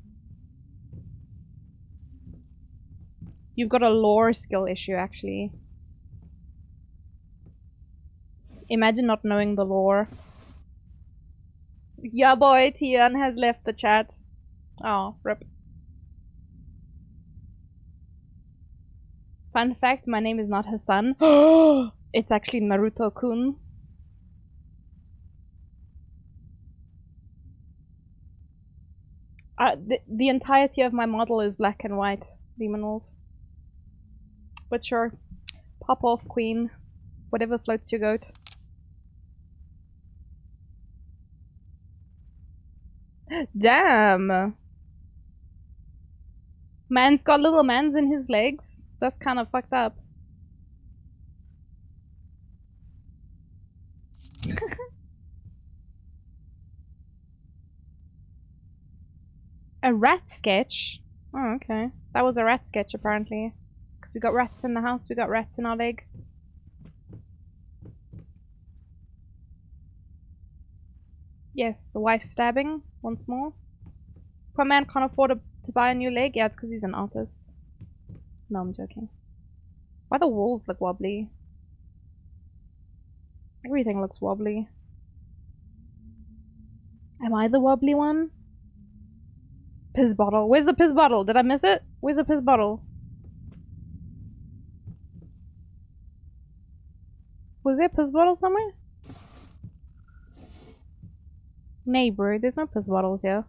You've got a lore skill issue, actually. Imagine not knowing the lore. Yeah, boy, Tian has left the chat. Oh, rip. Fun fact, my name is not his son. It's actually Naruto-kun. The entirety of my model is black and white, Demon Wolf. But sure. Pop off, queen. Whatever floats your goat. Damn! Man's got little mans in his legs. That's kind of fucked up. A rat sketch? Oh, okay. That was a rat sketch, apparently. Because we got rats in the house, we got rats in our leg. Yes, the wife stabbing, once more. Poor man can't afford to buy a new leg? Yeah, it's because he's an artist. No, I'm joking. Why the walls look wobbly? Everything looks wobbly. Am I the wobbly one? piss bottle? Where's the piss bottle? Did I miss it? Where's the piss bottle? Was there a piss bottle somewhere? Nay, bro, there's no piss bottles here.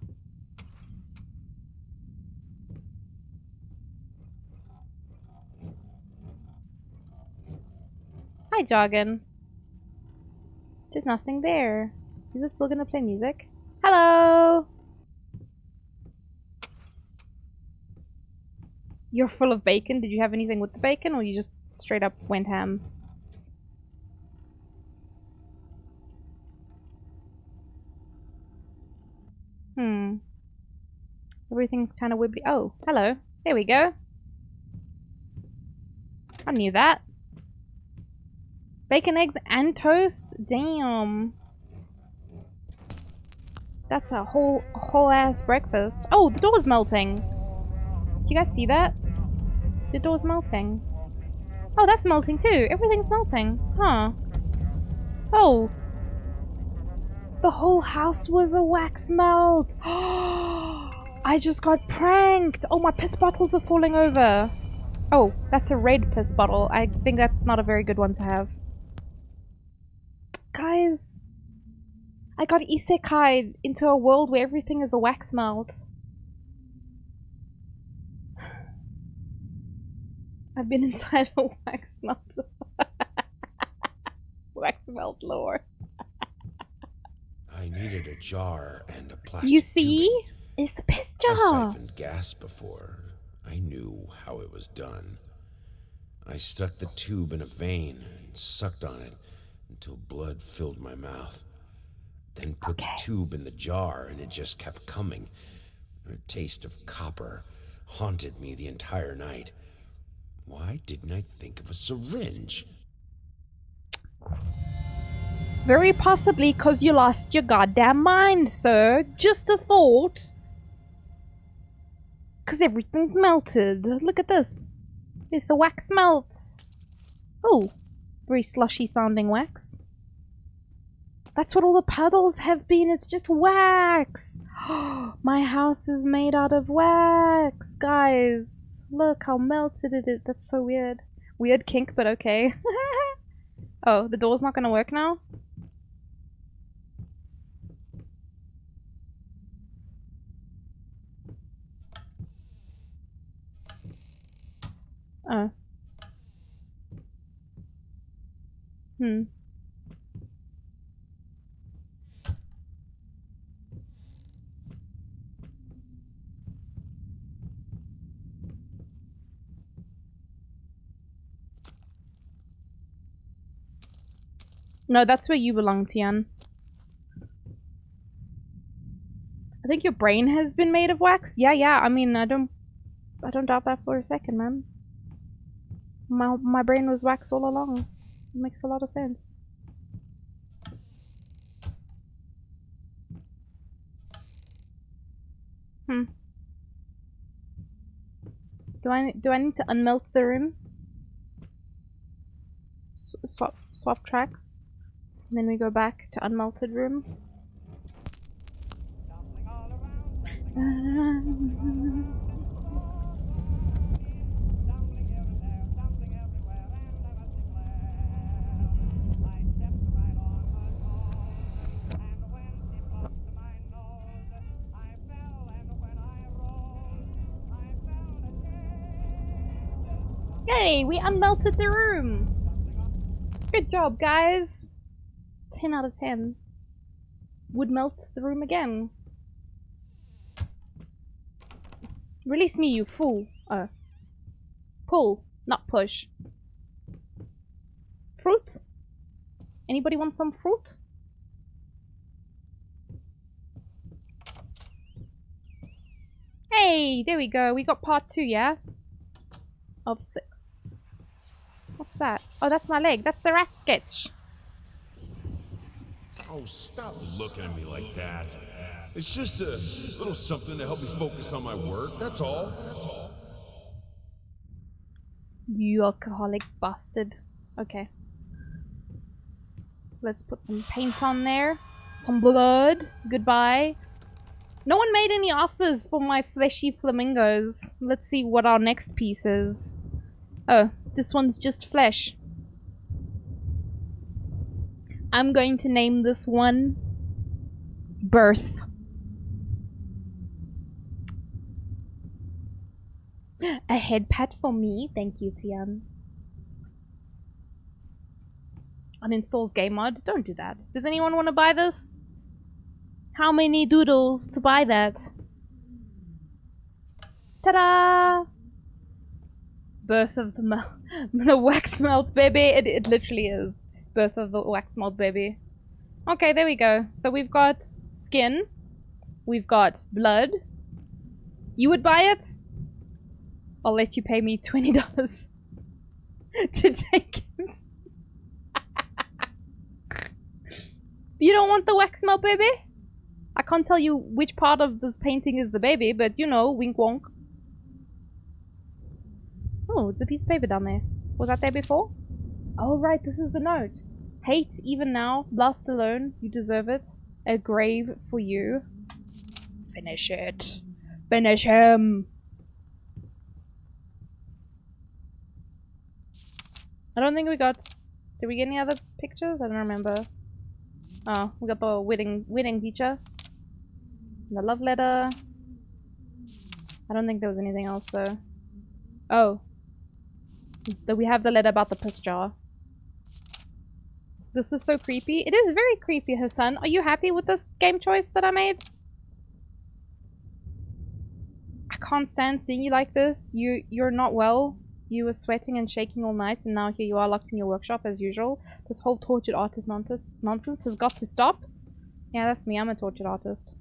Hi, Joggin. There's nothing there. Is it still gonna play music? Hello! You're full of bacon. Did you have anything with the bacon, or you just straight up went ham? Everything's kind of wibbly. Oh, hello. There we go. I knew that. Bacon, eggs, and toast? Damn. That's a whole ass breakfast. Oh, the door's melting. Do you guys see that? The door's melting. Oh, that's melting too. Everything's melting. Huh. Oh. The whole house was a wax melt. I just got pranked. Oh, my piss bottles are falling over. Oh, that's a red piss bottle. I think that's not a very good one to have. Guys, I got isekai'd into a world where everything is a wax melt. I've been inside a wax melt. Wax melt lore. I needed a jar and a plastic You see? tubing. It's the piss I jar. siphoned gas before. I knew how it was done. I stuck the tube in a vein and sucked on it until blood filled my mouth. Then put the tube in the jar and it just kept coming. A taste of copper haunted me the entire night. Why didn't I think of a syringe? Very possibly because you lost your goddamn mind, sir. Just a thought. Because everything's melted. Look at this. It's a wax melt. Oh, very slushy sounding wax. That's what all the puddles have been. It's just wax. My house is made out of wax, guys. Look how melted it is. That's so weird. Weird kink, but okay. Oh, the door's not gonna work now? Oh. No, that's where you belong, Tian. I think your brain has been made of wax. Yeah. I mean, I don't doubt that for a second, man. My brain was wax all along. It makes a lot of sense. Do I need to unmelt the room? Swap tracks, and then we go back to unmelted room. Hey, we unmelted the room! Good job, guys! 10 out of 10. Would melt the room again. Release me, you fool. Pull, not push. Fruit? Anybody want some fruit? Hey, there we go. We got part 2, yeah? Of 6. What's that? Oh, that's my leg. That's the rat sketch. Oh, stop looking at me like that. It's just a little something to help me focus on my work, that's all. You alcoholic bastard. Okay. Let's put some paint on there. Some blood. Goodbye. No one made any offers for my fleshy flamingos. Let's see what our next piece is. Oh, this one's just flesh. I'm going to name this one Birth. A head pat for me. Thank you, Tian. Uninstalls game mod. Don't do that. Does anyone want to buy this? How many doodles to buy that? Ta-da! Birth of the the wax melt baby. It literally is. Birth of the wax melt baby. Okay, there we go. So we've got skin. We've got blood. You would buy it? I'll let you pay me $20 to take it. You don't want the wax melt baby? I can't tell you which part of this painting is the baby, but you know, wink wonk. Oh, it's a piece of paper down there. Was that there before? Oh right, this is the note. Hate even now, lost alone, you deserve it. A grave for you. Finish it. Finish him. I don't think we got... Did we get any other pictures? I don't remember. Oh, we got the wedding picture. The love letter. I don't think there was anything else though. Oh. We have the letter about the piss jar. This is so creepy. It is very creepy, Hassan. Are you happy with this game choice that I made? I can't stand seeing you like this. You're not well. You were sweating and shaking all night, and now here you are locked in your workshop as usual. This whole tortured artist nonsense has got to stop. Yeah, that's me. I'm a tortured artist.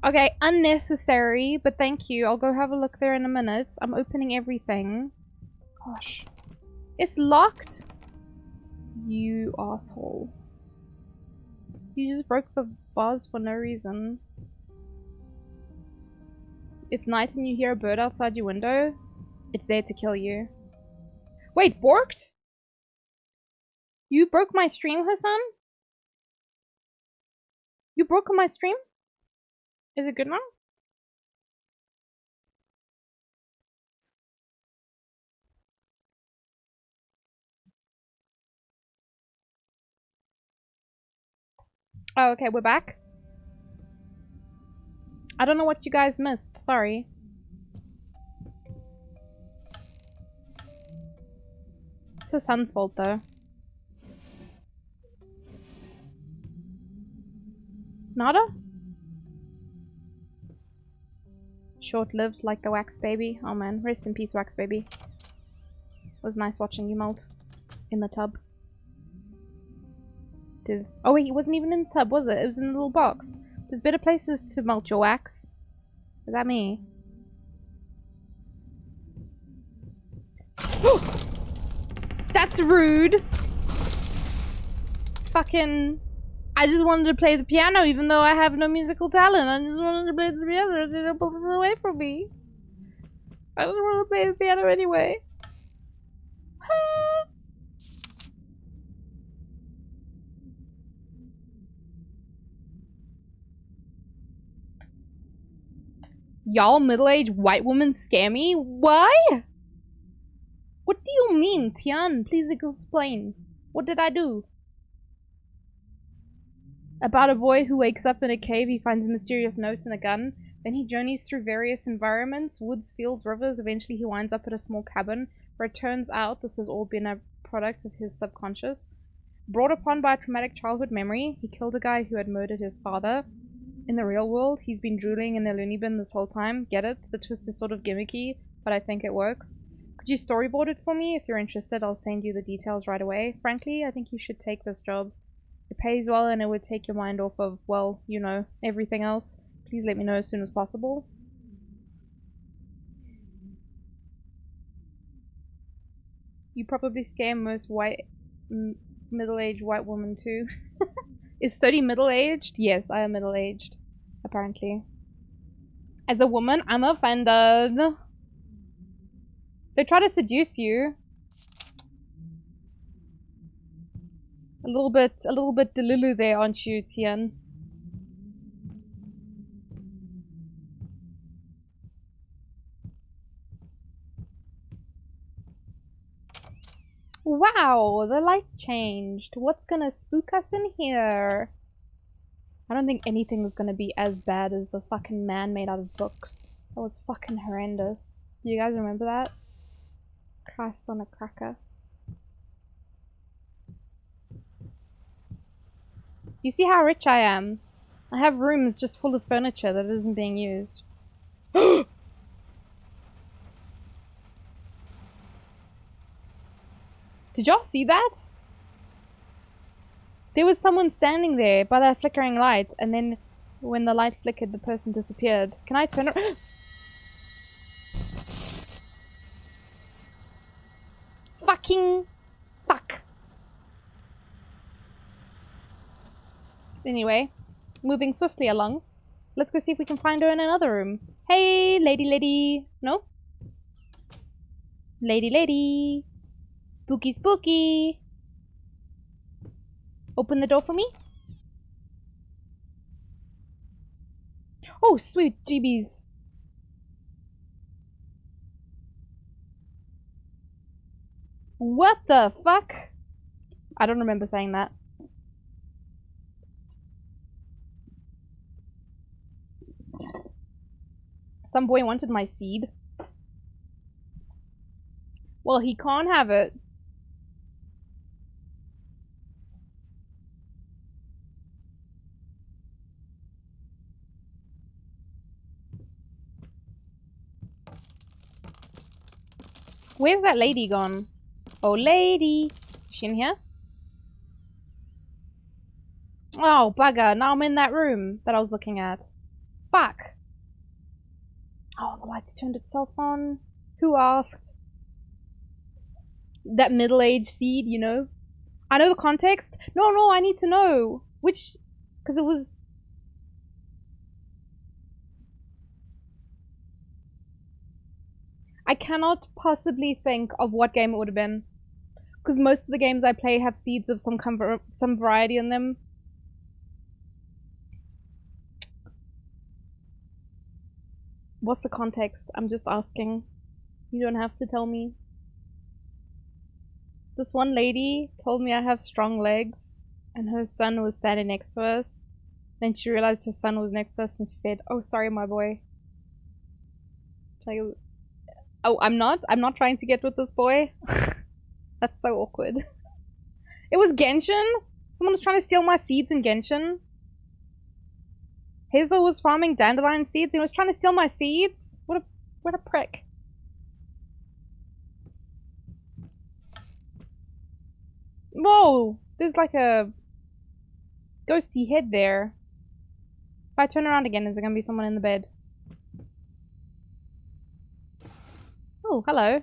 Okay, unnecessary, but thank you. I'll go have a look there in a minute. I'm opening everything. Gosh. It's locked. You asshole. You just broke the vase for no reason. It's night and you hear a bird outside your window. It's there to kill you. Wait, borked? You broke my stream, Hassan? You broke my stream? Is it good now? Oh, okay, we're back. I don't know what you guys missed, sorry. It's her son's fault though. Nada? Short-lived like the wax baby. Oh man, rest in peace, wax baby. It was nice watching you melt in the tub. There's... Oh wait, he wasn't even in the tub, was it? It was in a little box. There's better places to melt your wax. Is that me? That's rude! Fucking... I just wanted to play the piano even though I have no musical talent. I just wanted to play the piano. They don't pull it away from me. I don't want to play the piano anyway. Y'all middle-aged white women scare me? Why? What do you mean, Tian? Please explain. What did I do? About a boy who wakes up in a cave, he finds a mysterious note and a gun. Then he journeys through various environments, woods, fields, rivers. Eventually he winds up at a small cabin, where it turns out this has all been a product of his subconscious. Brought upon by a traumatic childhood memory, he killed a guy who had murdered his father. In the real world, he's been drooling in the loony bin this whole time. Get it? The twist is sort of gimmicky, but I think it works. Could you storyboard it for me? If you're interested, I'll send you the details right away. Frankly, I think you should take this job. It pays well and it would take your mind off of, well, you know, everything else. Please let me know as soon as possible. You probably scare most middle-aged white women too. Is 30 middle-aged? Yes, I am middle-aged. Apparently. As a woman, I'm offended. They try to seduce you. A little bit delulu there, aren't you, Tian? Wow, the lights changed. What's gonna spook us in here? I don't think anything was gonna be as bad as the fucking man made out of books. That was fucking horrendous. Do you guys remember that? Christ on a cracker. You see how rich I am? I have rooms just full of furniture that isn't being used. Did y'all see that? There was someone standing there by that flickering light, and then when the light flickered, the person disappeared. Can I turn it? Fucking fuck. Anyway, moving swiftly along. Let's go see if we can find her in another room. Hey, lady. No? Lady. Spooky. Open the door for me. Oh, sweet GBs. What the fuck? I don't remember saying that. Some boy wanted my seed. Well, he can't have it. Where's that lady gone? Oh, lady. Is she in here? Oh, bugger. Now I'm in that room that I was looking at. Fuck. Oh, the lights turned itself on. Who asked? That middle-aged seed, you know? I know the context. No, I need to know. Which... Because it was... I cannot possibly think of what game it would have been. Because most of the games I play have seeds of some variety in them. What's the context? I'm just asking. You don't have to tell me. This one lady told me I have strong legs, and her son was standing next to us. Then she realized her son was next to us, and she said, "Oh, sorry, my boy." Like, oh, I'm not trying to get with this boy. That's so awkward. It was Genshin? Someone was trying to steal my seeds in Genshin? Hazel was farming dandelion seeds and was trying to steal my seeds? What a prick. Whoa! There's like a ghosty head there. If I turn around again, is there gonna be someone in the bed? Oh, hello.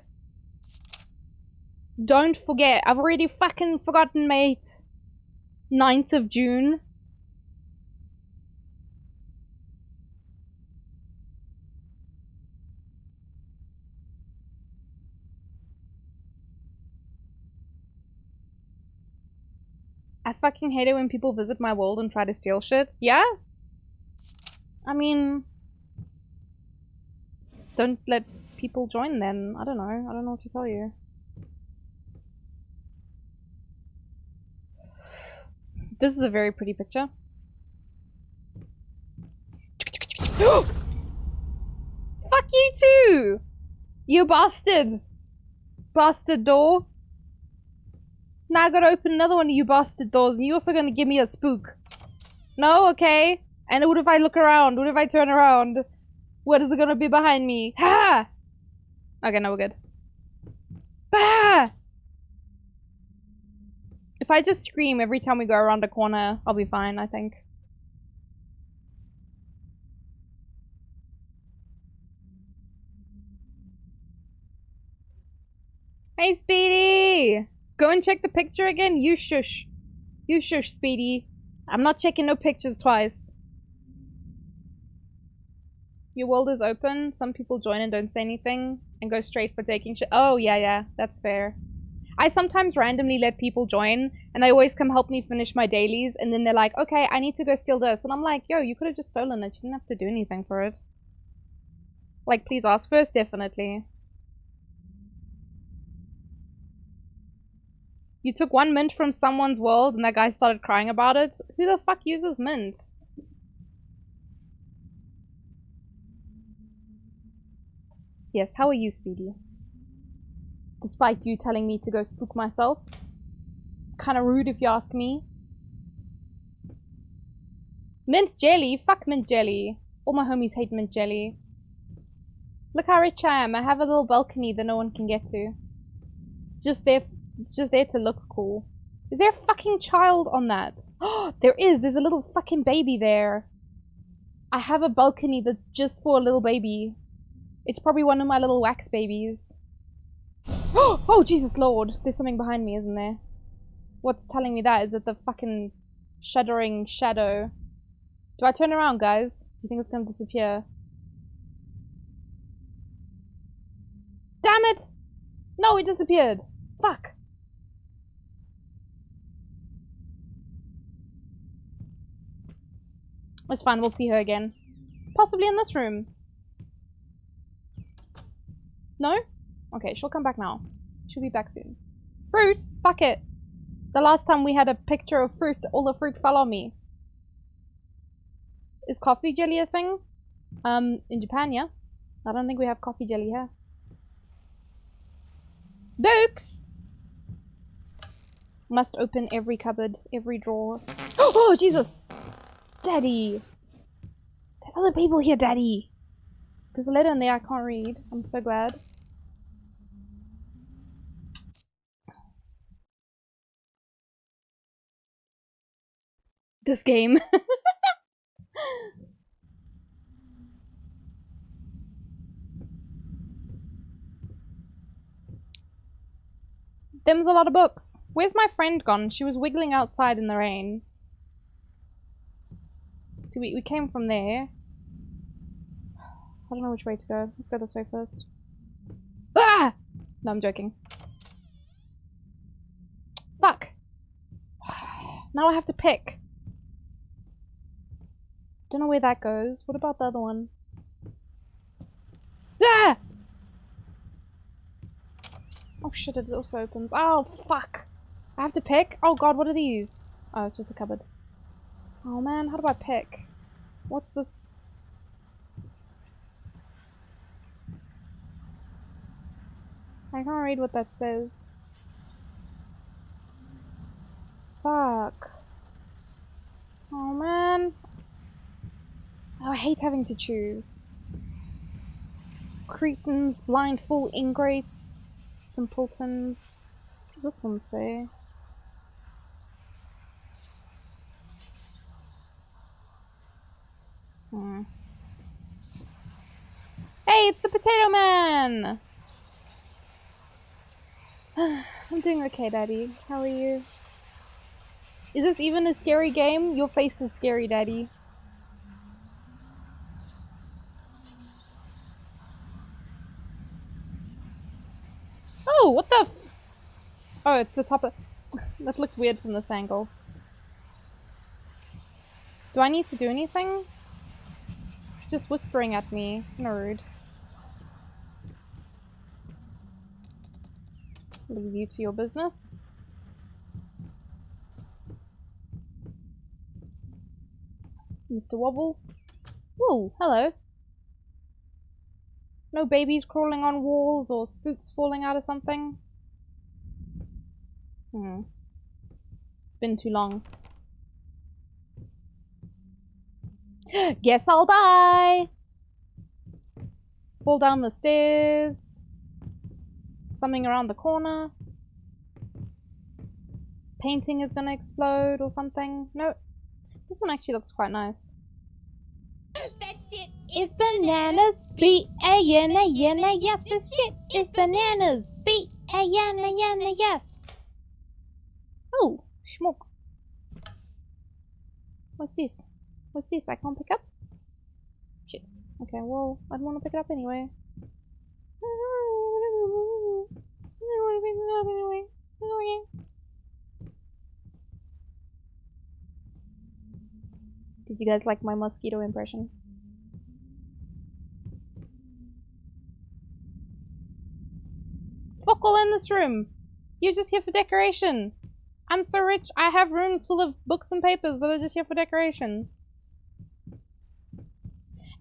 Don't forget, I've already fucking forgotten, mate. 9th of June. I fucking hate it when people visit my world and try to steal shit. Yeah? I mean... Don't let people join then. I don't know. I don't know what to tell you. This is a very pretty picture. Fuck you too! You bastard! Bastard door. Now I gotta open another one of you bastard doors, and you're also gonna give me a spook. No? Okay. And what if I look around? What if I turn around? What is it gonna be behind me? Ha! Okay, no, we're good. Ah! If I just scream every time we go around a corner, I'll be fine, I think. Hey, Speedy! Go and check the picture again? You shush. You shush, Speedy. I'm not checking no pictures twice. Your world is open. Some people join and don't say anything and go straight for taking shit. Oh, yeah, that's fair. I sometimes randomly let people join and they always come help me finish my dailies and then they're like, okay, I need to go steal this. And I'm like, yo, you could have just stolen it. You didn't have to do anything for it. Like, please ask first, definitely. You took 1 mint from someone's world and that guy started crying about it. Who the fuck uses mint? Yes, how are you, Speedy? Despite you telling me to go spook myself. Kinda rude if you ask me. Mint jelly? Fuck mint jelly. All my homies hate mint jelly. Look how rich I am. I have a little balcony that no one can get to. It's just there to look cool. Is there a fucking child on that? Oh, there is. There's a little fucking baby there. I have a balcony that's just for a little baby. It's probably one of my little wax babies. Oh, Jesus Lord. There's something behind me, isn't there? What's telling me that? Is it the fucking shuddering shadow? Do I turn around, guys? Do you think it's gonna disappear? Damn it! No, it disappeared. Fuck. It's fine, we'll see her again. Possibly in this room. No? Okay, she'll come back now. She'll be back soon. Fruit? Fuck it. The last time we had a picture of fruit, all the fruit fell on me. Is coffee jelly a thing? In Japan, yeah. I don't think we have coffee jelly here. Books! Must open every cupboard, every drawer. Oh, Jesus! Daddy! There's other people here, Daddy! There's a letter in there I can't read. I'm so glad. This game. Them's a lot of books. Where's my friend gone? She was wiggling outside in the rain. We came from there. I don't know which way to go. Let's go this way first. Ah! No, I'm joking. Fuck. Now I have to pick. Don't know where that goes. What about the other one? Ah! Oh shit, it also opens. Oh, fuck. I have to pick? Oh god, what are these? Oh, it's just a cupboard. Oh man, how do I pick? What's this? I can't read what that says. Fuck. Oh man. Oh, I hate having to choose. Cretins, blind fool ingrates, simpletons. What does this one say? Hey, it's the Potato Man! I'm doing okay, Daddy. How are you? Is this even a scary game? Your face is scary, Daddy. Oh, what the f— oh, it's the top of— that looked weird from this angle. Do I need to do anything? It's just whispering at me. Kinda rude. Leave you to your business. Mr. Wobble. Whoa, hello. No babies crawling on walls or spooks falling out of something? It's been too long. Guess I'll die! Fall down the stairs. Something around the corner. Painting is gonna explode or something. No. This one actually looks quite nice. That shit It's bananas. B-A-N-A-N-A, yes. This shit is bananas. B-A-N-A-N-A, yes. Oh, smoke. What's this? What's this? I can't pick up? Shit. Okay, well, I don't want to pick it up anyway. Did you guys like my mosquito impression? Fuck all in this room! You're just here for decoration! I'm so rich, I have rooms full of books and papers that are just here for decoration.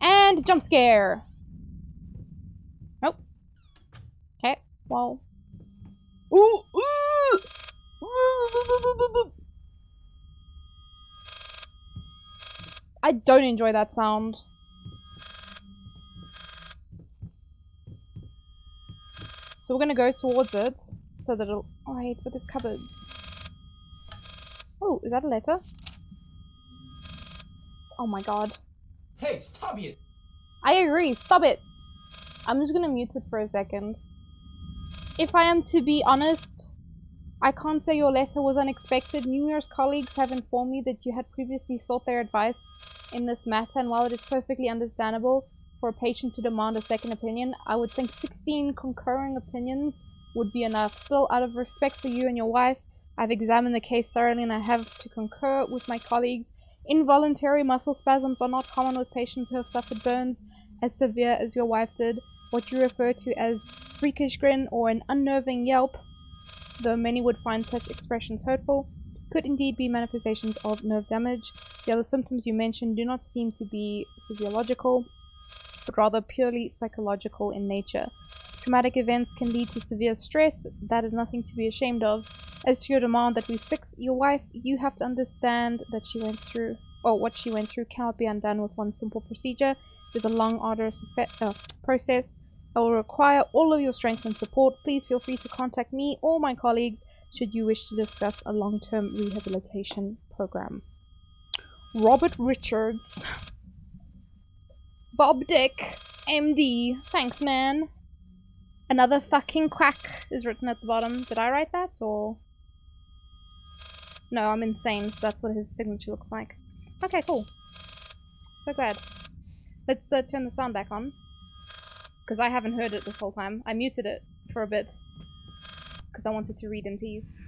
And jump scare! Nope. Okay, well. Ooh! Ooh! I don't enjoy that sound. So we're gonna go towards it so that it'll. Oh, wait, but there's cupboards. Oh, is that a letter? Oh my god. Hey, stop it! I agree, stop it! I'm just gonna mute it for a second. If I am to be honest, I can't say your letter was unexpected. Numerous colleagues have informed me that you had previously sought their advice in this matter, and while it is perfectly understandable for a patient to demand a second opinion, I would think 16 concurring opinions would be enough. Still, out of respect for you and your wife, I've examined the case thoroughly and I have to concur with my colleagues. Involuntary muscle spasms are not common with patients who have suffered burns as severe as your wife did. What you refer to as freakish grin or an unnerving yelp, though many would find such expressions hurtful, could indeed be manifestations of nerve damage. The other symptoms you mentioned do not seem to be physiological, but rather purely psychological in nature. Traumatic events can lead to severe stress. That is nothing to be ashamed of. As to your demand that we fix your wife, you have to understand that she went through, or what she went through cannot be undone with one simple procedure. It is a long, arduous process that will require all of your strength and support. Please feel free to contact me or my colleagues should you wish to discuss a long-term rehabilitation program. Robert Richards. Bob Dick, MD. Thanks, man. Another fucking quack is written at the bottom. Did I write that, or...? No, I'm insane, so that's what his signature looks like. Okay, cool. So glad. Let's turn the sound back on. Because I haven't heard it this whole time. I muted it for a bit. Because I wanted to read in peace.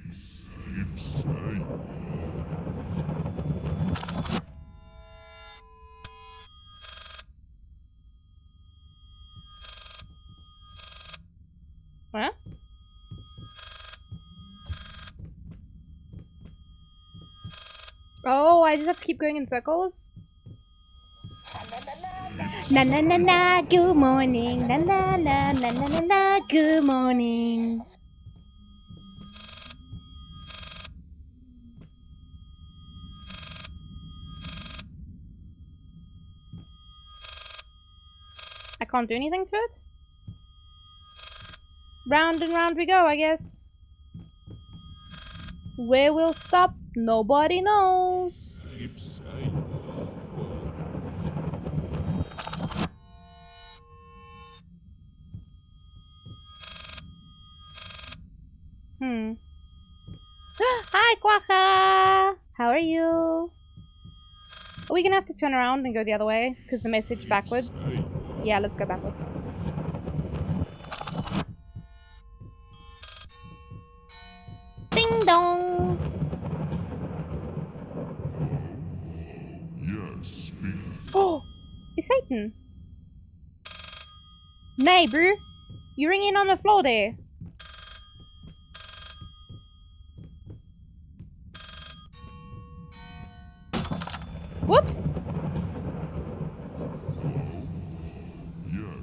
Huh? Oh, I just have to keep going in circles? Na na na na, good morning. Na na na na na na na, good morning. I can't do anything to it? Round and round we go, I guess. Where we'll stop, nobody knows. Hi, Quacha! How are you? Are we gonna have to turn around and go the other way? Because the message backwards? Yeah, let's go backwards. Ding dong! Yes, Oh! It's Satan! Nay, bro! You're ringing on the floor there. Whoops! yes,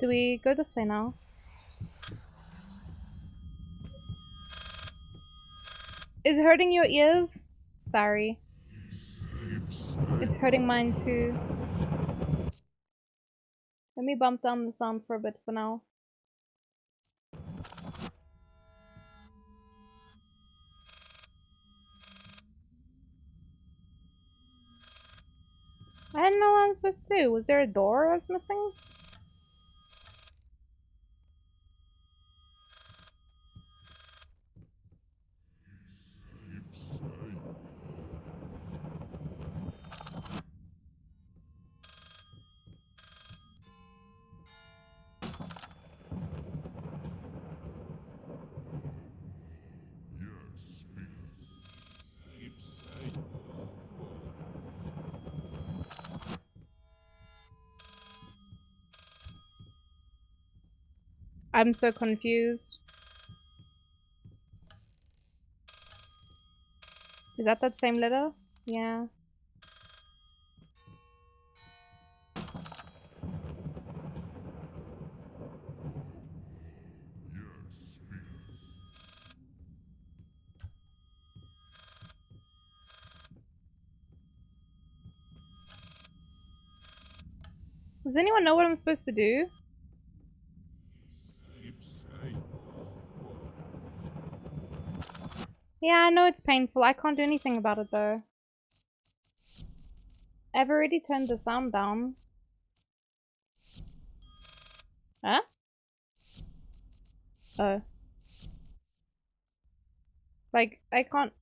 Do we go this way now? Is it hurting your ears? Sorry. It's hurting mine too. Let me bump down the sound for a bit for now. I didn't know what I was supposed to do. Was there a door I was missing? I'm so confused. Is that same letter? Yeah. Does anyone know what I'm supposed to do? Yeah, I know it's painful. I can't do anything about it though. I've already turned the sound down. Huh? Oh. Like, I can't...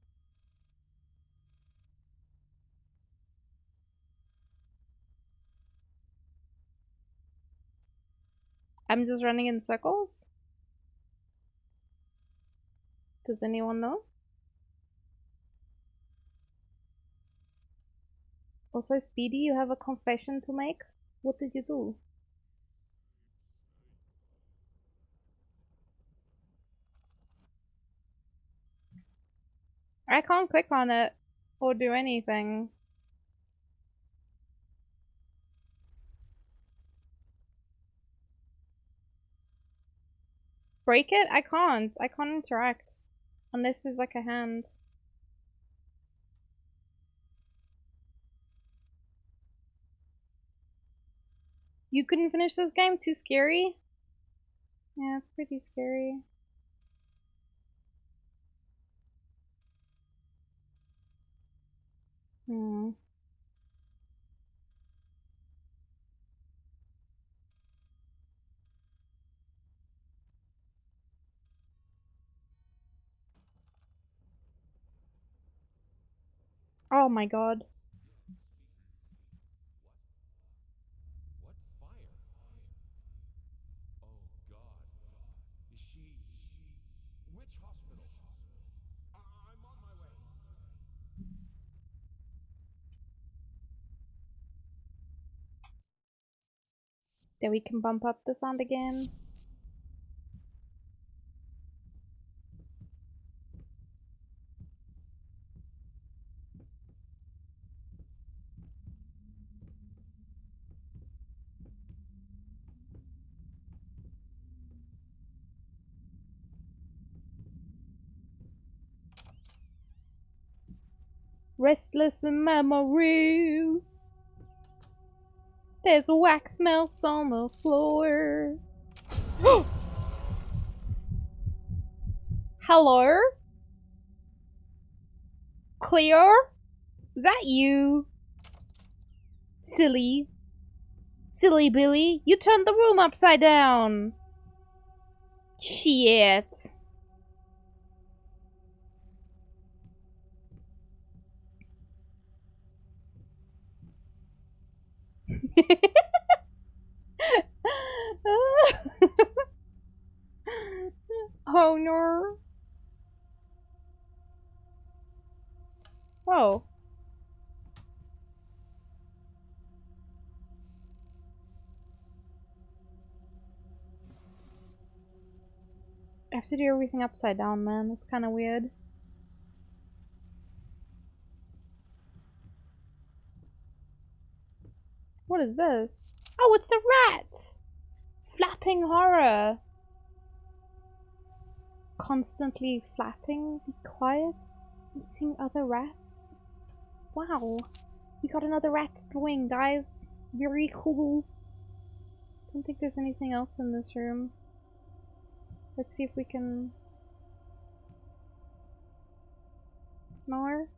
I'm just running in circles? Does anyone know? Also, Speedy, you have a confession to make? What did you do? I can't click on it or do anything. Break it? I can't. I can't interact. Unless there's like a hand. You couldn't finish this game? Too scary? Yeah, it's pretty scary. Hmm. Oh my god. What fire? Oh God. Is she... Which hospital? I'm on my way. Then we can bump up the sound again. Restless memories. There's wax melts on the floor. Hello? Clear? Is that you? Silly. Silly Billy. You turned the room upside down. Shit. Oh no. Oh. I have to do everything upside down, man. It's kind of weird. What is this? Oh, it's a rat! Flapping horror. Constantly flapping. Be quiet. Eating other rats. Wow. We got another rat drawing, guys. Very cool. Don't think there's anything else in this room. Let's see if we can... More?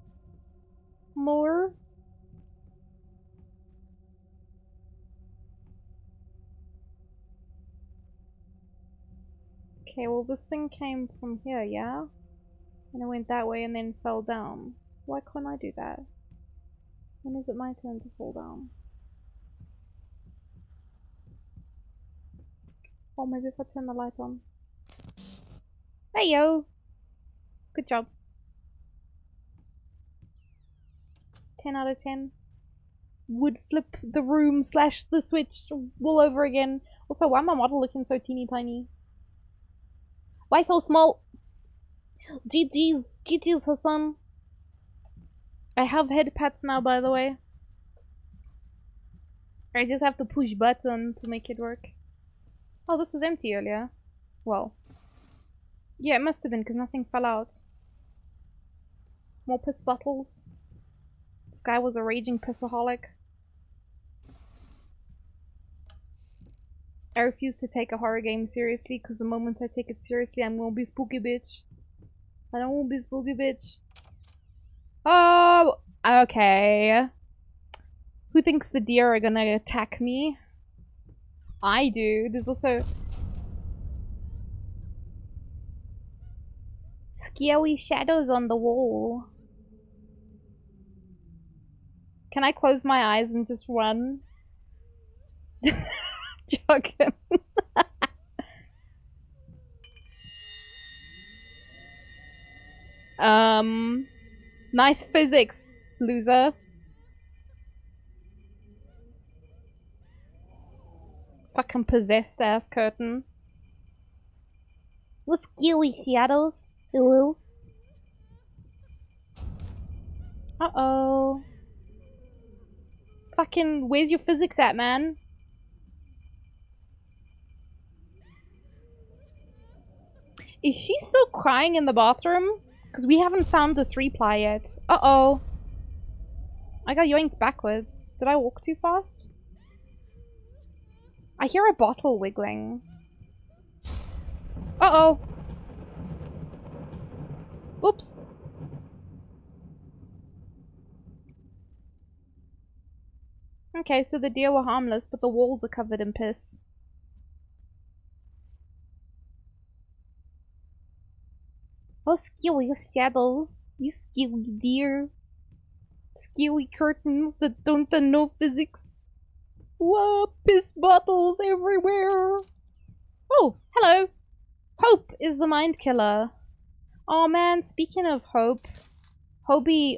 More? Okay, well this thing came from here, yeah? And it went that way and then fell down. Why can't I do that? When is it my turn to fall down? Oh, maybe if I turn the light on. Hey yo! Good job. 10 out of 10. Would flip the room slash the switch all over again. Also, why am my model looking so teeny tiny? Why so small? GG's, Hassan. I have head pats now, by the way. I just have to push button to make it work. Oh, this was empty earlier. Well. Yeah, it must have been, because nothing fell out. More piss bottles. This guy was a raging pissaholic. I refuse to take a horror game seriously, because the moment I take it seriously, I'm gonna be spooky bitch. I don't want to be spooky bitch. Oh! Okay. Who thinks the deer are gonna attack me? I do. There's also... scary shadows on the wall. Can I close my eyes and just run? Joking. Nice physics, loser. Fucking possessed ass curtain. What's scary shadows? Ooh. Uh-oh. Fucking, where's your physics at, man? Is she still crying in the bathroom? Because we haven't found the 3-ply yet. Uh-oh. I got yoinked backwards. Did I walk too fast? I hear a bottle wiggling. Uh-oh. Oops. Okay, so the deer were harmless, but the walls are covered in piss. Oh, scary shadows. You scary deer. Scary curtains that don't know physics. Whoa, piss bottles everywhere. Oh, hello. Hope is the mind killer. Oh man, speaking of Hope, Hobie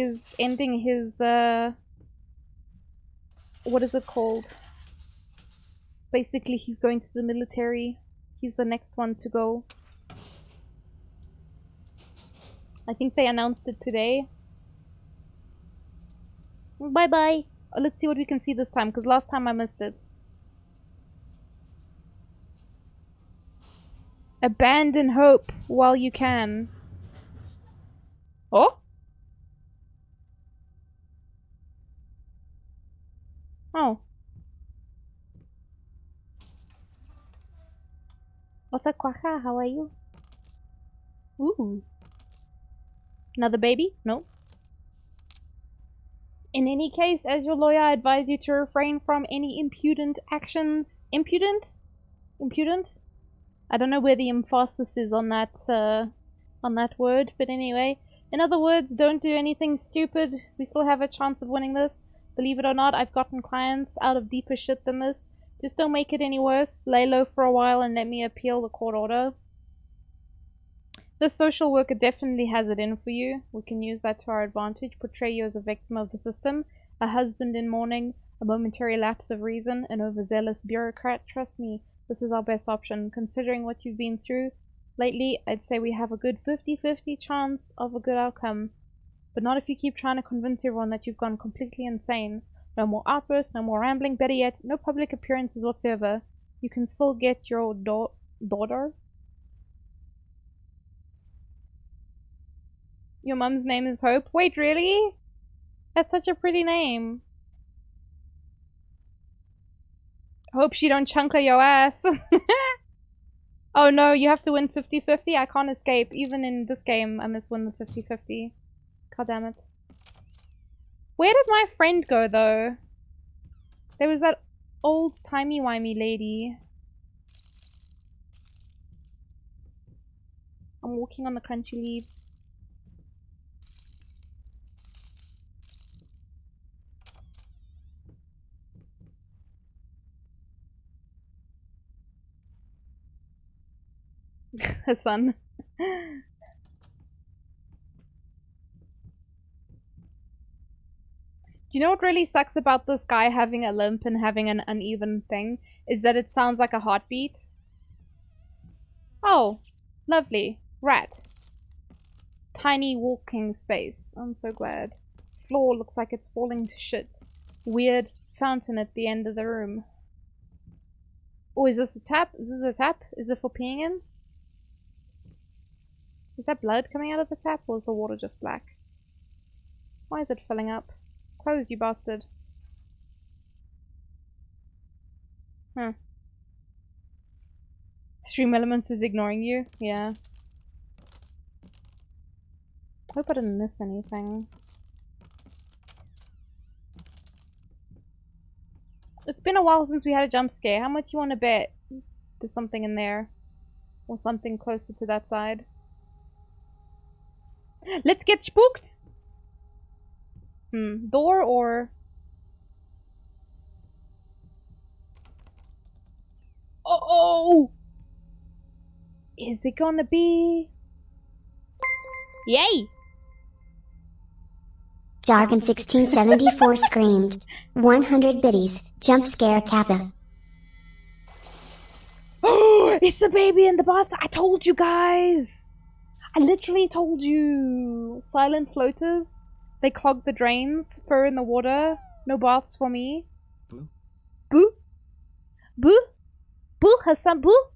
is ending his, what is it called? Basically, he's going to the military. He's the next one to go. I think they announced it today. Bye-bye. Let's see what we can see this time, because last time I missed it. Abandon hope while you can. Oh? Oh. What's up, Quaja? How are you? Ooh. Another baby? No. In any case, as your lawyer, I advise you to refrain from any impudent actions. Impudent? Impudent? I don't know where the emphasis is on that word, but anyway. In other words, don't do anything stupid. We still have a chance of winning this. Believe it or not, I've gotten clients out of deeper shit than this. Just don't make it any worse. Lay low for a while and let me appeal the court order. This social worker definitely has it in for you. We can use that to our advantage. Portray you as a victim of the system, a husband in mourning, a momentary lapse of reason, an overzealous bureaucrat. Trust me, this is our best option. Considering what you've been through lately, I'd say we have a good 50-50 chance of a good outcome. But not if you keep trying to convince everyone that you've gone completely insane. No more outbursts, no more rambling, better yet, no public appearances whatsoever. You can still get your daughter? Your mum's name is Hope? Wait, really? That's such a pretty name. Hope she don't chunk her your ass. Oh no, you have to win 50-50? I can't escape. Even in this game, I must win the 50-50. God damn it. Where did my friend go, though? There was that old timey-wimey lady. I'm walking on the crunchy leaves. Her son. Do you know what really sucks about this guy having a limp and having an uneven thing? Is that it sounds like a heartbeat. Oh. Lovely. Rat. Tiny walking space. I'm so glad. Floor looks like it's falling to shit. Weird fountain at the end of the room. Oh, is this a tap? Is this a tap? Is it for peeing in? Is that blood coming out of the tap, or is the water just black? Why is it filling up? Close, you bastard. Huh. Stream Elements is ignoring you? Yeah. Hope I didn't miss anything. It's been a while since we had a jump scare. How much you want to bet there's something in there? Or something closer to that side? Let's get spooked! Door or... Oh! Is it gonna be... Yay! Jargon 1674 screamed. 100 biddies. Jump scare Kappa. Oh! It's the baby in the bath! I told you guys! I literally told you! Silent floaters. They clog the drains. Fur in the water. No baths for me. Boo. Boo? Boo? Boo, Hassan, boo?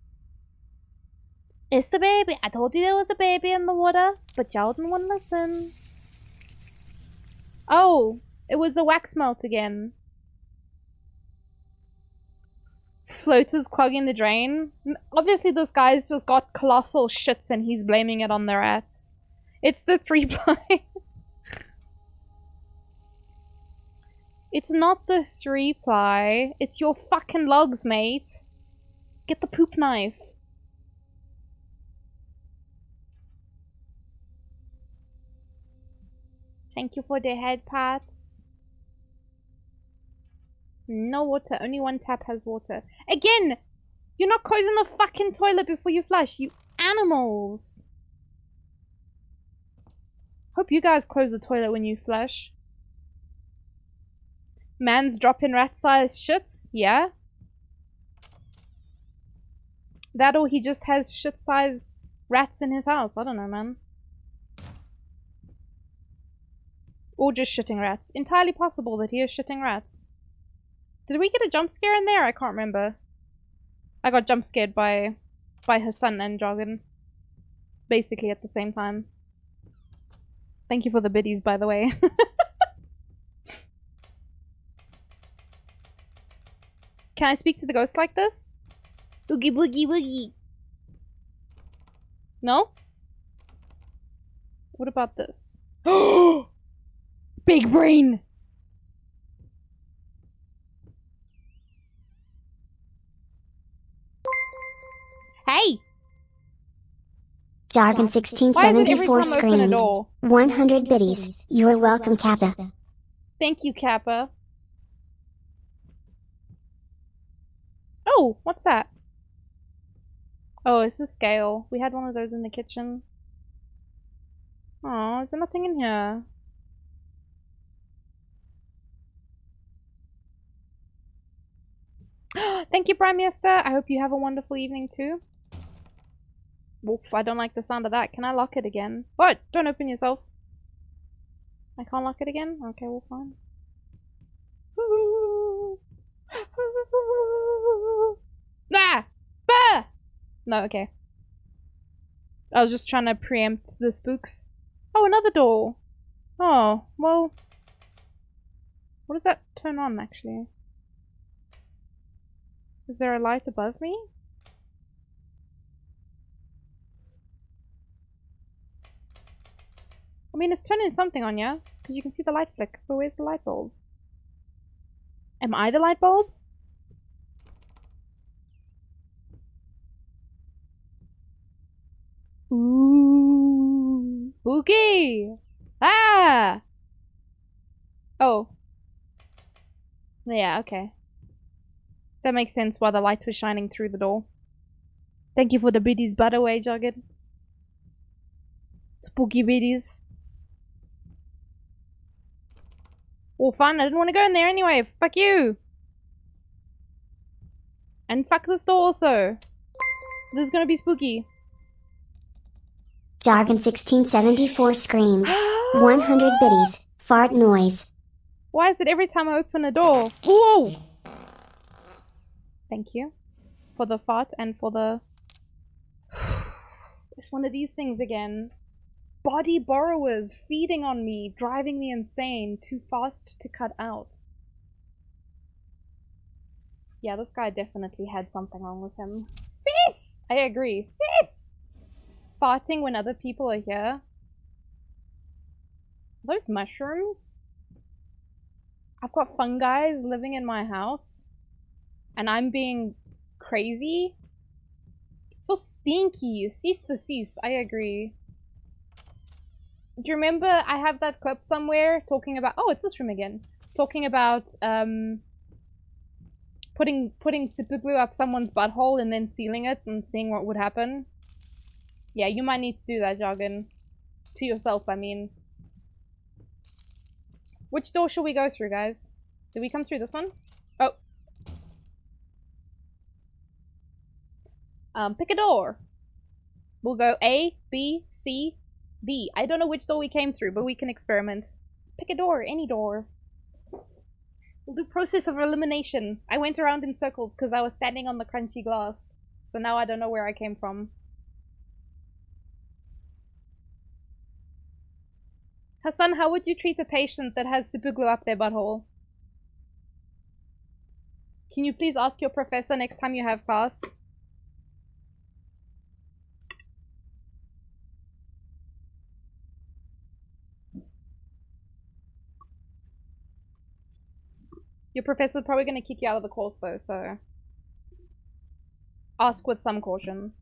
It's the baby. I told you there was a baby in the water, but y'all didn't want to listen. Oh, it was a wax melt again. Floaters clogging the drain. Obviously this guy's just got colossal shits and he's blaming it on the rats. It's the 3-ply. It's not the 3-ply. It's your fucking logs, mate. Get the poop knife. Thank you for the head pats. No water. Only one tap has water. Again! You're not closing the fucking toilet before you flush, you animals! Hope you guys close the toilet when you flush. Man's dropping rat-sized shits? Yeah? That or he just has shit-sized rats in his house. I don't know, man. Or just shitting rats. Entirely possible that he is shitting rats. Did we get a jump scare in there? I can't remember. I got jump scared by Hassan and Jargon. Basically at the same time. Thank you for the biddies, by the way. Can I speak to the ghost like this? Boogie boogie boogie. No? What about this? Big brain! Hey! Jargon Why is it every 1674 time I open a screamed. door? 100 biddies. You're welcome, Kappa. Thank you, Kappa. Oh, what's that? Oh, it's a scale. We had one of those in the kitchen. Oh, is there nothing in here? Thank you, Prime Minister. I hope you have a wonderful evening too. Oof, I don't like the sound of that. Can I lock it again? What? Don't open yourself. I can't lock it again? Okay, well, fine. Ah! Bah! No, okay. I was just trying to preempt the spooks. Oh, another door. Oh, well. What does that turn on, actually? Is there a light above me? I mean, it's turning something on, yeah? Because you can see the light flick. But where's the light bulb? Am I the light bulb? Ooh, spooky! Ah! Oh. Yeah, okay. That makes sense why the light was shining through the door. Thank you for the biddies, by the way, Jugged. Spooky biddies. Well, fun. I didn't want to go in there anyway. Fuck you. And fuck this door also. This is gonna be spooky. Jargon 1674 screamed. 100 biddies. Fart noise. Why is it every time I open a door? Whoa! Thank you for the fart and for the... It's one of these things again. Body borrowers feeding on me, driving me insane, too fast to cut out. Yeah, this guy definitely had something wrong with him. Sis! I agree. Sis! Farting when other people are here. Are those mushrooms? I've got fungi living in my house. And I'm being crazy? So stinky. Sis the sis. I agree. Do you remember I have that clip somewhere talking about... Oh, it's this room again. Talking about, putting super glue up someone's butthole and then sealing it and seeing what would happen. Yeah, you might need to do that, Jargon. To yourself, I mean. Which door should we go through, guys? Did we come through this one? Oh. Pick a door. We'll go A, B, C, D. I don't know which door we came through, but we can experiment. Pick a door, any door. We'll do process of elimination. I went around in circles because I was standing on the crunchy glass. So now I don't know where I came from. Hassan, how would you treat a patient that has super glue up their butthole? Can you please ask your professor next time you have class? Your professor's probably going to kick you out of the course though, so... Ask with some caution.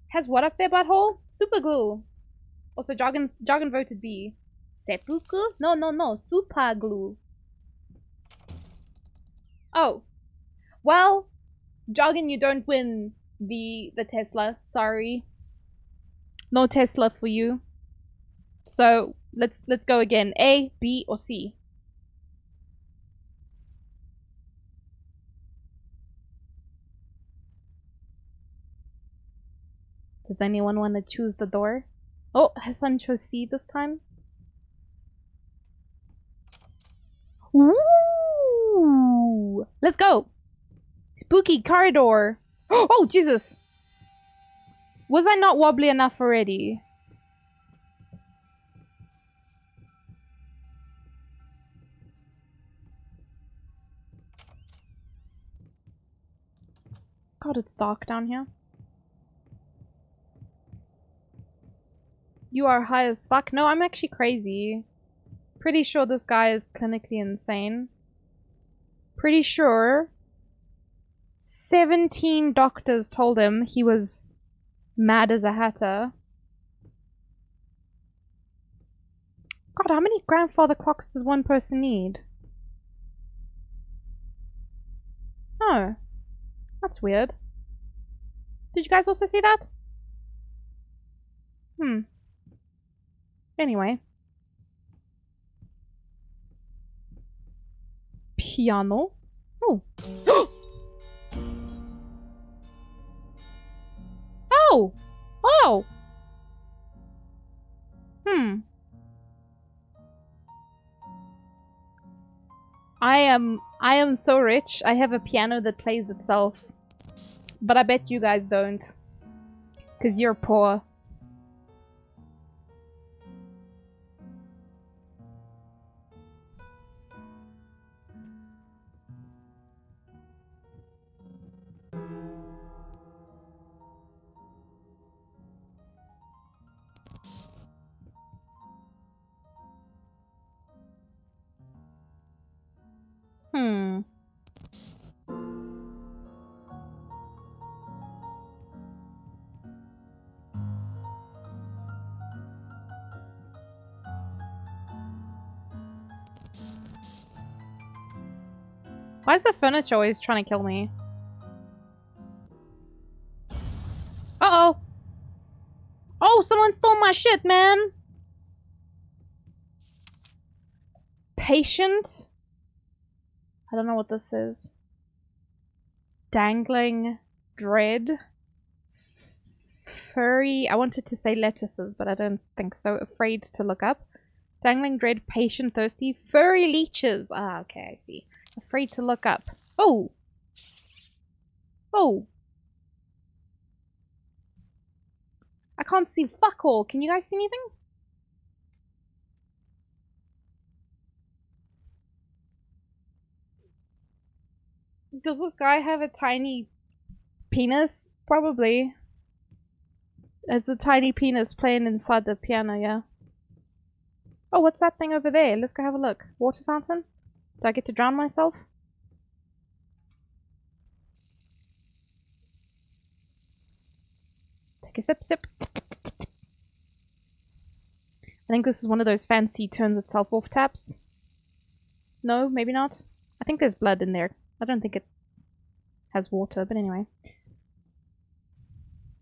Has what up their butthole? Super glue. Also, Jargon voted B. Seppuku? No. Super glue. Oh. Well, Jargon, you don't win the Tesla. Sorry. No Tesla for you. So, let's go again. A, B, or C? Does anyone want to choose the door? Oh, Hassan chose C this time. Ooh! Let's go! Spooky corridor! Oh, Jesus! Was I not wobbly enough already? God, it's dark down here. You are high as fuck. No, I'm actually crazy. Pretty sure this guy is clinically insane. Pretty sure 17 doctors told him he was mad as a hatter. God, how many grandfather clocks does one person need? Oh. That's weird. Did you guys also see that? Anyway. Piano? Oh. Oh! Oh! I am so rich. I have a piano that plays itself. But I bet you guys don't. 'Cause you're poor. Why is the furniture always trying to kill me? Uh-oh! Oh, someone stole my shit, man! Patient? I don't know what this is. Dangling dread? Furry. I wanted to say lettuces, but I don't think so. Afraid to look up. Dangling dread, patient, thirsty. Furry leeches. Ah, okay, I see. Afraid to look up. Oh! Oh! I can't see fuck all. Can you guys see anything? Does this guy have a tiny penis? Probably. It's a tiny penis playing inside the piano, yeah. Oh, what's that thing over there? Let's go have a look. Water fountain? Do I get to drown myself? Take a sip. I think this is one of those fancy turns itself off taps. No, maybe not. I think there's blood in there. I don't think it has water, but anyway.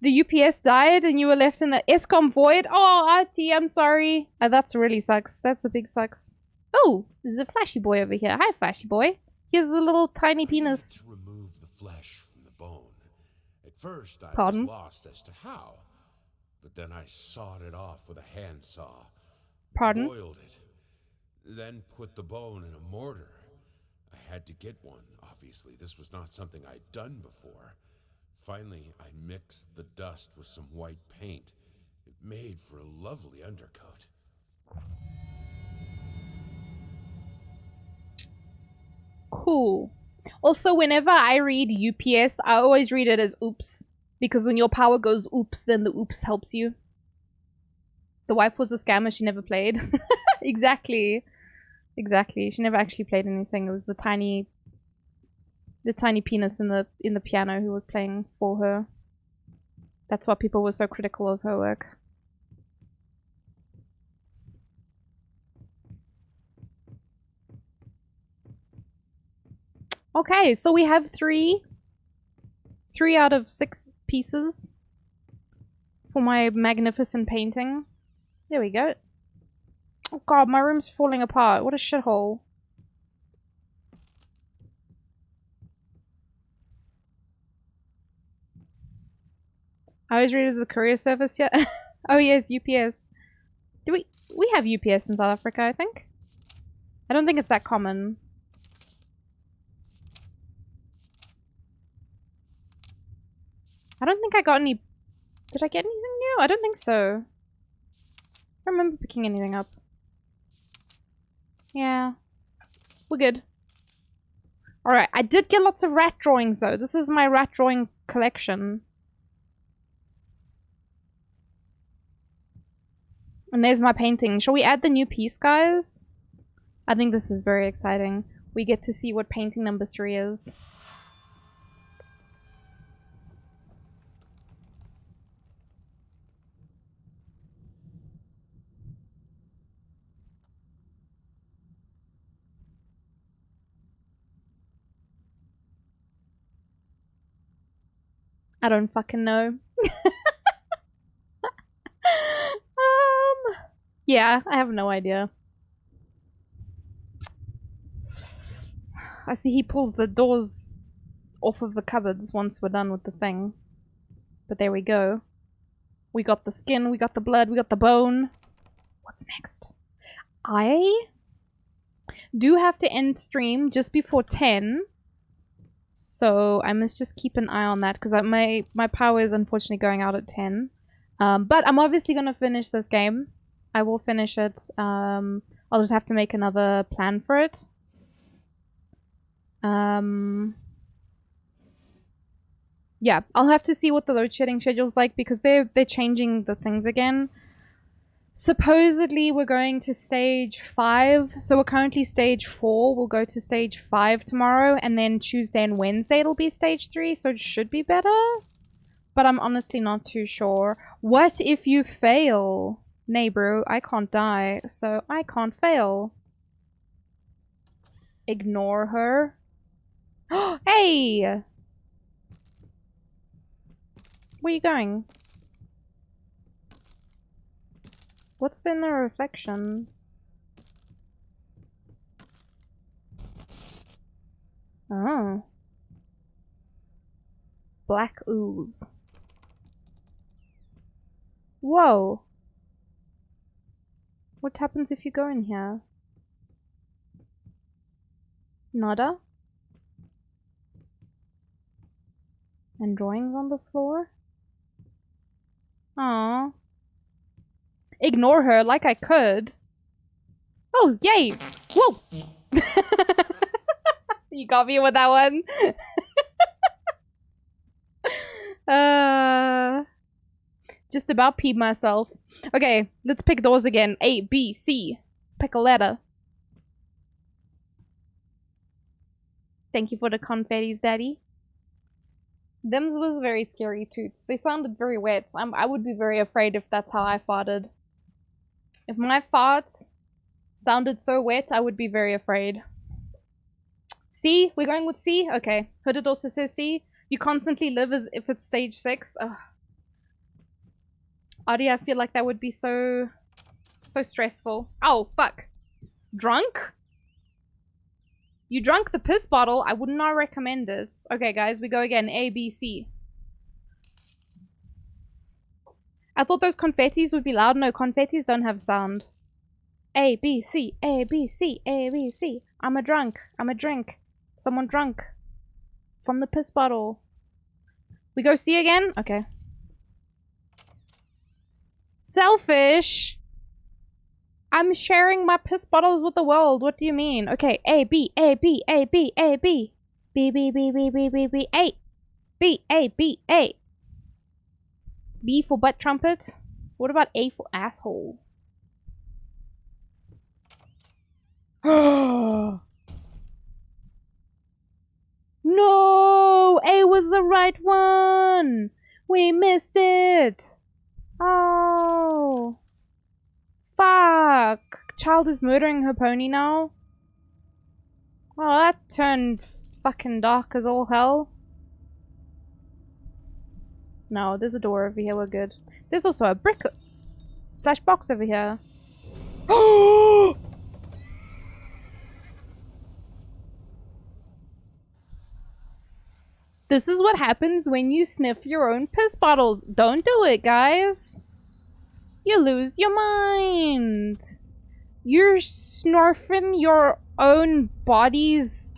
The UPS died and you were left in the ESCOM void? Oh, Artie, I'm sorry. That's really sucks. That's a big sucks. Oh, there's a flashy boy over here. Hi, flashy boy. Here's the little tiny penis. To remove the flesh from the bone. At first, I Pardon? was lost as to how, but then I sawed it off with a handsaw. Pardon? Boiled it, then put the bone in a mortar. I had to get one, obviously. This was not something I'd done before. Finally, I mixed the dust with some white paint. It made for a lovely undercoat. Cool. Also, whenever I read UPS, I always read it as oops. Because when your power goes oops, then the oops helps you. The wife was a scammer, she never played. Exactly. Exactly. She never actually played anything. It was the tiny penis in the piano who was playing for her. That's why people were so critical of her work. Okay, so we have three out of 6 pieces for my magnificent painting. There we go. Oh god, my room's falling apart. What a shithole. I always read it as the courier service, yeah. Oh yes, UPS. Do we have UPS in South Africa, I think? I don't think it's that common. I don't think I got any... Did I get anything new? I don't think so. I don't remember picking anything up. Yeah. We're good. Alright, I did get lots of rat drawings though. This is my rat drawing collection. And there's my painting. Shall we add the new piece, guys? I think this is very exciting. We get to see what painting number 3 is. I don't fucking know. Yeah, I have no idea. I see he pulls the doors off of the cupboards once we're done with the thing. But there we go. We got the skin, we got the blood, we got the bone. What's next? I do have to end stream just before 10. So I must just keep an eye on that because my power is unfortunately going out at 10. But I'm obviously going to finish this game. I will finish it. I'll just have to make another plan for it. Yeah, I'll have to see what the load shedding schedule's like because they're changing the things again. Supposedly we're going to stage 5. So we're currently stage 4. We'll go to stage 5 tomorrow. And then Tuesday and Wednesday it'll be stage 3. So it should be better. But I'm honestly not too sure. What if you fail? Nay, bro, I can't die. So I can't fail. Ignore her. Hey! Where are you going? What's in the reflection? Oh. Black ooze. Whoa. What happens if you go in here? Nada? And drawings on the floor? Aww. Ignore her like I could. Oh, yay! Whoa! You got me with that one. Just about peed myself. Okay, let's pick doors again. A, B, C. Pick a letter. Thank you for the confettis, Daddy. Them's was very scary toots. They sounded very wet. I would be very afraid if that's how I farted. If my farts sounded so wet, I would be very afraid. C? We're going with C? Okay. Hooded also says C. You constantly live as if it's stage 6. Ugh. Adi, I feel like that would be so stressful. Oh, fuck. Drunk? You drunk the piss bottle? I would not recommend it. Okay, guys, we go again. A, B, C. I thought those confettis would be loud. No, confettis don't have sound. A, B, C, A, B, C, A, B, C. I'm a drunk. I'm a drink. Someone drunk. From the piss bottle. We go C again? Okay. Selfish? I'm sharing my piss bottles with the world. What do you mean? Okay, A, B, A, B, A, B, A, B. B, B, B, B, B, B, B, A. B, A, B, A. B for butt trumpet. What about A for asshole? No! A was the right one! We missed it! Oh. Fuck. Child is murdering her pony now. Oh, that turned fucking dark as all hell. No, there's a door over here, we're good. There's also a brick slash box over here. Oh! This is what happens when you sniff your own piss bottles. Don't do it, guys. You lose your mind. You're snorfing your own body's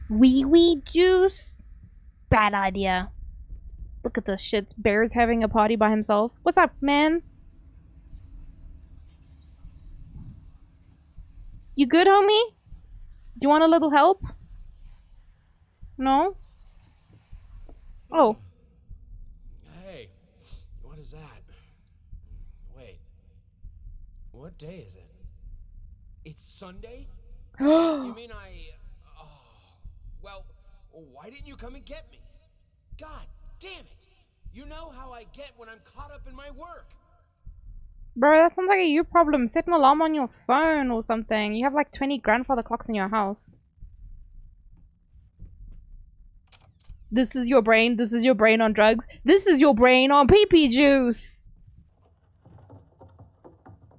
wee juice. Bad idea. Look at this shit. Bear's having a party by himself. What's up, man? You good, homie? Do you want a little help? No? Oh. Hey, what is that? Wait, what day is it? It's Sunday? You mean oh, well, why didn't you come and get me? God damn it! You know how I get when I'm caught up in my work. Bro, that sounds like a you problem. Set an alarm on your phone or something. You have like 20 grandfather clocks in your house. This is your brain. This is your brain on drugs. This is your brain on pee-pee juice.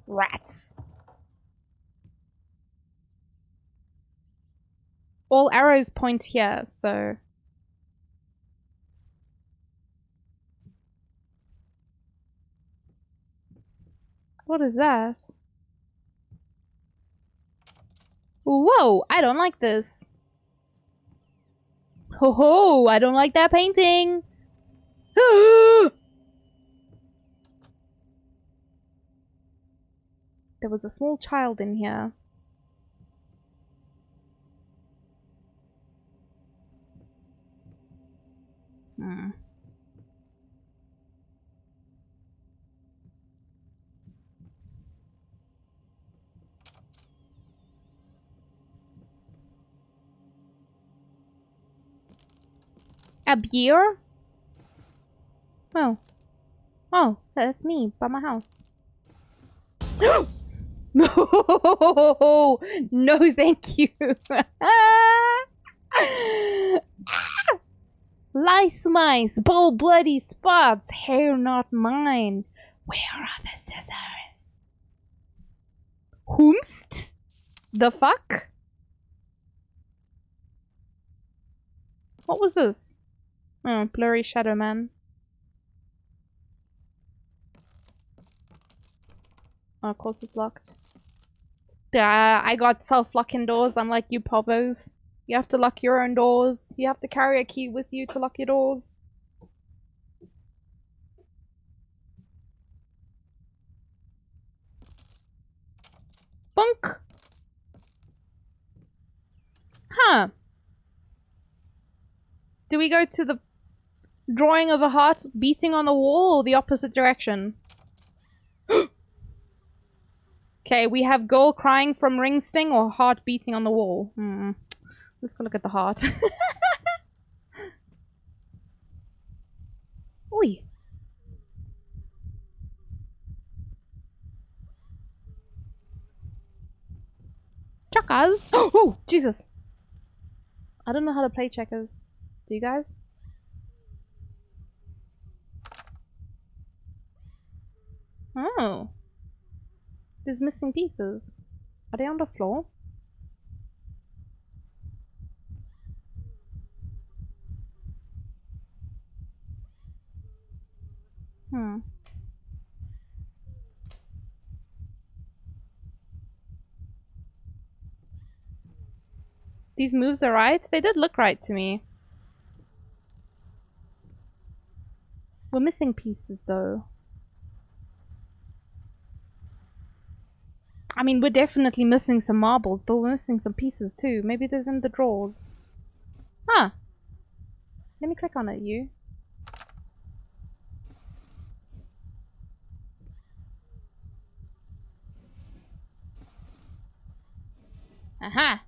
Rats. All arrows point here, so... What is that? Whoa, I don't like this. Ho ho, I don't like that painting. There was a small child in here. A beer? Oh. Oh, that's me by my house. No! No, thank you. Lice mice, bold bloody spots, hair not mine. Where are the scissors? Whomst? The fuck? What was this? Oh, blurry shadow man. Oh, of course it's locked. Yeah, I got self-locking doors unlike you povos. You have to lock your own doors. You have to carry a key with you to lock your doors. Bunk! Huh. Do we go to the drawing of a heart beating on the wall or the opposite direction? Okay, we have girl crying from ring sting or heart beating on the wall. Let's go look at the heart. Oi. Checkers! Oh, Jesus! I don't know how to play checkers. Do you guys? Oh. There's missing pieces. Are they on the floor? These moves are right? They did look right to me. We're missing pieces though. I mean, we're definitely missing some marbles, but we're missing some pieces too. Maybe there's in the drawers. Huh. Let me click on it, you. Aha!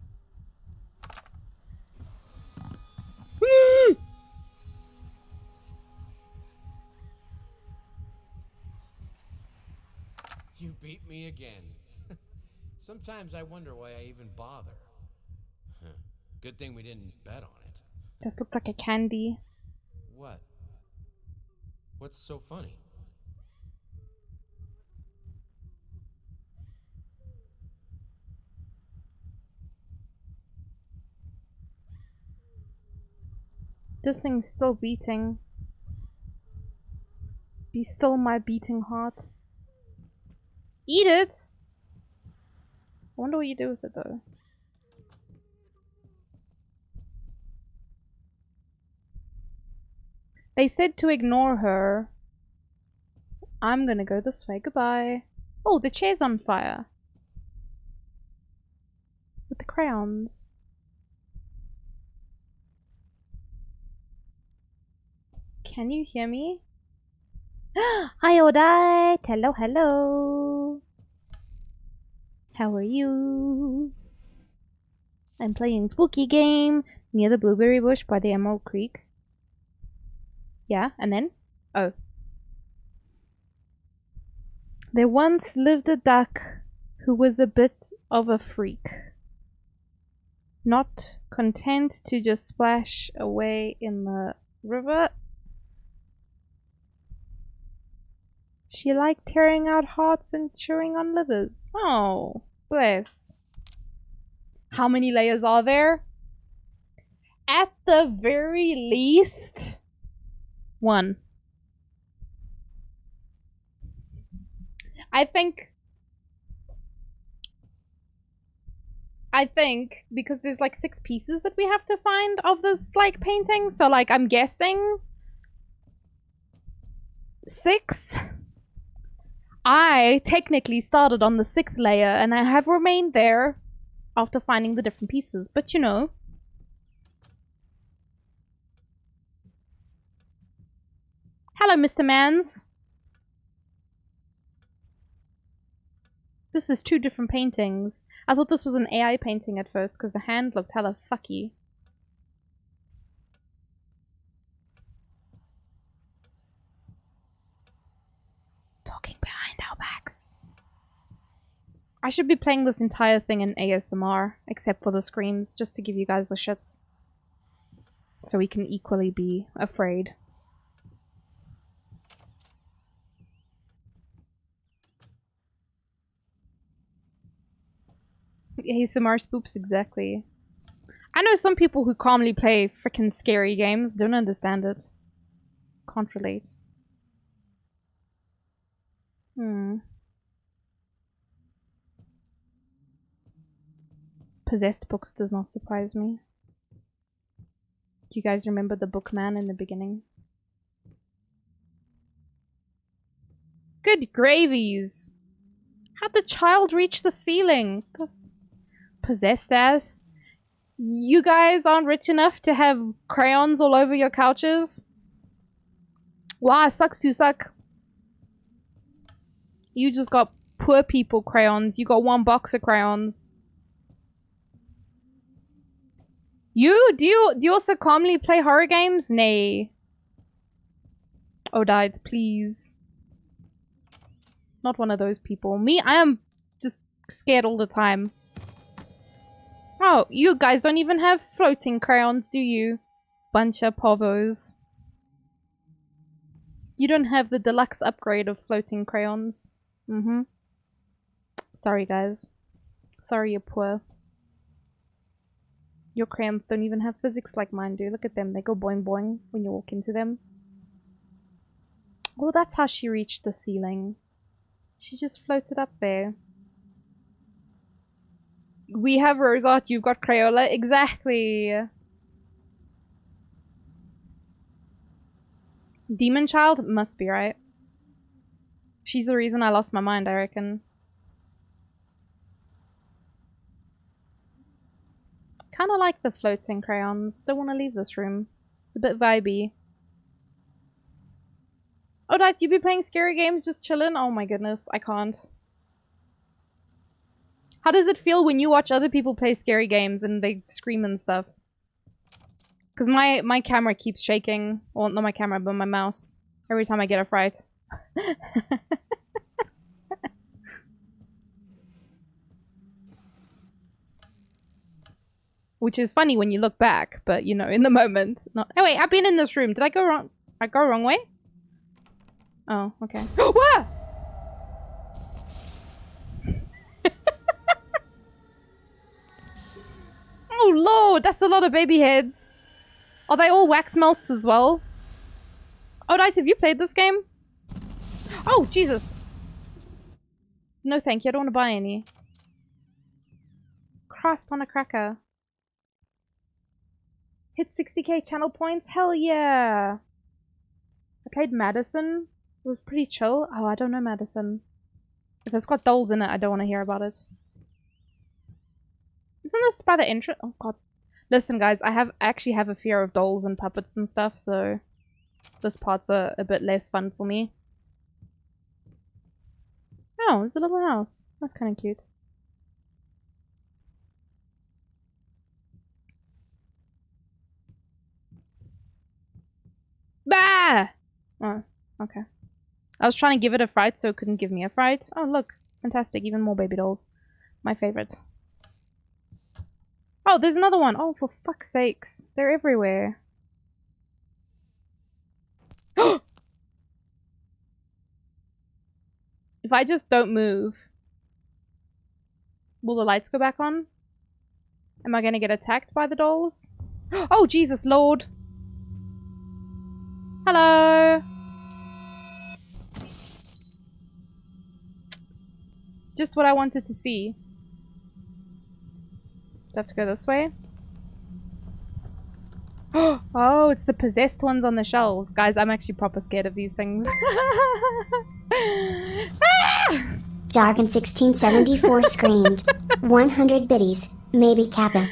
You beat me again. Sometimes I wonder why I even bother. Huh. Good thing we didn't bet on it. This looks like a candy. What? What's so funny? This thing's still beating. Be still my beating heart. Eat it! I wonder what you do with it though. They said to ignore her. I'm gonna go this way. Goodbye. Oh, the chair's on fire. With the crayons. Can you hear me? Hi, Odai! Hello, hello! How are you? I'm playing spooky game near the blueberry bush by the Emerald Creek. Yeah, and then? Oh. There once lived a duck who was a bit of a freak. Not content to just splash away in the river, she liked tearing out hearts and chewing on livers. Oh, bless. How many layers are there? At the very least, one. I think because there's like 6 pieces that we have to find of this like painting, so like I'm guessing 6. I technically started on the 6th layer and I have remained there after finding the different pieces, but you know. Hello, Mr. Mans. This is 2 different paintings. I thought this was an AI painting at first because the hand looked hella fucky. Talking behind our backs. I should be playing this entire thing in ASMR, except for the screams, just to give you guys the shits. So we can equally be afraid. ASMR spoops, exactly. I know some people who calmly play freaking scary games. Don't understand it. Can't relate. Possessed books does not surprise me. Do you guys remember the bookman in the beginning? Good gravies! How'd the child reach the ceiling? Possessed ass. You guys aren't rich enough to have crayons all over your couches? Wow, sucks to suck. You just got poor people crayons. You got one box of crayons. Do you also calmly play horror games? Nay. Oh, died, please. Not one of those people. Me, I am just scared all the time. Oh, you guys don't even have floating crayons, do you? Bunch of povos. You don't have the deluxe upgrade of floating crayons. Sorry, guys. Sorry you're poor. Your crayons don't even have physics like mine do. Look at them. They go boing boing when you walk into them. Oh, that's how she reached the ceiling. She just floated up there. We have Rosart, you've got Crayola. Exactly. Demon Child? Must be, right? She's the reason I lost my mind, I reckon. Kinda like the floating crayons. Don't want to leave this room. It's a bit vibey. Oh, Dad, you be playing scary games just chilling? Oh my goodness, I can't. How does it feel when you watch other people play scary games and they scream and stuff? Because my camera keeps shaking. Well, not my camera, but my mouse. Every time I get a fright. Which is funny when you look back, but you know, in the moment, not. Oh wait, I've been in this room. Did I go wrong? I go wrong way? Oh, okay. What? Oh lord, that's a lot of baby heads. Are they all wax melts as well? Oh, Dice, have you played this game? Oh, Jesus. No, thank you. I don't want to buy any. Christ on a cracker. Hit 60k channel points? Hell yeah. I played Madison. It was pretty chill. Oh, I don't know Madison. If it's got dolls in it, I don't want to hear about it. Isn't this by the intro? Oh god. Listen guys, I actually have a fear of dolls and puppets and stuff, so this part's a bit less fun for me. Oh, it's a little house. That's kind of cute. Bah! Oh, okay. I was trying to give it a fright so it couldn't give me a fright. Oh, look. Fantastic. Even more baby dolls. My favorite. Oh, there's another one. Oh, for fuck's sakes. They're everywhere. If I just don't move, will the lights go back on? Am I gonna get attacked by the dolls? Oh, Jesus Lord. Hello. Just what I wanted to see. Do I have to go this way? Oh, it's the possessed ones on the shelves. Guys, I'm actually proper scared of these things. Jargon 1674 screamed. 100 biddies, maybe Kappa.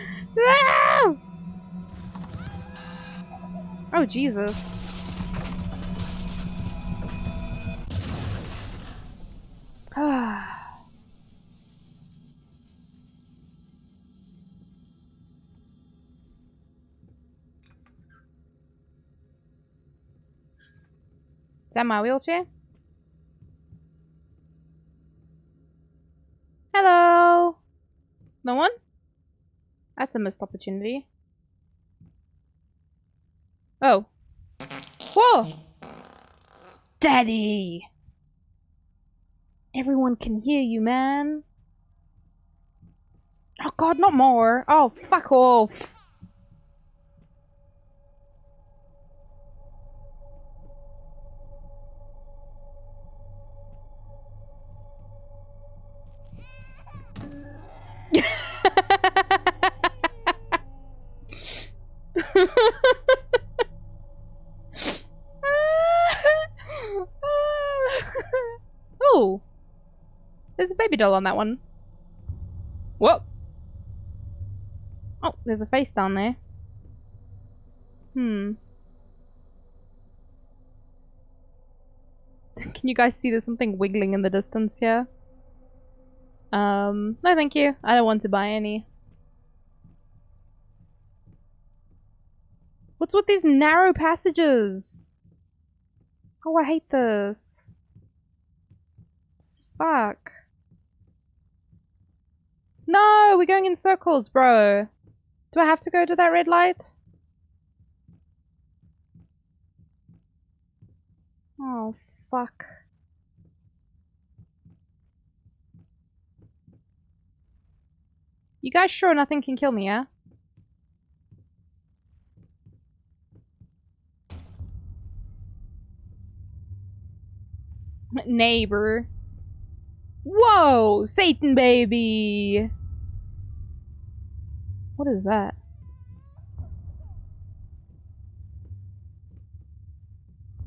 Oh, Jesus. Is that my wheelchair? Hello? No one? That's a missed opportunity. Oh. Whoa! Daddy! Everyone can hear you, man. Oh god, not more. Oh, fuck off. Oh, there's a baby doll on that one. Whoa. Oh, there's a face down there. Hmm. Can you guys see there's something wiggling in the distance here? No thank you. I don't want to buy any. What's with these narrow passages? Oh, I hate this. Fuck. No, we're going in circles, bro. Do I have to go to that red light? Oh, fuck. You guys sure nothing can kill me, yeah? Neighbor. Whoa! Satan baby! What is that?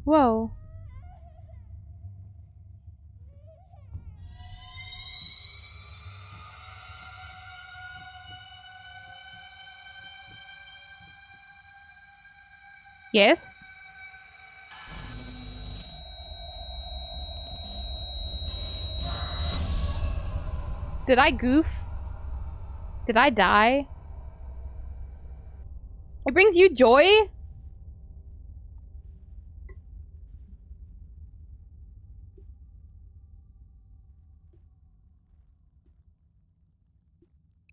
Whoa. Yes? Did I goof? Did I die? It brings you joy?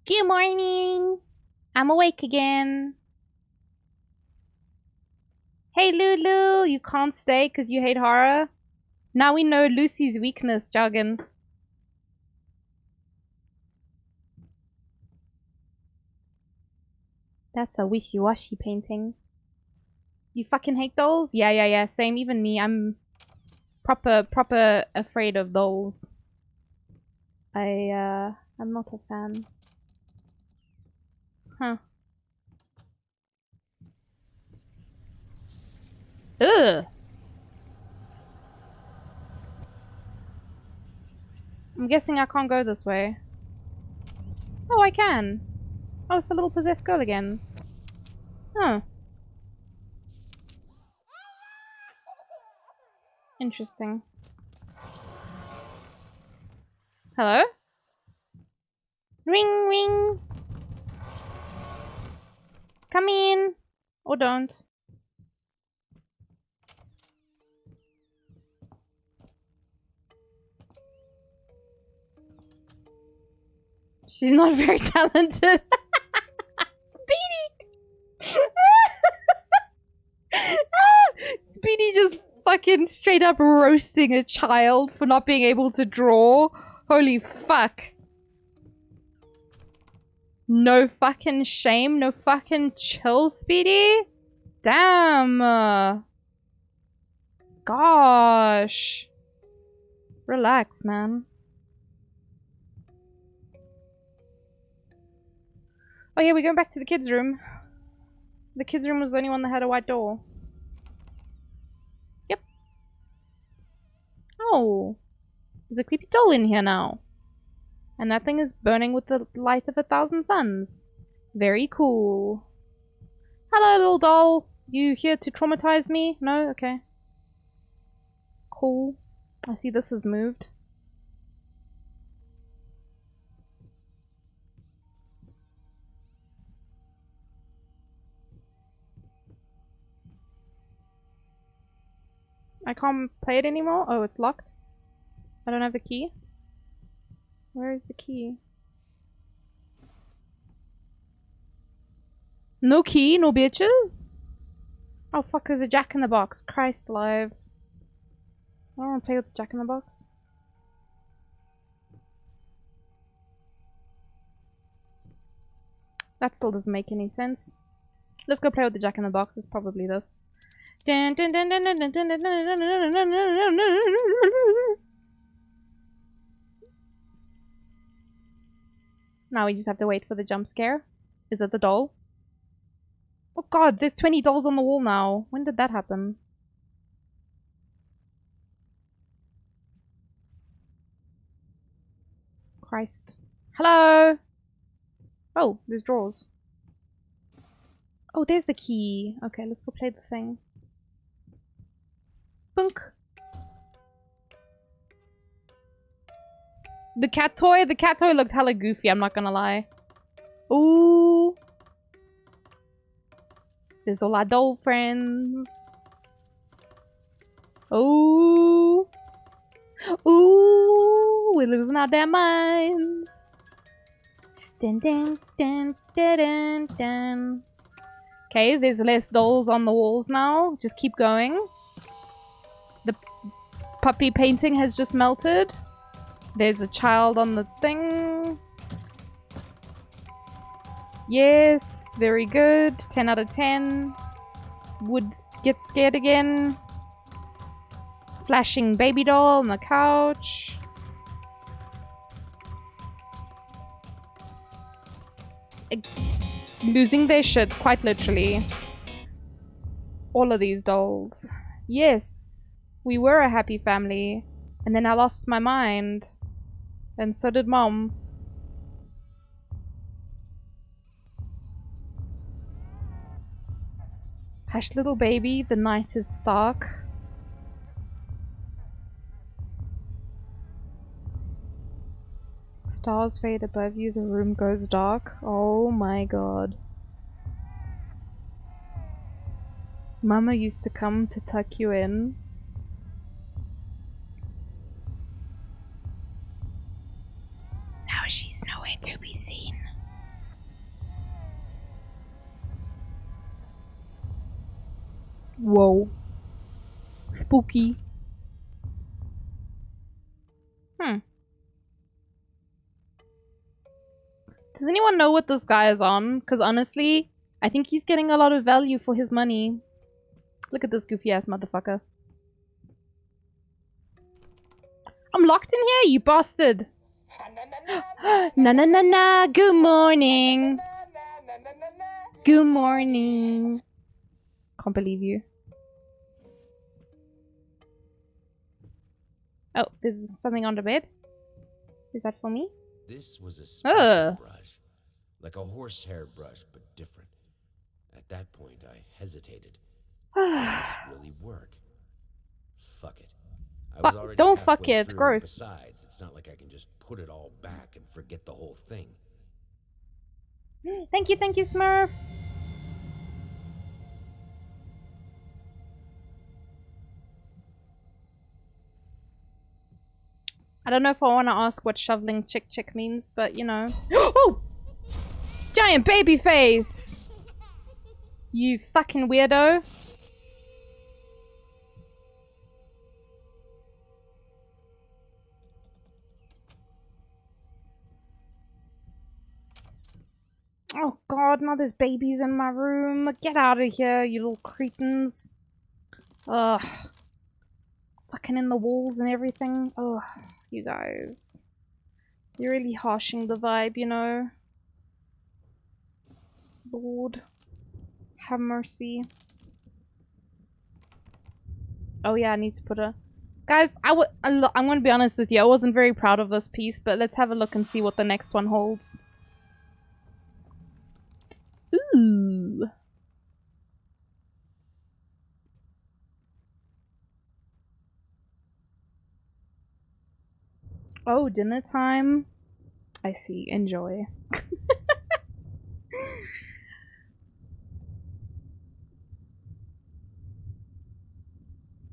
Good morning! I'm awake again. Hey Lulu, you can't stay because you hate horror? Now we know Lucy's weakness, jargon. That's a wishy-washy painting. You fucking hate dolls? Yeah. Same, even me. I'm proper afraid of dolls. I'm not a fan. Huh. Ugh! I'm guessing I can't go this way. Oh, I can. Oh, it's the little possessed girl again. Huh. Interesting. Hello? Ring, ring! Come in! Or don't. She's not very talented. Speedy! Speedy just fucking straight up roasting a child for not being able to draw. Holy fuck. No fucking shame, no fucking chill, Speedy? Damn. Gosh. Relax, man. Oh yeah, we're going back to the kids' room. The kids' room was the only one that had a white door. Yep. Oh. There's a creepy doll in here now. And that thing is burning with the light of 1,000 suns. Very cool. Hello, little doll. You here to traumatize me? No? Okay. Cool. I see this has moved. I can't play it anymore? Oh, it's locked. I don't have the key. Where is the key? No key? No bitches? Oh fuck, there's a jack in the box. Christ alive. I don't want to play with the jack in the box. That still doesn't make any sense. Let's go play with the jack in the box. It's probably this. Now we just have to wait for the jump scare. Is it the doll? Oh god, there's 20 dolls on the wall now. When did that happen? Christ. Hello! Oh, there's drawers. Oh, there's the key. Okay, let's go play the thing. Bunk. The cat toy looked hella goofy, I'm not gonna lie. Ooh. There's all our doll friends. Ooh. Ooh. We're losing our damn minds. Dun dun dun dun dun dun. Okay, there's less dolls on the walls now. Just keep going. The puppy painting has just melted. There's a child on the thing. Yes, very good. 10 out of 10. Would get scared again. Flashing baby doll on the couch. Losing their shit, quite literally. All of these dolls. Yes, we were a happy family. And then I lost my mind. And so did Mom. Hush, little baby, the night is stark. Stars fade above you, the room goes dark. Oh my god. Mama used to come to tuck you in. Now she's nowhere to be seen. Whoa. Spooky. Does anyone know what this guy is on? Because honestly, I think he's getting a lot of value for his money. Look at this goofy ass motherfucker. I'm locked in here, you bastard. Na na na na, good morning. Good morning. Can't believe you. Oh, there's something on the bed. Is that for me? This was a special brush. Like a horsehair brush, but different. At that point, I hesitated. Will this really work? Fuck it. I was already don't fuck halfway it, through. gross. Besides, it's not like I can just put it all back and forget the whole thing. Thank you, Smurf. I don't know if I want to ask what shoveling chick means, but you know. Oh! Giant baby face! You fucking weirdo. Oh god, now there's babies in my room. Get out of here, you little cretins. Ugh. Fucking in the walls and everything. Ugh, you guys. You're really harshing the vibe, you know? Lord. Have mercy. Oh yeah, I need to put a... Guys, I'm gonna be honest with you. I wasn't very proud of this piece, but let's have a look and see what the next one holds. Ooh. Oh, dinner time. I see. Enjoy.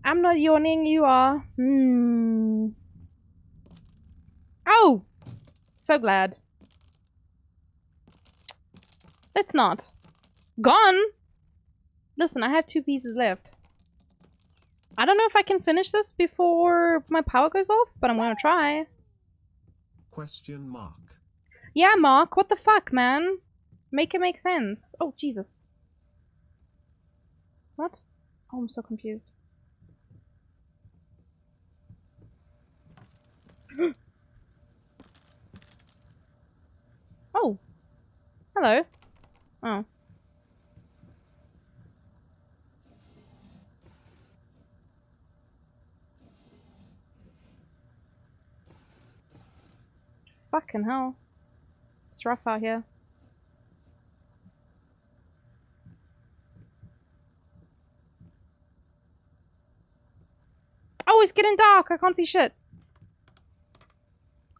I'm not yawning, you are. Oh! So glad. Let's not. Gone? Listen, I have 2 pieces left. I don't know if I can finish this before my power goes off, but I'm gonna try. Question mark. Yeah, Mark, what the fuck, man? Make it make sense. Oh, Jesus. What? Oh, I'm so confused. Hello. Oh. Fucking hell. It's rough out here. Oh, it's getting dark. I can't see shit.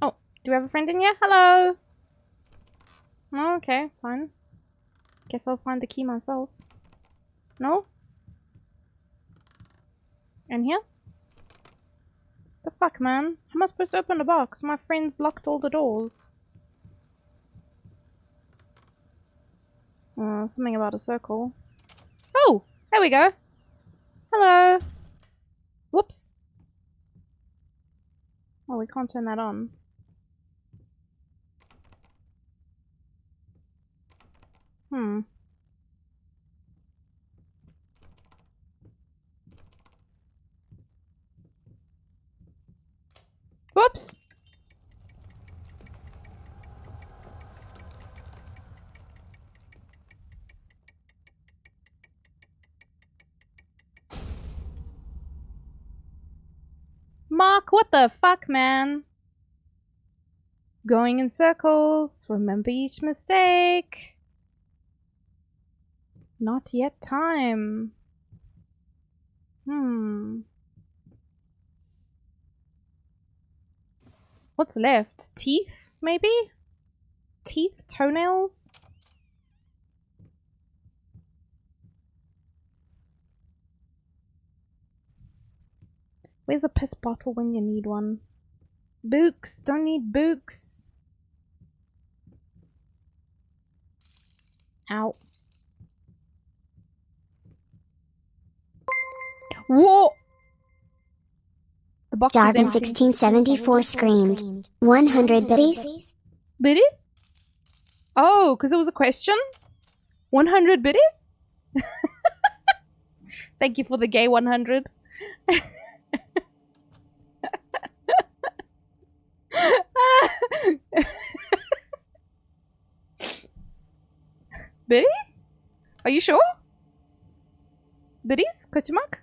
Oh, do we have a friend in here? Hello. Oh, okay, fine. Guess I'll find the key myself. No? In here? The fuck, man? How am I supposed to open the box? My friends locked all the doors. Oh, something about a circle. Oh! There we go. Hello. Whoops. Oh, we can't turn that on. Hmm. Whoops! Mark, what the fuck, man? Going in circles. Remember each mistake. Not yet time. Hmm. What's left? Teeth, maybe? Teeth? Toenails? Where's a piss bottle when you need one? Books. Don't need books. Ow. Whoa! The box is Jargon empty. 1674 screamed. 100 biddies? Biddies? Oh, because it was a question? 100 biddies? Thank you for the gay 100. Biddies? Are you sure? Biddies? Question mark?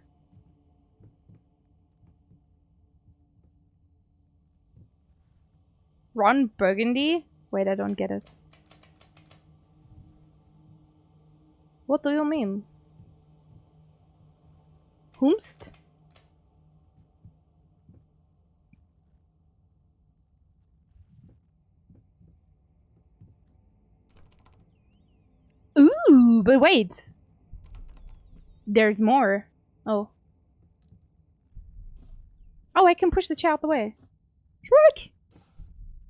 Ron Burgundy? Wait, I don't get it. What do you mean? Whomst? Ooh, but wait. There's more. Oh. Oh, I can push the chair out the way. Shrek!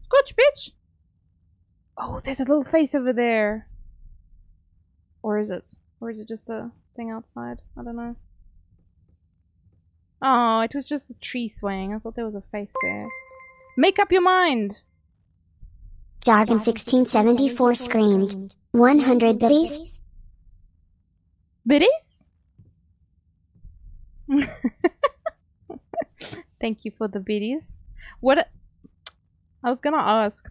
Scotch, bitch! Oh, there's a little face over there. Or is it? Or is it just a thing outside? I don't know. Oh, it was just a tree swaying. I thought there was a face there. Make up your mind! Jargon 1674 screamed. 100 biddies? Biddies? Thank you for the biddies. What? I was gonna ask.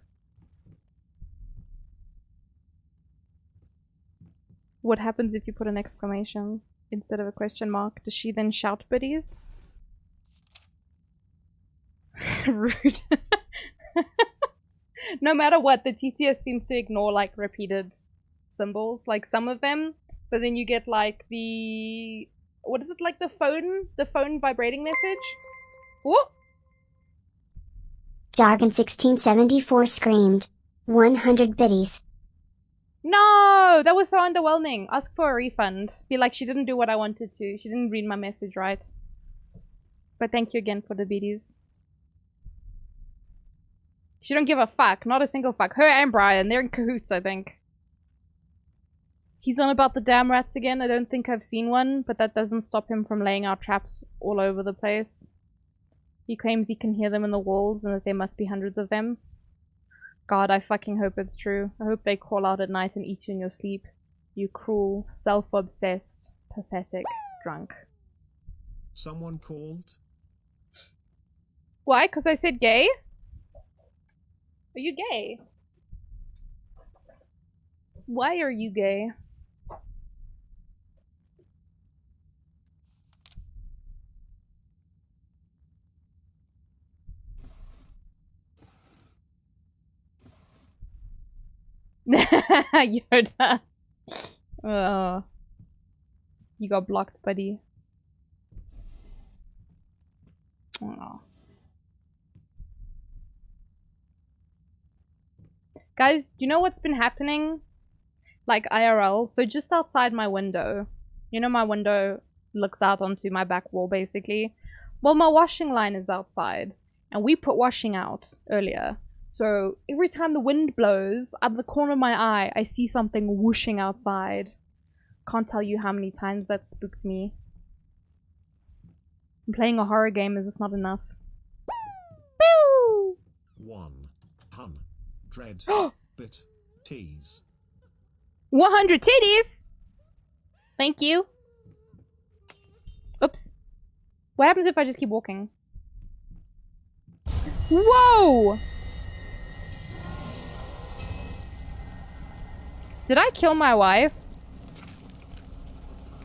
What happens if you put an exclamation instead of a question mark? Does she then shout biddies? Rude. No matter what, the TTS seems to ignore like repeated symbols, like some of them, but then you get like the, what is it, like the phone vibrating message? What? Jargon 1674 screamed. 100 biddies. No, that was so underwhelming. Ask for a refund. Be like, she didn't do what I wanted to. She didn't read my message right. But thank you again for the biddies. She don't give a fuck. Not a single fuck. Her and Brian, they're in cahoots, I think. He's on about the damn rats again. I don't think I've seen one, but that doesn't stop him from laying out traps all over the place. He claims he can hear them in the walls and that there must be hundreds of them. God, I fucking hope it's true. I hope they crawl out at night and eat you in your sleep. You cruel, self-obsessed, pathetic drunk. Someone called? Why? Because I said gay? Are you gay? Why are you gay? Yoda. Oh, you got blocked, buddy. Oh. Guys, do you know what's been happening? Like IRL. So just outside my window, you know, my window looks out onto my back wall basically. Well, my washing line is outside and we put washing out earlier. So every time the wind blows, out of the corner of my eye, I see something whooshing outside. Can't tell you how many times that spooked me. I'm playing a horror game, is this not enough? Boo! 100 bit tease. 100 titties! Thank you. Oops. What happens if I just keep walking? Whoa! Did I kill my wife?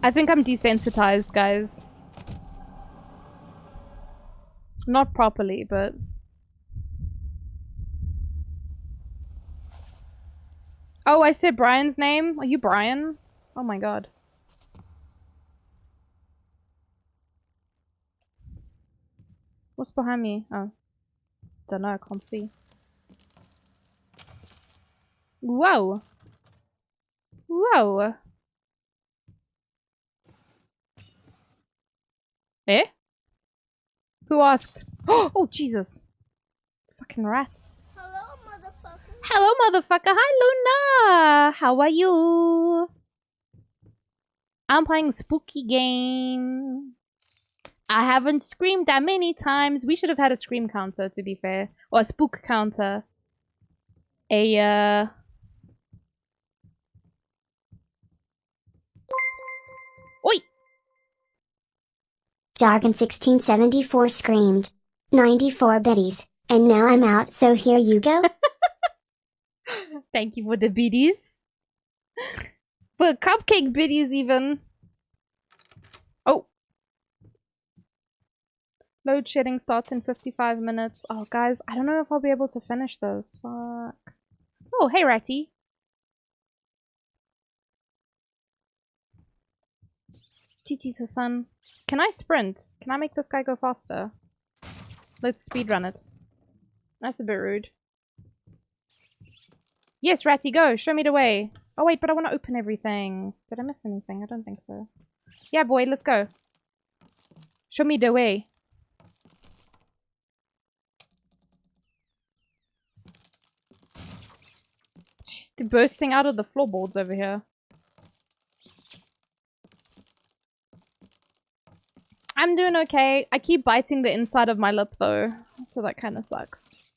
I think I'm desensitized, guys. Not properly, but... Oh, I said Brian's name? Are you Brian? Oh my god. What's behind me? Oh. Don't know, I can't see. Whoa! Whoa! Eh? Who asked? Oh, Jesus! Fucking rats. Hello, motherfucker. Hello, motherfucker! Hi, Luna! How are you? I'm playing spooky game. I haven't screamed that many times. We should have had a scream counter, to be fair. Or a spook counter. Oi! Jargon 1674 screamed. 94 biddies. And now I'm out, so here you go. Thank you for the biddies. For cupcake biddies, even. Oh. Load shedding starts in 55 minutes. Oh, guys, I don't know if I'll be able to finish this. Fuck. Oh, hey, Ratty. GG's, son. Can I sprint? Can I make this guy go faster? Let's speedrun it. That's a bit rude. Yes, Ratty, go. Show me the way. Oh, wait, but I want to open everything. Did I miss anything? I don't think so. Yeah, boy, let's go. Show me the way. She's bursting out of the floorboards over here. I'm doing okay. I keep biting the inside of my lip, though. So that kind of sucks.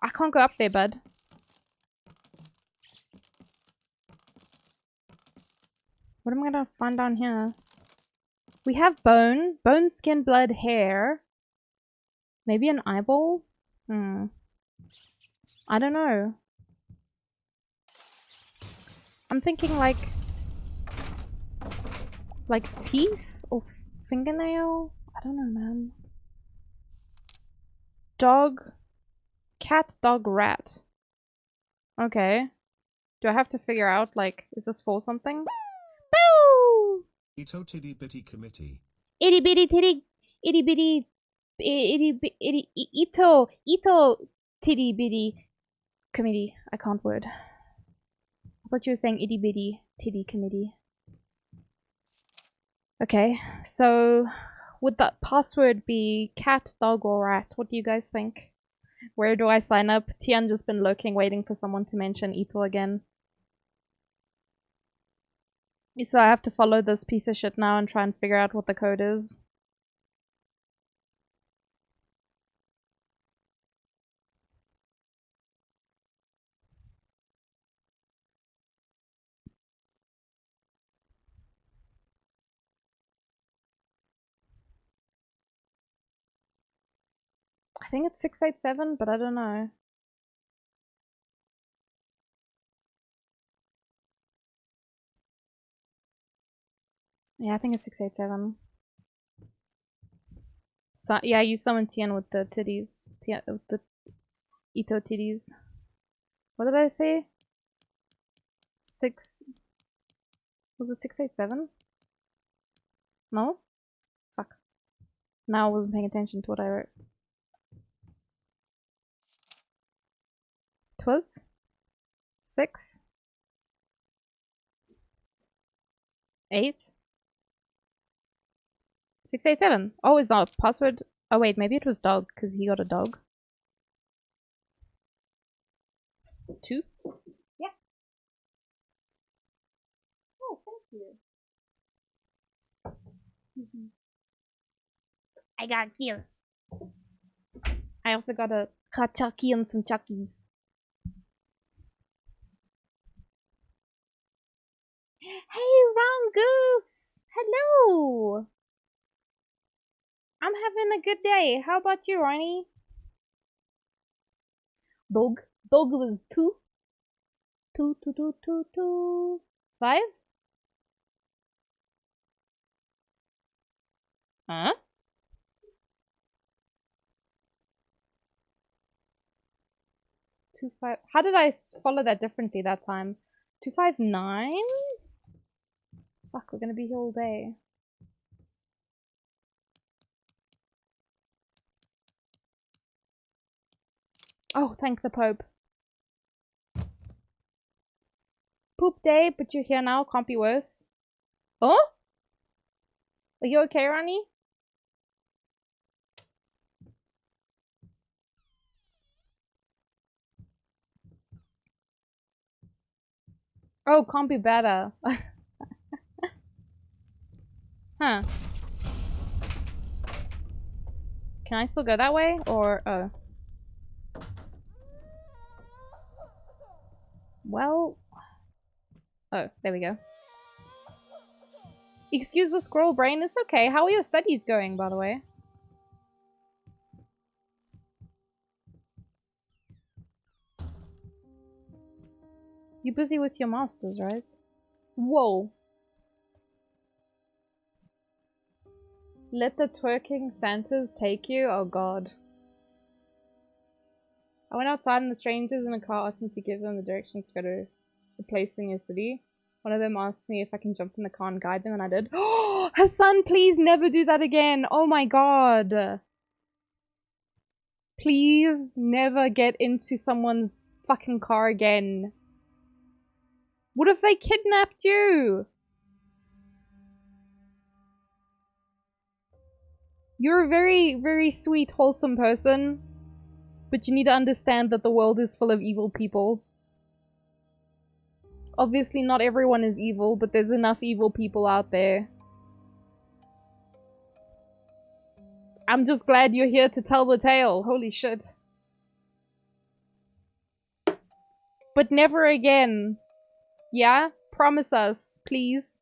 I can't go up there, bud. What am I gonna find down here? We have bone. Bone, skin, blood, hair. Maybe an eyeball? I don't know. I'm thinking like teeth or fingernail? I don't know, man. Dog. Cat, dog, rat. Okay. Do I have to figure out, like, is this for something? Boo! Ito Tiddy Bitty Committee. Itty bitty titty. Itty bitty. Itty ito. Ito titty bitty committee. I can't word. I thought you were saying itty bitty titty committee. Okay, so would that password be cat, dog, or rat? What do you guys think? Where do I sign up? Tian just been lurking, waiting for someone to mention Ito again. So I have to follow this piece of shit now and try and figure out what the code is. I think it's 687, but I don't know. Yeah, I think it's 687. So yeah, you summon Tien with the titties. Tien with the Ito titties. What did I say? Was it 687? No? Fuck. Now I wasn't paying attention to what I wrote. It was 6 8 687. Oh, is that password? Oh wait, maybe it was dog because he got a dog. 2? Yeah. Oh, thank you. I got kills. I also got a Chucky and some Chuckies. Hey, Wrong Goose! Hello! I'm having a good day. How about you, Ronnie? Dog. Dog was 2. 2, 2, 2, 2, 2. 5? Huh? 2, 5. How did I follow that differently that time? 259? Fuck, we're gonna be here all day. Oh, thank the Pope. Poop day, but you're here now. Can't be worse. Oh? Are you okay, Ronnie? Oh, can't be better. Huh. Can I still go that way? Or, oh. Well... Oh, there we go. Excuse the squirrel brain, it's okay. How are your studies going, by the way? You're busy with your masters, right? Whoa. Let the twerking Santas take you? Oh god. I went outside and the strangers in a car asked me to give them the directions to go to the place in your city. One of them asked me if I can jump in the car and guide them, and I did. Oh, Hassan, please never do that again. Oh my god. Please never get into someone's fucking car again. What if they kidnapped you? You're a very, very sweet, wholesome person. But you need to understand that the world is full of evil people. Obviously, not everyone is evil, but there's enough evil people out there. I'm just glad you're here to tell the tale. Holy shit. But never again. Yeah? Promise us, please.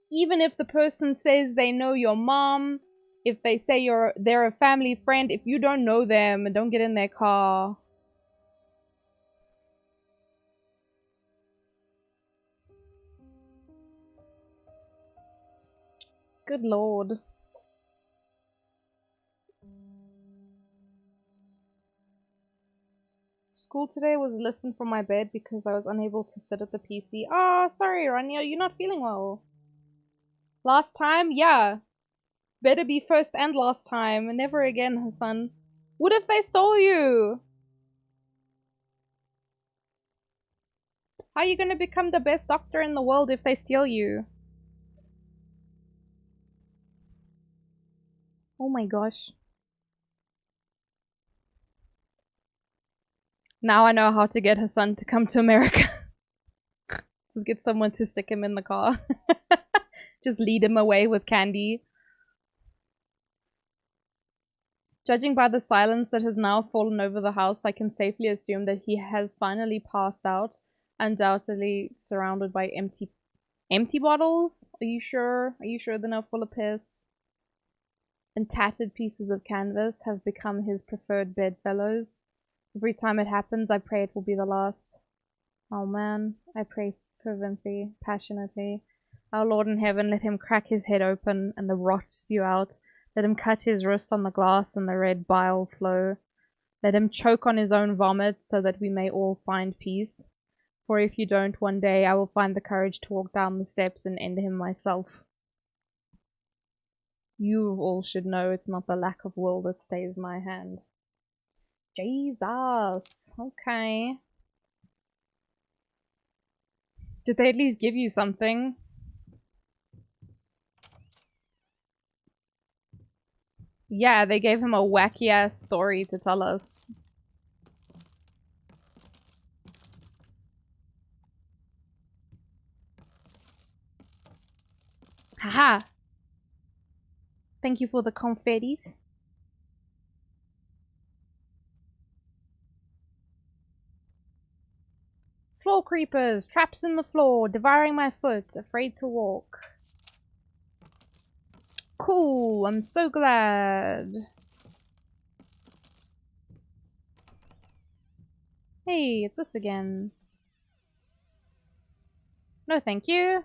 Even if the person says they know your mom, if they say they're a family friend, if you don't know them, don't get in their car. Good lord. School today was listened from my bed because I was unable to sit at the PC. Oh, sorry, Rania, you're not feeling well. Last time? Yeah. Better be first and last time. Never again, Hassan. What if they stole you? How are you gonna become the best doctor in the world if they steal you? Oh my gosh. Now I know how to get Hassan to come to America. Just get someone to stick him in the car. Just lead him away with candy. Judging by the silence that has now fallen over the house, I can safely assume that he has finally passed out, undoubtedly surrounded by empty bottles? Are you sure? Are you sure they're not full of piss? And tattered pieces of canvas have become his preferred bedfellows. Every time it happens, I pray it will be the last. Oh man, I pray fervently, passionately. Our Lord in heaven, let him crack his head open and the rot spew out. Let him cut his wrist on the glass and the red bile flow. Let him choke on his own vomit so that we may all find peace. For if you don't, one day I will find the courage to walk down the steps and end him myself. You all should know it's not the lack of will that stays my hand. Jesus. Okay. Did they at least give you something? Yeah, they gave him a wacky ass story to tell us. Haha. Thank you for the confettis. Floor creepers, traps in the floor, devouring my foot, afraid to walk. Cool, I'm so glad. Hey, it's this again. No, thank you.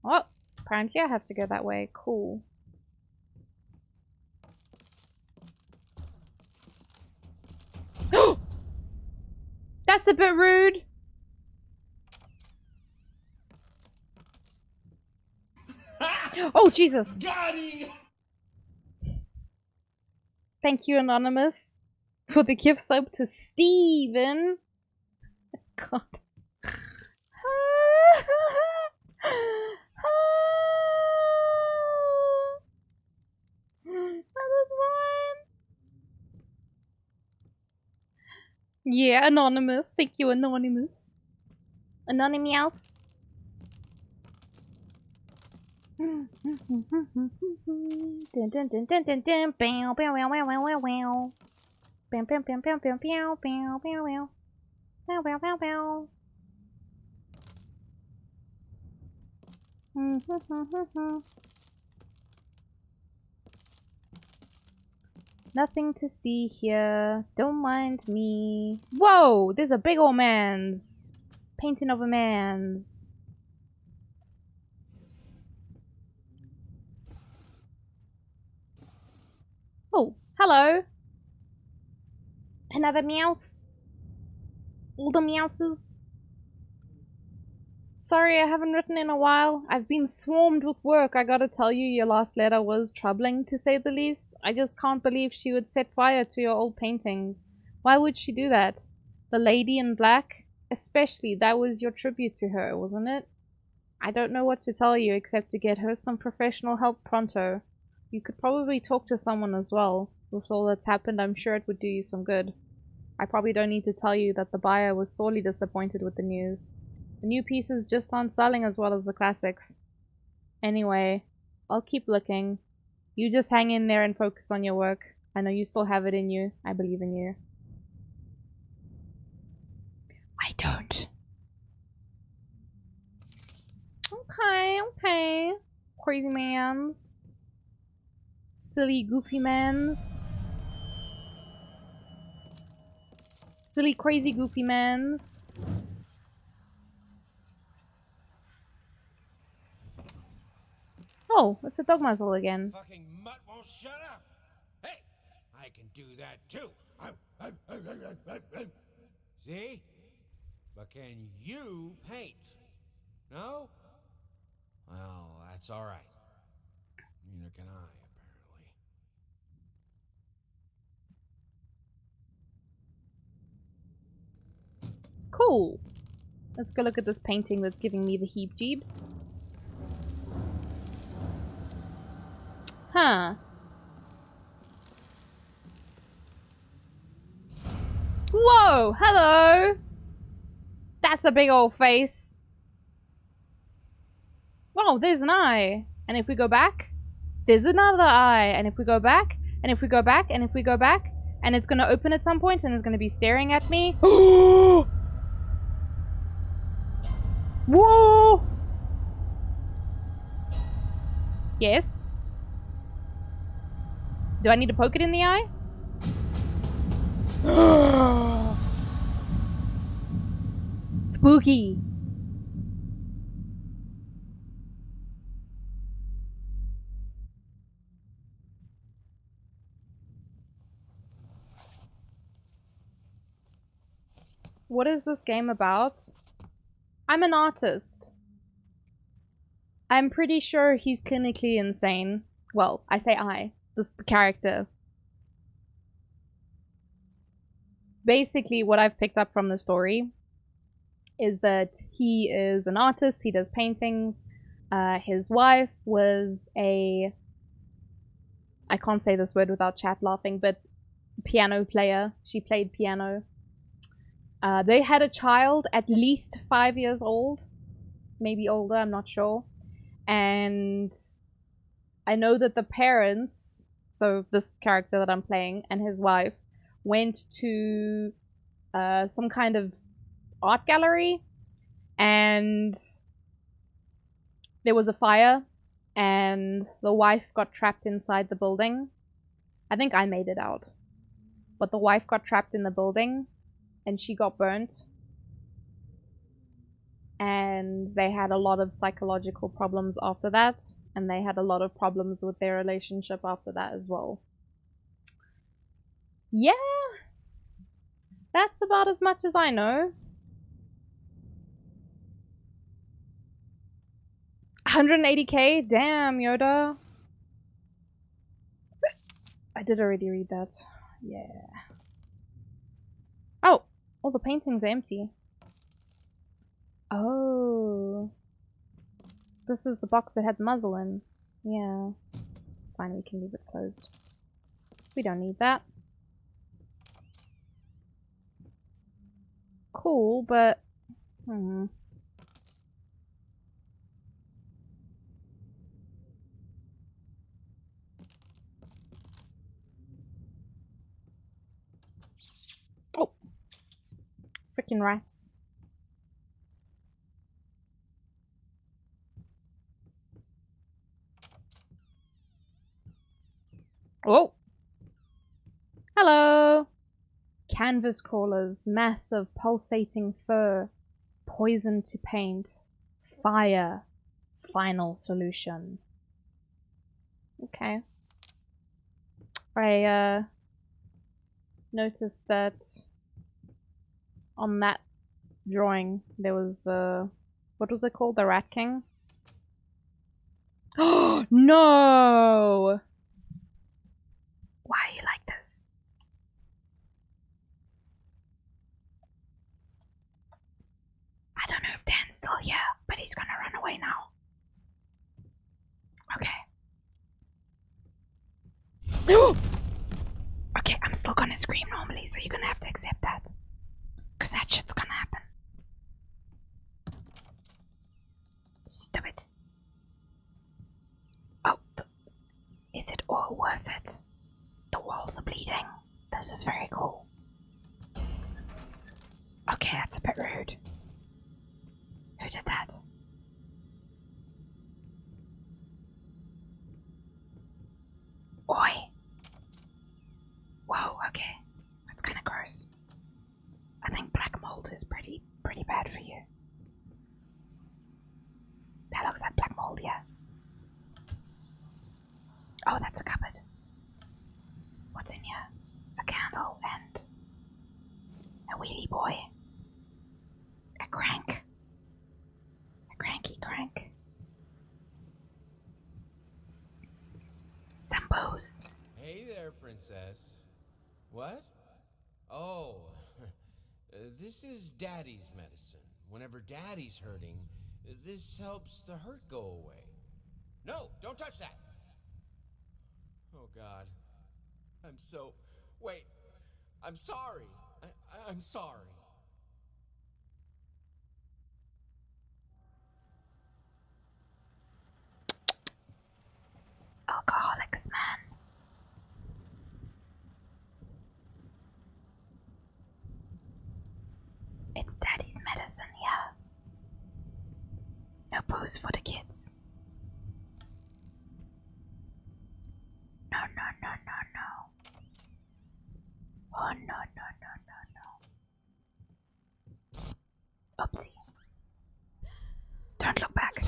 Oh, apparently I have to go that way. Cool. That's a bit rude. Oh, Jesus. Thank you, Anonymous, for the gift sub to Steven. God. That was fine. Yeah, Anonymous. Thank you, Anonymous. Anonymous. Dun dun dun dun dun dun. Bow bow wow wow wow wow wow. Bam bam bam bam bam bow bow bow wow. Bow bow bow bow. Nothing to see here. Don't mind me. Whoa! There's a big old man's. Painting of a man's. Oh, hello. Another meows. All the meowses. Sorry, I haven't written in a while. I've been swarmed with work. I gotta tell you, your last letter was troubling, to say the least. I just can't believe she would set fire to your old paintings. Why would she do that? The lady in black? Especially, that was your tribute to her, wasn't it? I don't know what to tell you except to get her some professional help pronto. You could probably talk to someone as well. With all that's happened, I'm sure it would do you some good. I probably don't need to tell you that the buyer was sorely disappointed with the news. The new pieces just aren't selling as well as the classics. Anyway, I'll keep looking. You just hang in there and focus on your work. I know you still have it in you. I believe in you. I don't. Okay, okay. Crazy mans. Silly goofy mans. Silly crazy goofy mans. Oh, it's a dog muzzle again. Fucking mutt won't shut up. Hey, I can do that too. See? But can you paint? No? Well, that's all right. Neither can I, apparently. Cool. Let's go look at this painting that's giving me the heebs-jeebs. Huh. Whoa! Hello! That's a big old face. Whoa, there's an eye. And if we go back, there's another eye. And if we go back, and if we go back, and if we go back, and it's gonna open at some point and it's gonna be staring at me. Whoa! Yes? Do I need to poke it in the eye? Spooky. What is this game about? I'm an artist. I'm pretty sure he's clinically insane. Well, I say the character. Basically, what I've picked up from the story is that he is an artist, he does paintings. His wife was I can't say this word without chat laughing, but piano player. She played piano. They had a child at least 5 years old, maybe older, I'm not sure. And I know that the parents, so this character that I'm playing and his wife, went to some kind of art gallery, and there was a fire, and the wife got trapped inside the building. I think I made it out. But the wife got trapped in the building, and she got burnt. And they had a lot of psychological problems after that, and they had a lot of problems with their relationship after that as well. Yeah, that's about as much as I know. 180k? Damn, Yoda. I did already read that. Yeah. Oh, all the paintings are empty. Oh. This is the box that had the muzzle in. Yeah. It's fine, we can leave it closed. We don't need that. Cool, but... Oh! Freaking rats. Oh! Hello! Canvas crawlers, massive pulsating fur, poison to paint, fire, final solution. Okay. I noticed that on that drawing there was the, what was it called? The Rat King? Oh no! Why are you like this? I don't know if Dan's still here, but he's gonna run away now. Okay. Okay, I'm still gonna scream normally, so you're gonna have to accept that. Cause that shit's gonna happen. Stop it. Oh, is it all worth it? The walls are bleeding. This is very cool. Okay, that's a bit rude. Who did that? Oi. Whoa, okay. That's kind of gross. I think black mold is pretty bad for you. That looks like black mold, yeah. Oh, that's a cupboard. What's in here? A candle and a wheelie boy. A crank. A cranky crank. Some booze. Hey there, princess. What? Oh, this is Daddy's medicine. Whenever Daddy's hurting, this helps the hurt go away. No, don't touch that! Oh, God. I'm so... Wait, I'm sorry. I'm sorry. Alcoholics, man. It's Daddy's medicine, yeah. No booze for the kids. No, no, no, no, no. Oh, no, no, no, no, no. Oopsie. Don't look back.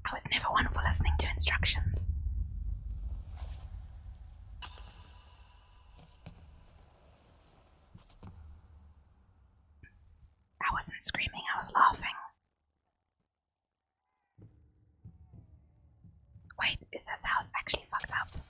I was never one for listening to instructions. I wasn't screaming, I was laughing. Wait, is this house actually fucked up?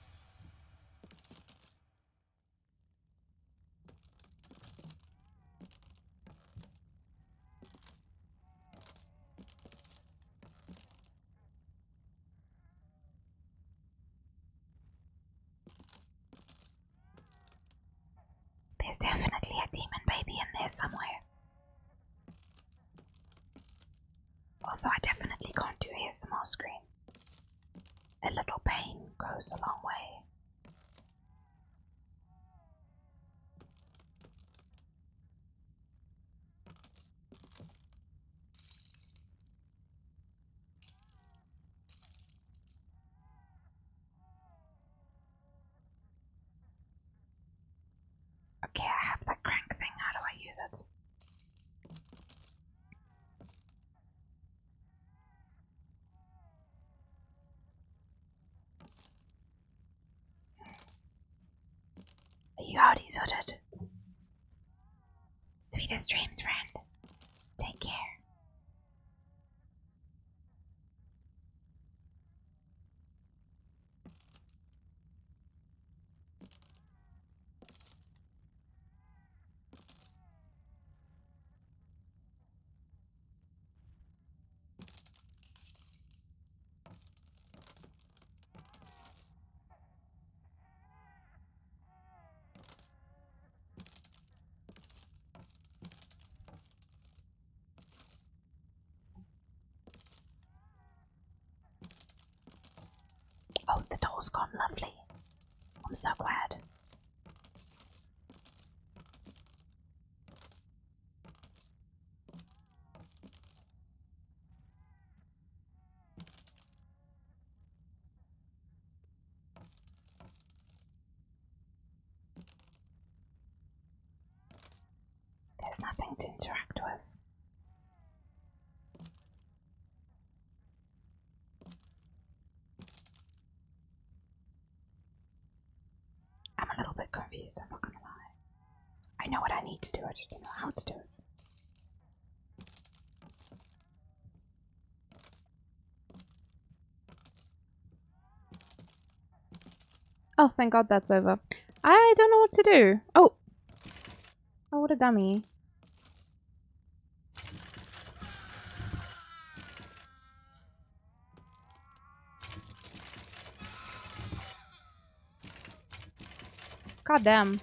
There's definitely a demon baby in there somewhere. Also, I definitely can't do ASMR scream. A little pain goes a long way. Okay, I have that crank thing. How do I use it? Are you outies hooded? Sweetest dreams, friend. Take care. Oh, the door's gone lovely. I'm so glad. There's nothing to interact with. I'm a little bit confused, I'm not gonna lie. I know what I need to do, I just don't know how to do it. Oh, thank God that's over. I don't know what to do. Oh! Oh, what a dummy. God damn.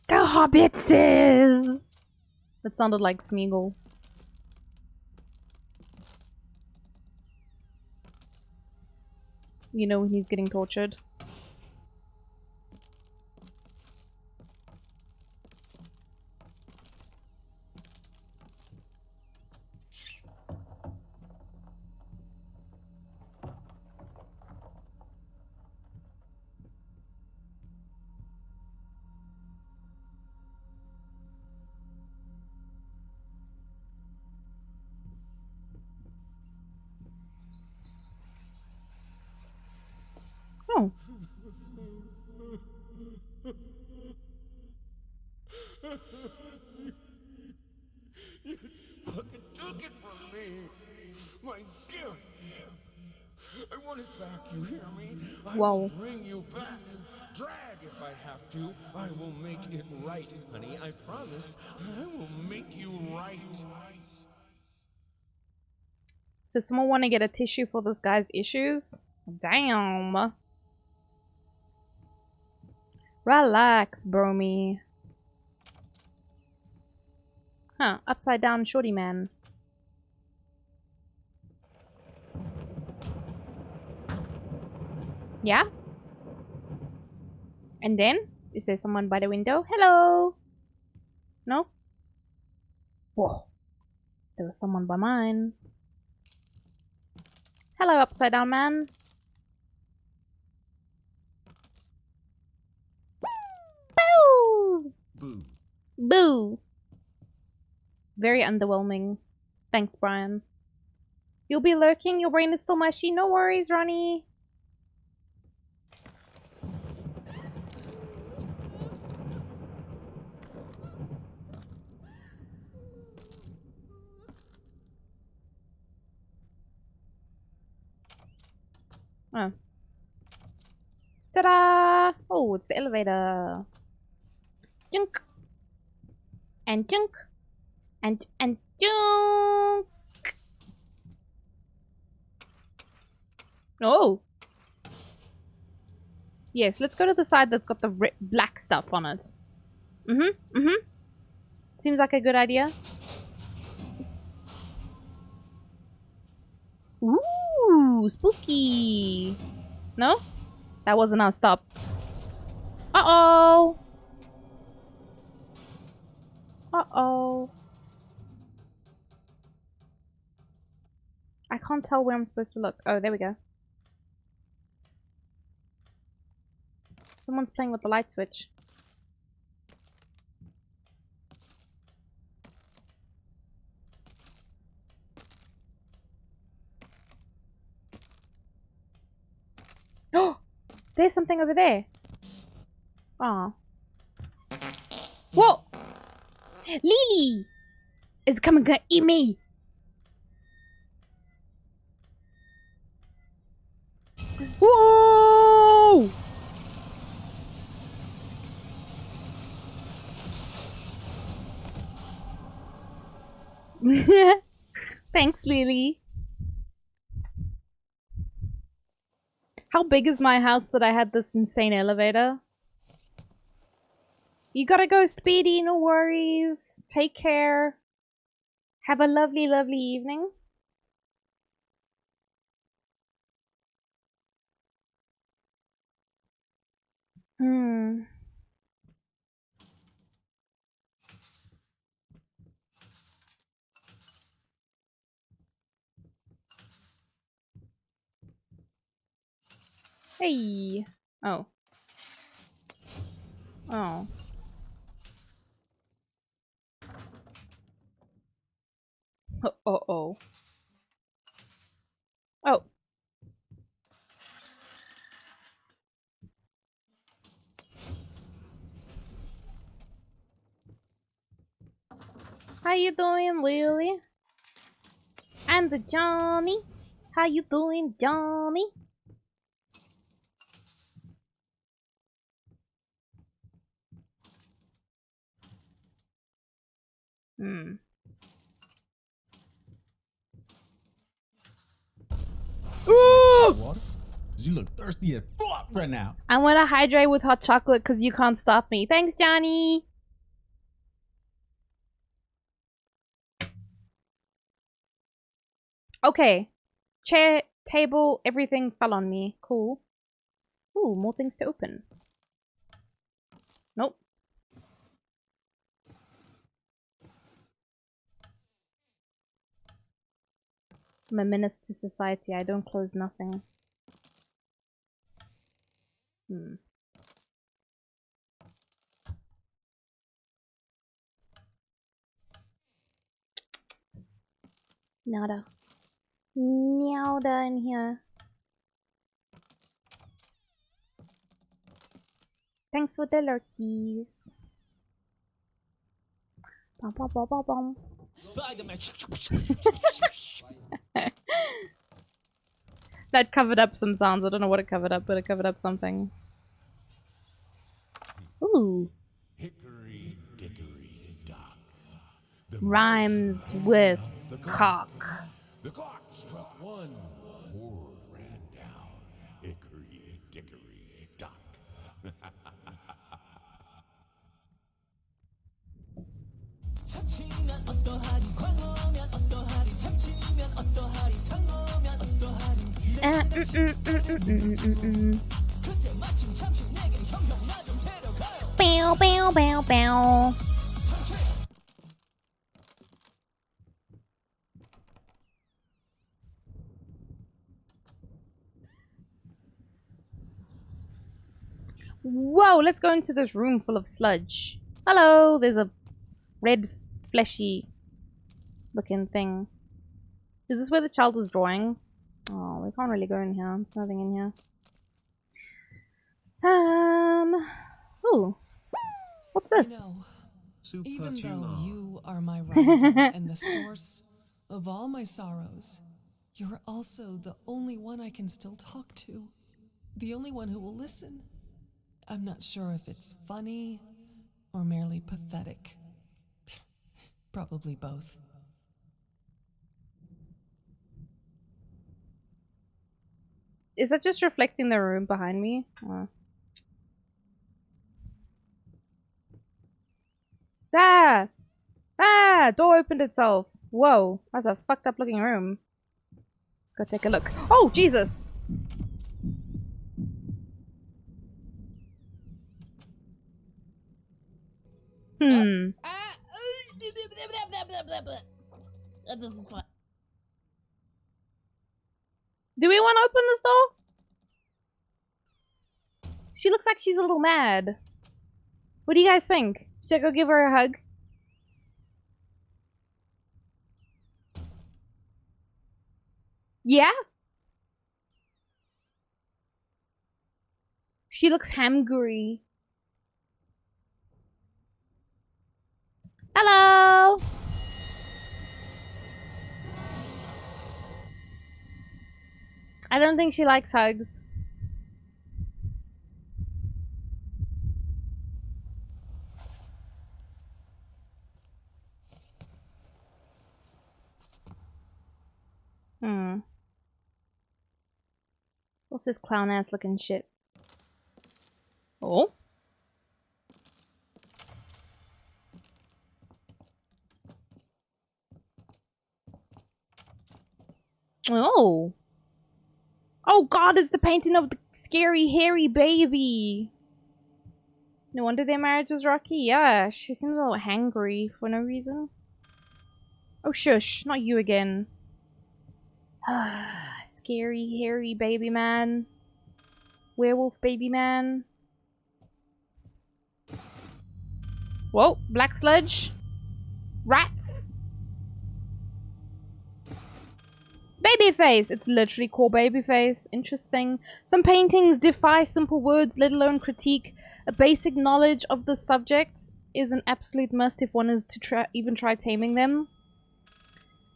The Hobbitses! That sounded like Smeagol. You know when he's getting tortured. Oh. You fucking took it from me. My gift. I want it back, you hear me? I Wow. will bring you back. Drag if I have to. I will make it right, honey. I promise. I will make you right. Does someone want to get a tissue for this guy's issues? Damn. Relax, bromie. Huh, upside down shorty man. Yeah? And then? Is there someone by the window? Hello? No? Whoa. There was someone by mine. Hello, upside down man. Boo! Boo. Boo! Very underwhelming. Thanks, Brian. You'll be lurking? Your brain is still mushy? No worries, Ronnie. Oh. Ta-da! Oh, it's the elevator. Junk. And junk. And junk. Oh. Yes, let's go to the side that's got the black stuff on it. Seems like a good idea. Ooh, spooky. No? That wasn't our stop. Uh-oh. Uh-oh. I can't tell where I'm supposed to look. Oh, there we go. Someone's playing with the light switch. Oh! There's something over there. Aw. Whoa! Lily! Is coming to eat me! Whoa! Thanks, Lily. How big is my house that I had this insane elevator? You gotta go, Speedy, no worries. Take care. Have a lovely, lovely evening. Hey. Oh. Oh. Uh-oh. Oh. How you doing, Lily? And the Johnny. How you doing, Johnny? Water? You look thirsty as fuck right now. I want to hydrate with hot chocolate because you can't stop me. Thanks, Johnny. Okay. Chair, table, everything fell on me. Cool. Ooh, more things to open. Nope. I'm a menace to society. I don't close nothing. Nada. Nada in here. Thanks for the lurkies. Bum, bum, bum, bum, bum. Spider-Man. That covered up some sounds. I don't know what it covered up, but it covered up something. Ooh. Hickory dickory dock. Rhymes with cock. The clock struck one. Horror ran down. Hickory dickory dock. Bow, bow, bow, bow. Whoa, let's go into this room full of sludge. Hello, there's a red fleshy looking thing. Is this where the child was drawing? Oh, we can't really go in here. There's nothing in here. Ooh. What's this? Super Even tuna. though you are my rival and the source of all my sorrows, you're also the only one I can still talk to. The only one who will listen. I'm not sure if it's funny or merely pathetic. Probably both. Is that just reflecting the room behind me? Oh. Ah! Ah! Door opened itself. Whoa, that's a fucked up looking room. Let's go take a look. Oh, Jesus! Hmm. This is fun. Do we want to open this door? She looks like she's a little mad. What do you guys think? Should I go give her a hug? Yeah? She looks hangry. Hello! I don't think she likes hugs. Hmm. What's this clown ass looking shit? Oh? Oh. Oh god, it's the painting of the scary hairy baby. No wonder their marriage was rocky. Yeah, she seems a little hangry for no reason. Oh shush, not you again. Scary hairy baby man. Werewolf baby man. Whoa, black sludge. Rats. Babyface! It's literally core babyface. Interesting. Some paintings defy simple words, let alone critique. A basic knowledge of the subject is an absolute must if one is to even try taming them.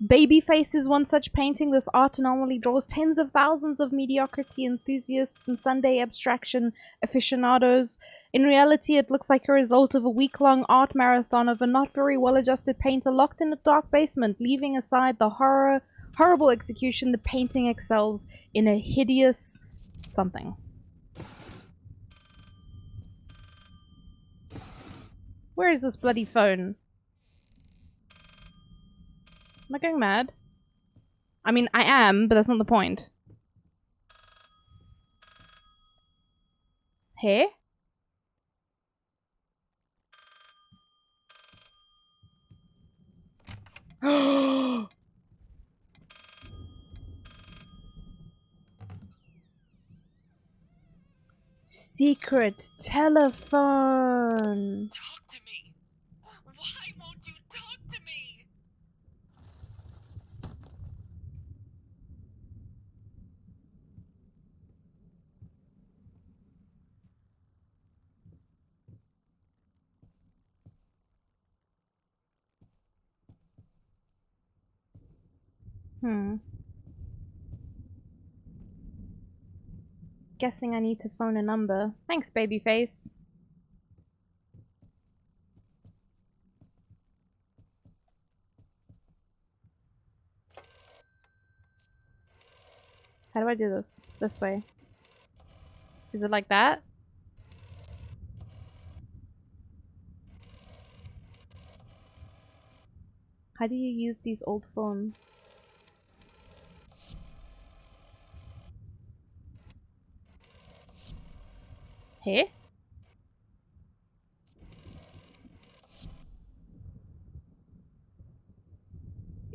Babyface is one such painting. This art anomaly draws tens of thousands of mediocrity enthusiasts and Sunday abstraction aficionados. In reality, it looks like a result of a week-long art marathon of a not very well-adjusted painter locked in a dark basement. Leaving aside the horrible execution, the painting excels in a hideous something. Where is this bloody phone? Am I going mad? I mean, I am, but that's not the point. Hey? Secret telephone. Talk to me. Why won't you talk to me? Guessing I need to phone a number. Thanks, babyface. How do I do this? This way. Is it like that? How do you use these old phones? Hey?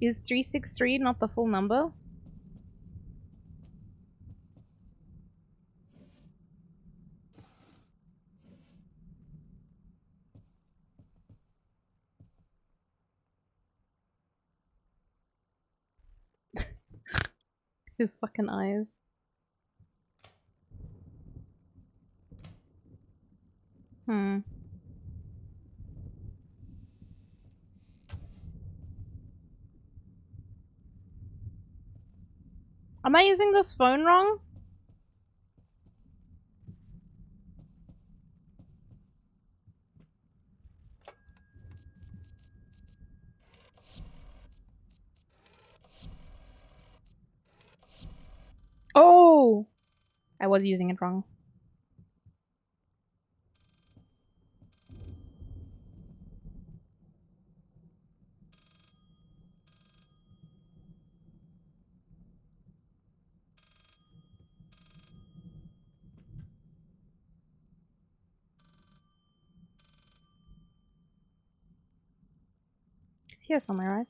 Is 363 not the full number? His fucking eyes. Hmm. Am I using this phone wrong? Oh! I was using it wrong. It's here somewhere, right?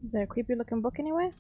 Is there a creepy looking book anywhere?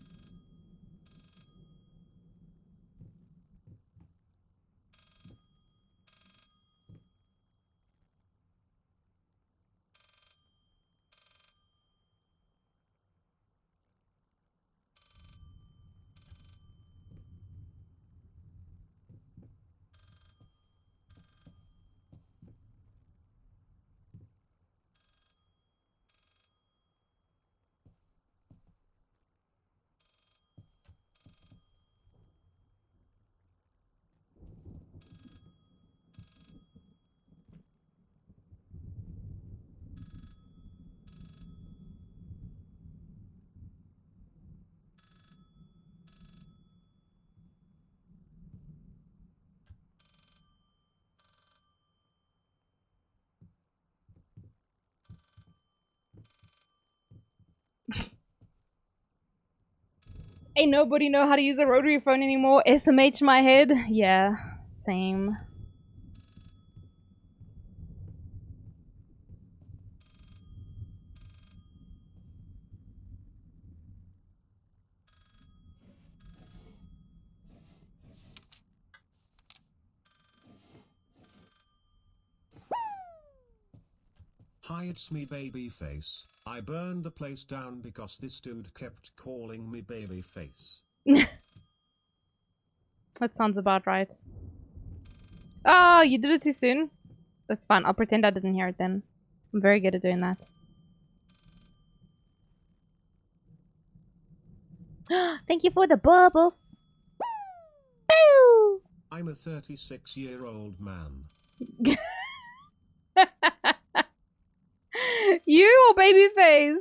Ain't nobody know how to use a rotary phone anymore. SMH my head. Yeah, same. Hi, it's me, Babyface. I burned the place down because this dude kept calling me Babyface. That sounds about right. Oh, you did it too soon? That's fine. I'll pretend I didn't hear it then. I'm very good at doing that. Thank you for the bubbles. Boo! I'm a 36-year-old man. You or Babyface?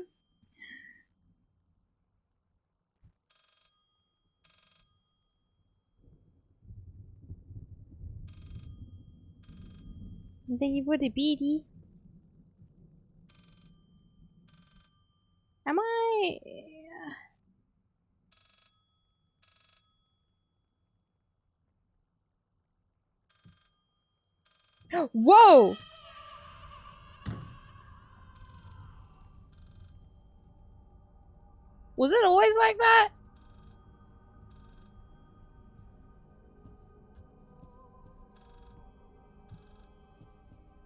Thank you for the beady. Am I? Whoa! Was it always like that?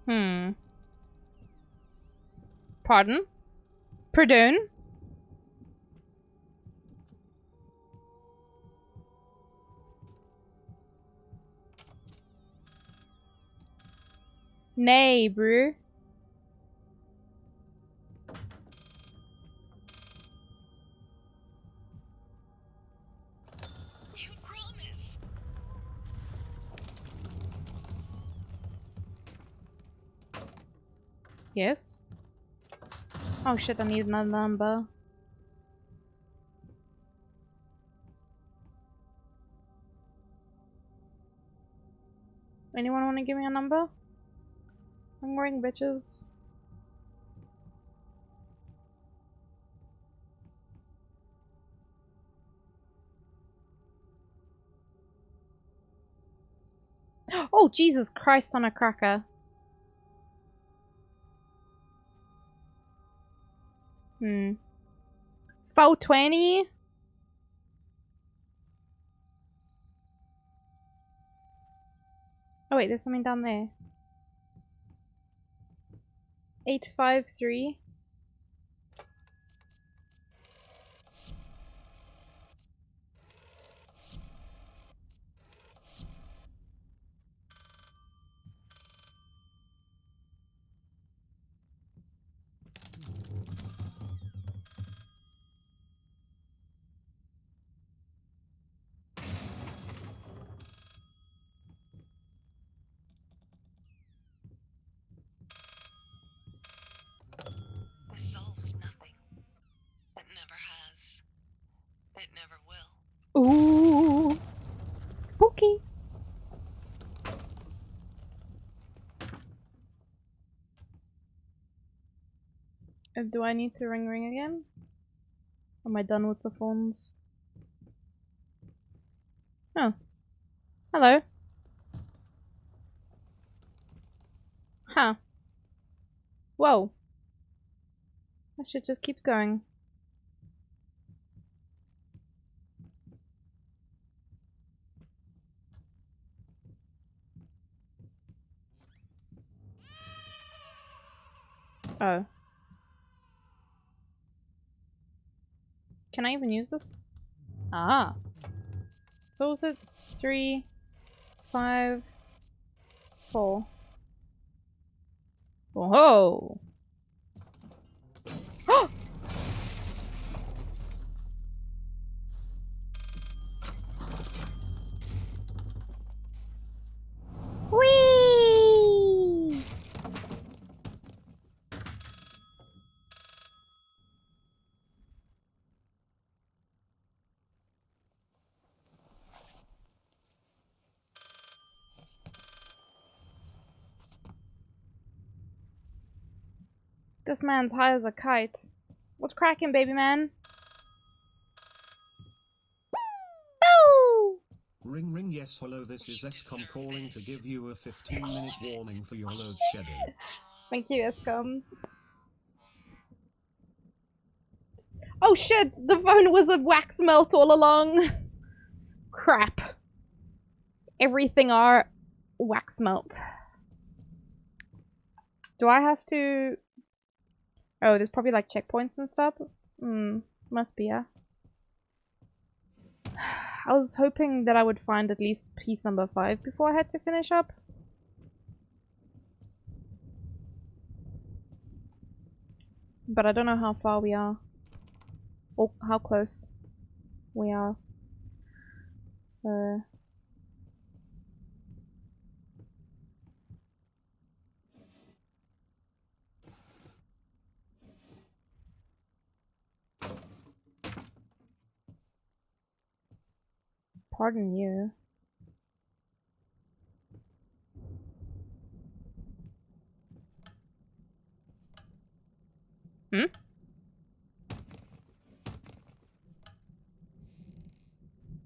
Hmm. Pardon? Pardon? Nay, brew. You promise. Yes. Oh shit, I need another number. Anyone want to give me a number? I'm wearing bitches. Oh, Jesus Christ on a cracker. Hmm. 420? Oh wait, there's something down there. 853. This solves nothing. It never has. It never will. Ooh. Spooky. Do I need to ring again? Am I done with the phones? Oh. Hello. Huh. Whoa. That shit just keeps going. Oh. Can I even use this? Ah. So was it 3, 5, 4? Whoa! Whee! This man's high as a kite. What's cracking, baby man? Woo! Ring ring, yes, hello, this is Escom calling to give you a 15-minute warning for your load shedding. Thank you, Escom. Oh shit! The phone was a wax melt all along! Crap. Everything are wax melt. Do I have to... Oh, there's probably like checkpoints and stuff? Must be, yeah. I was hoping that I would find at least piece number 5 before I had to finish up. But I don't know how far we are. Or how close we are. So... Pardon you. Hmm?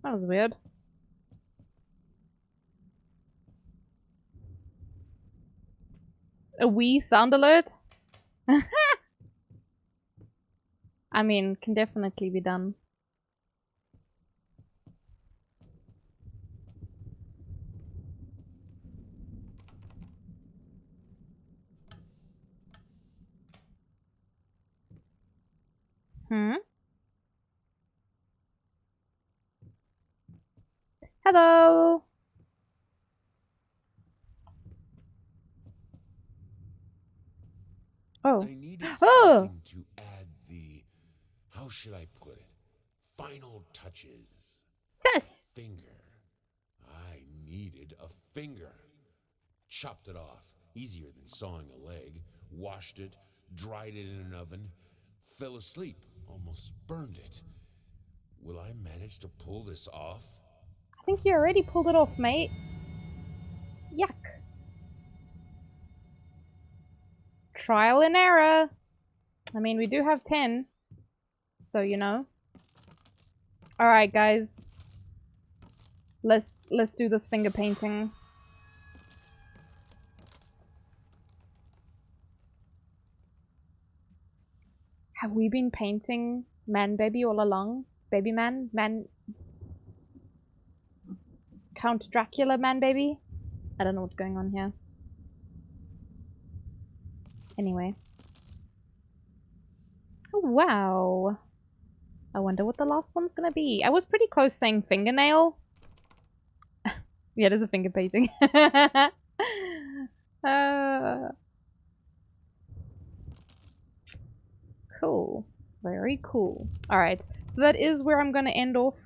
That was weird. A wee sound alert? I mean, can definitely be done. Hmm? Hello! Oh. I needed Oh! something to add the, how should I put it, final touches. Sis! Finger. I needed a finger. Chopped it off, easier than sawing a leg. Washed it, dried it in an oven. Fell asleep, almost burned it. Will I manage to pull this off? I think you already pulled it off, mate. Yuck. Trial and error. I mean, we do have 10. So, you know. Alright, guys. Let's do this finger painting. Have we been painting man baby all along? Baby man? Man... Count Dracula man baby? I don't know what's going on here. Anyway. Oh, wow. I wonder what the last one's gonna be. I was pretty close saying fingernail. Yeah, it is a finger painting. Cool. Very cool. Alright, so that is where I'm gonna end off.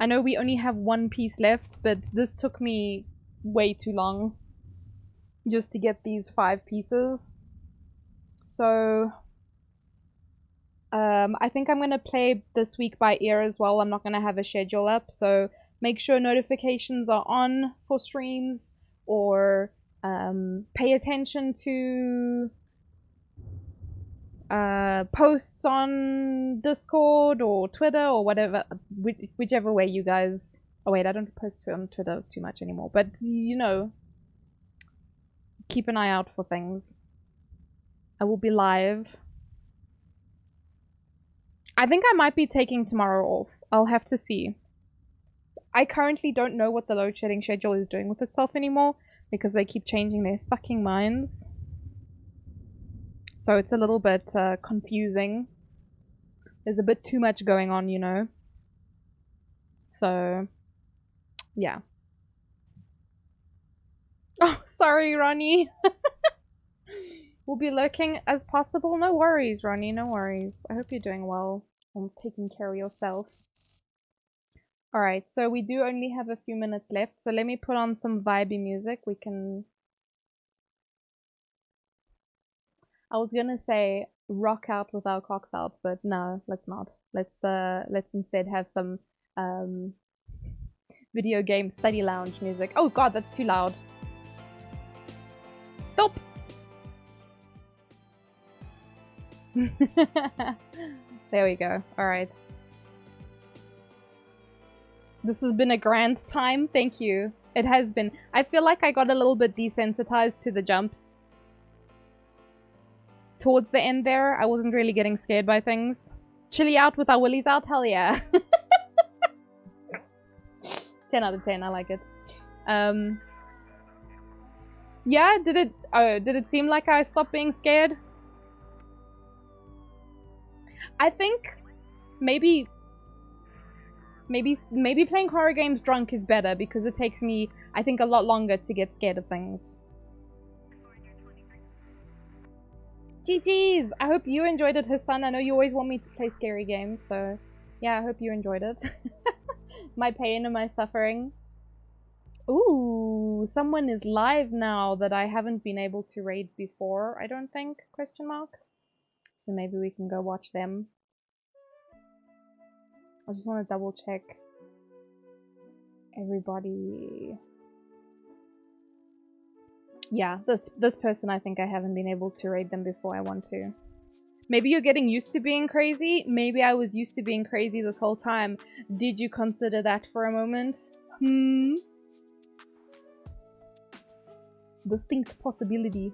I know we only have one piece left, but this took me way too long just to get these 5 pieces. So I think I'm gonna play this week by ear as well. I'm not gonna have a schedule up, so make sure notifications are on for streams, or pay attention to posts on Discord or Twitter or whatever, whichever way you guys... Oh wait, I don't post on Twitter too much anymore, but you know, keep an eye out for things. I will be live. I think I might be taking tomorrow off. I'll have to see. I currently don't know what the load shedding schedule is doing with itself anymore, because they keep changing their fucking minds. So it's a little bit confusing. There's a bit too much going on, you know. So, yeah. Oh, sorry, Ronnie. We'll be lurking as possible. No worries, Ronnie, no worries. I hope you're doing well and taking care of yourself. Alright, so we do only have a few minutes left, so let me put on some vibey music. We can... I was gonna say rock out with our cocks out, but no, let's not. Let's instead have some video game study lounge music. Oh god, that's too loud. Stop! There we go. Alright. This has been a grand time. Thank you. It has been. I feel like I got a little bit desensitized to the jumps. Towards the end there, I wasn't really getting scared by things. Chilly out with our willies out? Hell yeah. 10 out of 10, I like it. Yeah, did it seem like I stopped being scared? I think maybe playing horror games drunk is better, because it takes me, I think, a lot longer to get scared of things. GG's! I hope you enjoyed it, Hassan. I know you always want me to play scary games, so yeah, I hope you enjoyed it. My pain and my suffering. Ooh, someone is live now that I haven't been able to raid before, I don't think, question mark. So maybe we can go watch them. I just want to double check everybody. Yeah, this person, I think I haven't been able to raid them before. I want to. Maybe you're getting used to being crazy. Maybe I was used to being crazy this whole time. Did you consider that for a moment? Distinct possibility.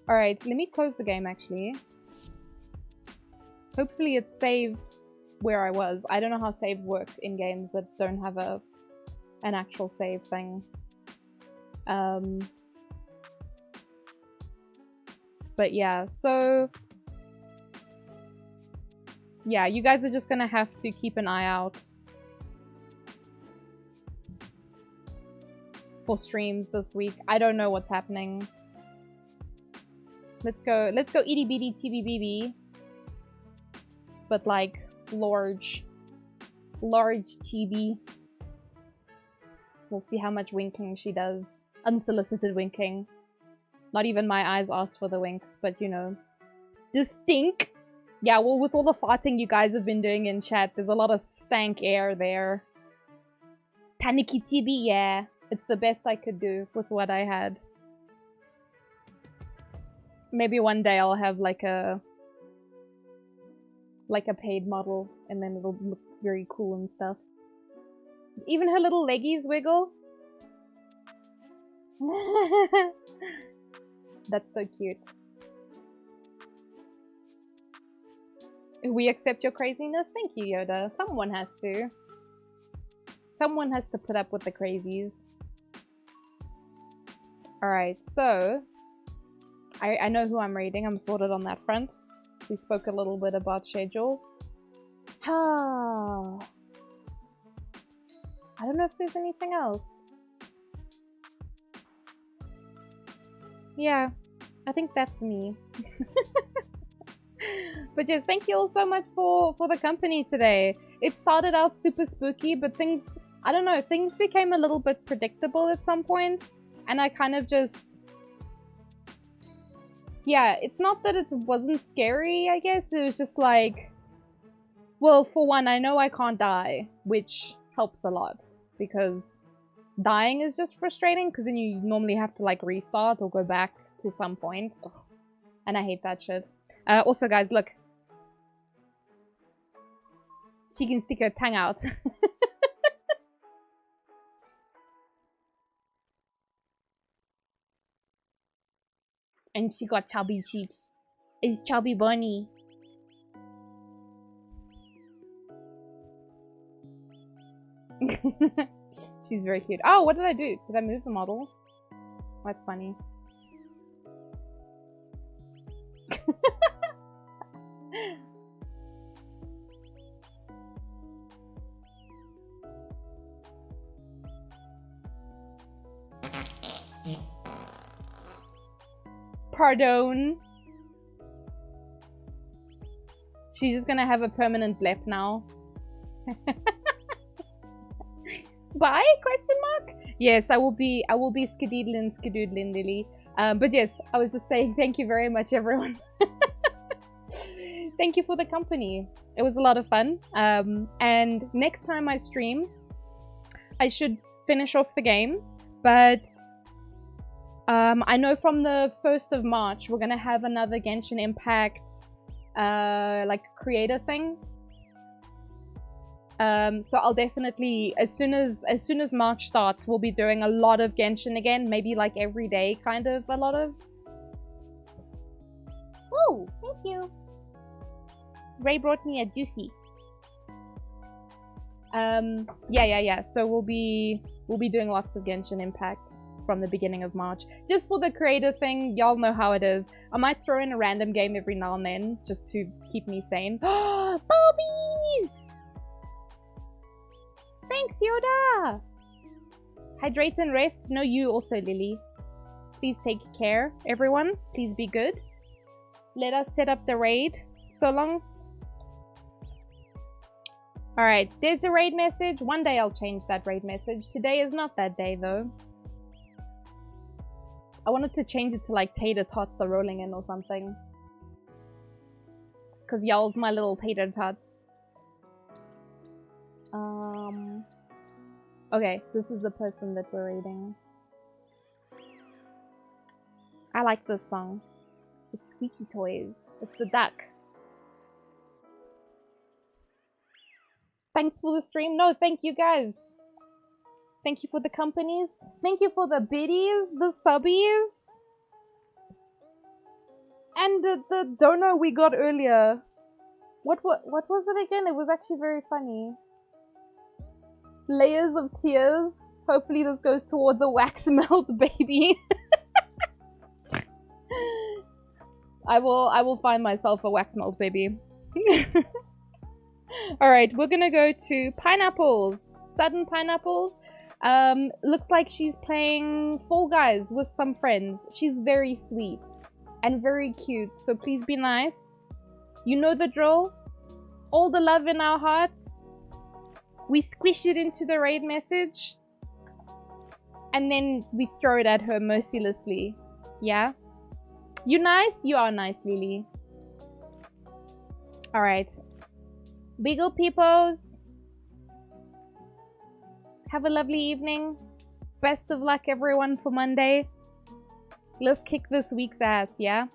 Alright, let me close the game actually. Hopefully it's saved where I was. I don't know how saves work in games that don't have an actual save thing. But yeah, so yeah, you guys are just gonna have to keep an eye out for streams this week. I don't know what's happening. Let's go itty bitty TBBB. But like large TB. We'll see how much winking she does. Unsolicited winking. Not even my eyes asked for the winks, but you know. Distinct. Yeah, well, with all the farting you guys have been doing in chat, there's a lot of stank air there. Panicky TB, yeah. It's the best I could do with what I had. Maybe one day I'll have like a paid model, and then it'll look very cool and stuff. Even her little leggies wiggle. That's so cute. We accept your craziness? Thank you, Yoda. Someone has to. Someone has to put up with the crazies. Alright, so I know who I'm raiding. I'm sorted on that front. We spoke a little bit about schedule. I don't know if there's anything else. Yeah, I think that's me. But yes, thank you all so much for the company today. It started out super spooky, but things, I don't know, things became a little bit predictable at some point. And I kind of just... Yeah, it's not that it wasn't scary, I guess. It was just like... Well, for one, I know I can't die, which helps a lot. Because dying is just frustrating, because then you normally have to, like, restart or go back to some point. Ugh. And I hate that shit. Also, guys, look. She can stick her tongue out. And she got chubby cheeks. It's Chubby Bunny. She's very cute. Oh, what did I do? Did I move the model? That's funny. Pardon. She's just gonna have a permanent blep now. Bye? Question mark? Yes, I will be skedoodling, Lily. But yes, I was just saying thank you very much, everyone. Thank you for the company. It was a lot of fun. And next time I stream, I should finish off the game. But I know from the 1st of March, we're gonna have another Genshin Impact like creator thing. So I'll definitely, as soon as March starts, we'll be doing a lot of Genshin again. Maybe like every day, kind of a lot of. Oh, thank you. Ray brought me a juicy. Yeah. So we'll be doing lots of Genshin Impact from the beginning of March. Just for the creator thing, y'all know how it is. I might throw in a random game every now and then, just to keep me sane. Bobbies! Thanks, Yoda! Hydrate and rest. No, you also, Lily. Please take care, everyone. Please be good. Let us set up the raid. So long. Alright, there's the raid message. One day I'll change that raid message. Today is not that day, though. I wanted to change it to, like, tater tots are rolling in or something. Because y'all's my little tater tots. Okay, this is the person that we're raiding. I like this song. It's Squeaky Toys. It's the duck. Thanks for the stream. No, thank you guys. Thank you for the companies. Thank you for the biddies, the subbies. And the dono we got earlier. What was it again? It was actually very funny. Layers of tears. Hopefully this goes towards a wax melt baby. I will find myself a wax melt baby. Alright, we're gonna go to Pineapples. Sudden Pineapples. Looks like she's playing Fall Guys with some friends. She's very sweet and very cute, so please be nice. You know the drill. All the love in our hearts. We squish it into the raid message. And then we throw it at her mercilessly. Yeah? You nice? You are nice, Lily. Alright. Biggle peepos. Have a lovely evening. Best of luck, everyone, for Monday. Let's kick this week's ass, yeah?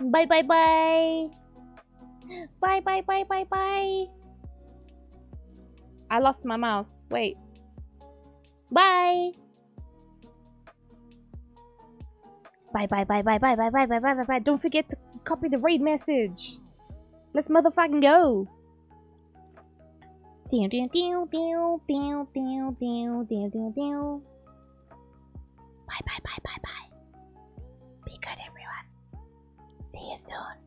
Bye, bye, bye. Bye, bye, bye, bye, bye. I lost my mouse. Wait. Bye. Bye, bye, bye, bye, bye, bye, bye, bye, bye, bye, bye. Don't forget to copy the raid message. Let's motherfucking go. Bye. Bye. Be good, everyone. See you soon.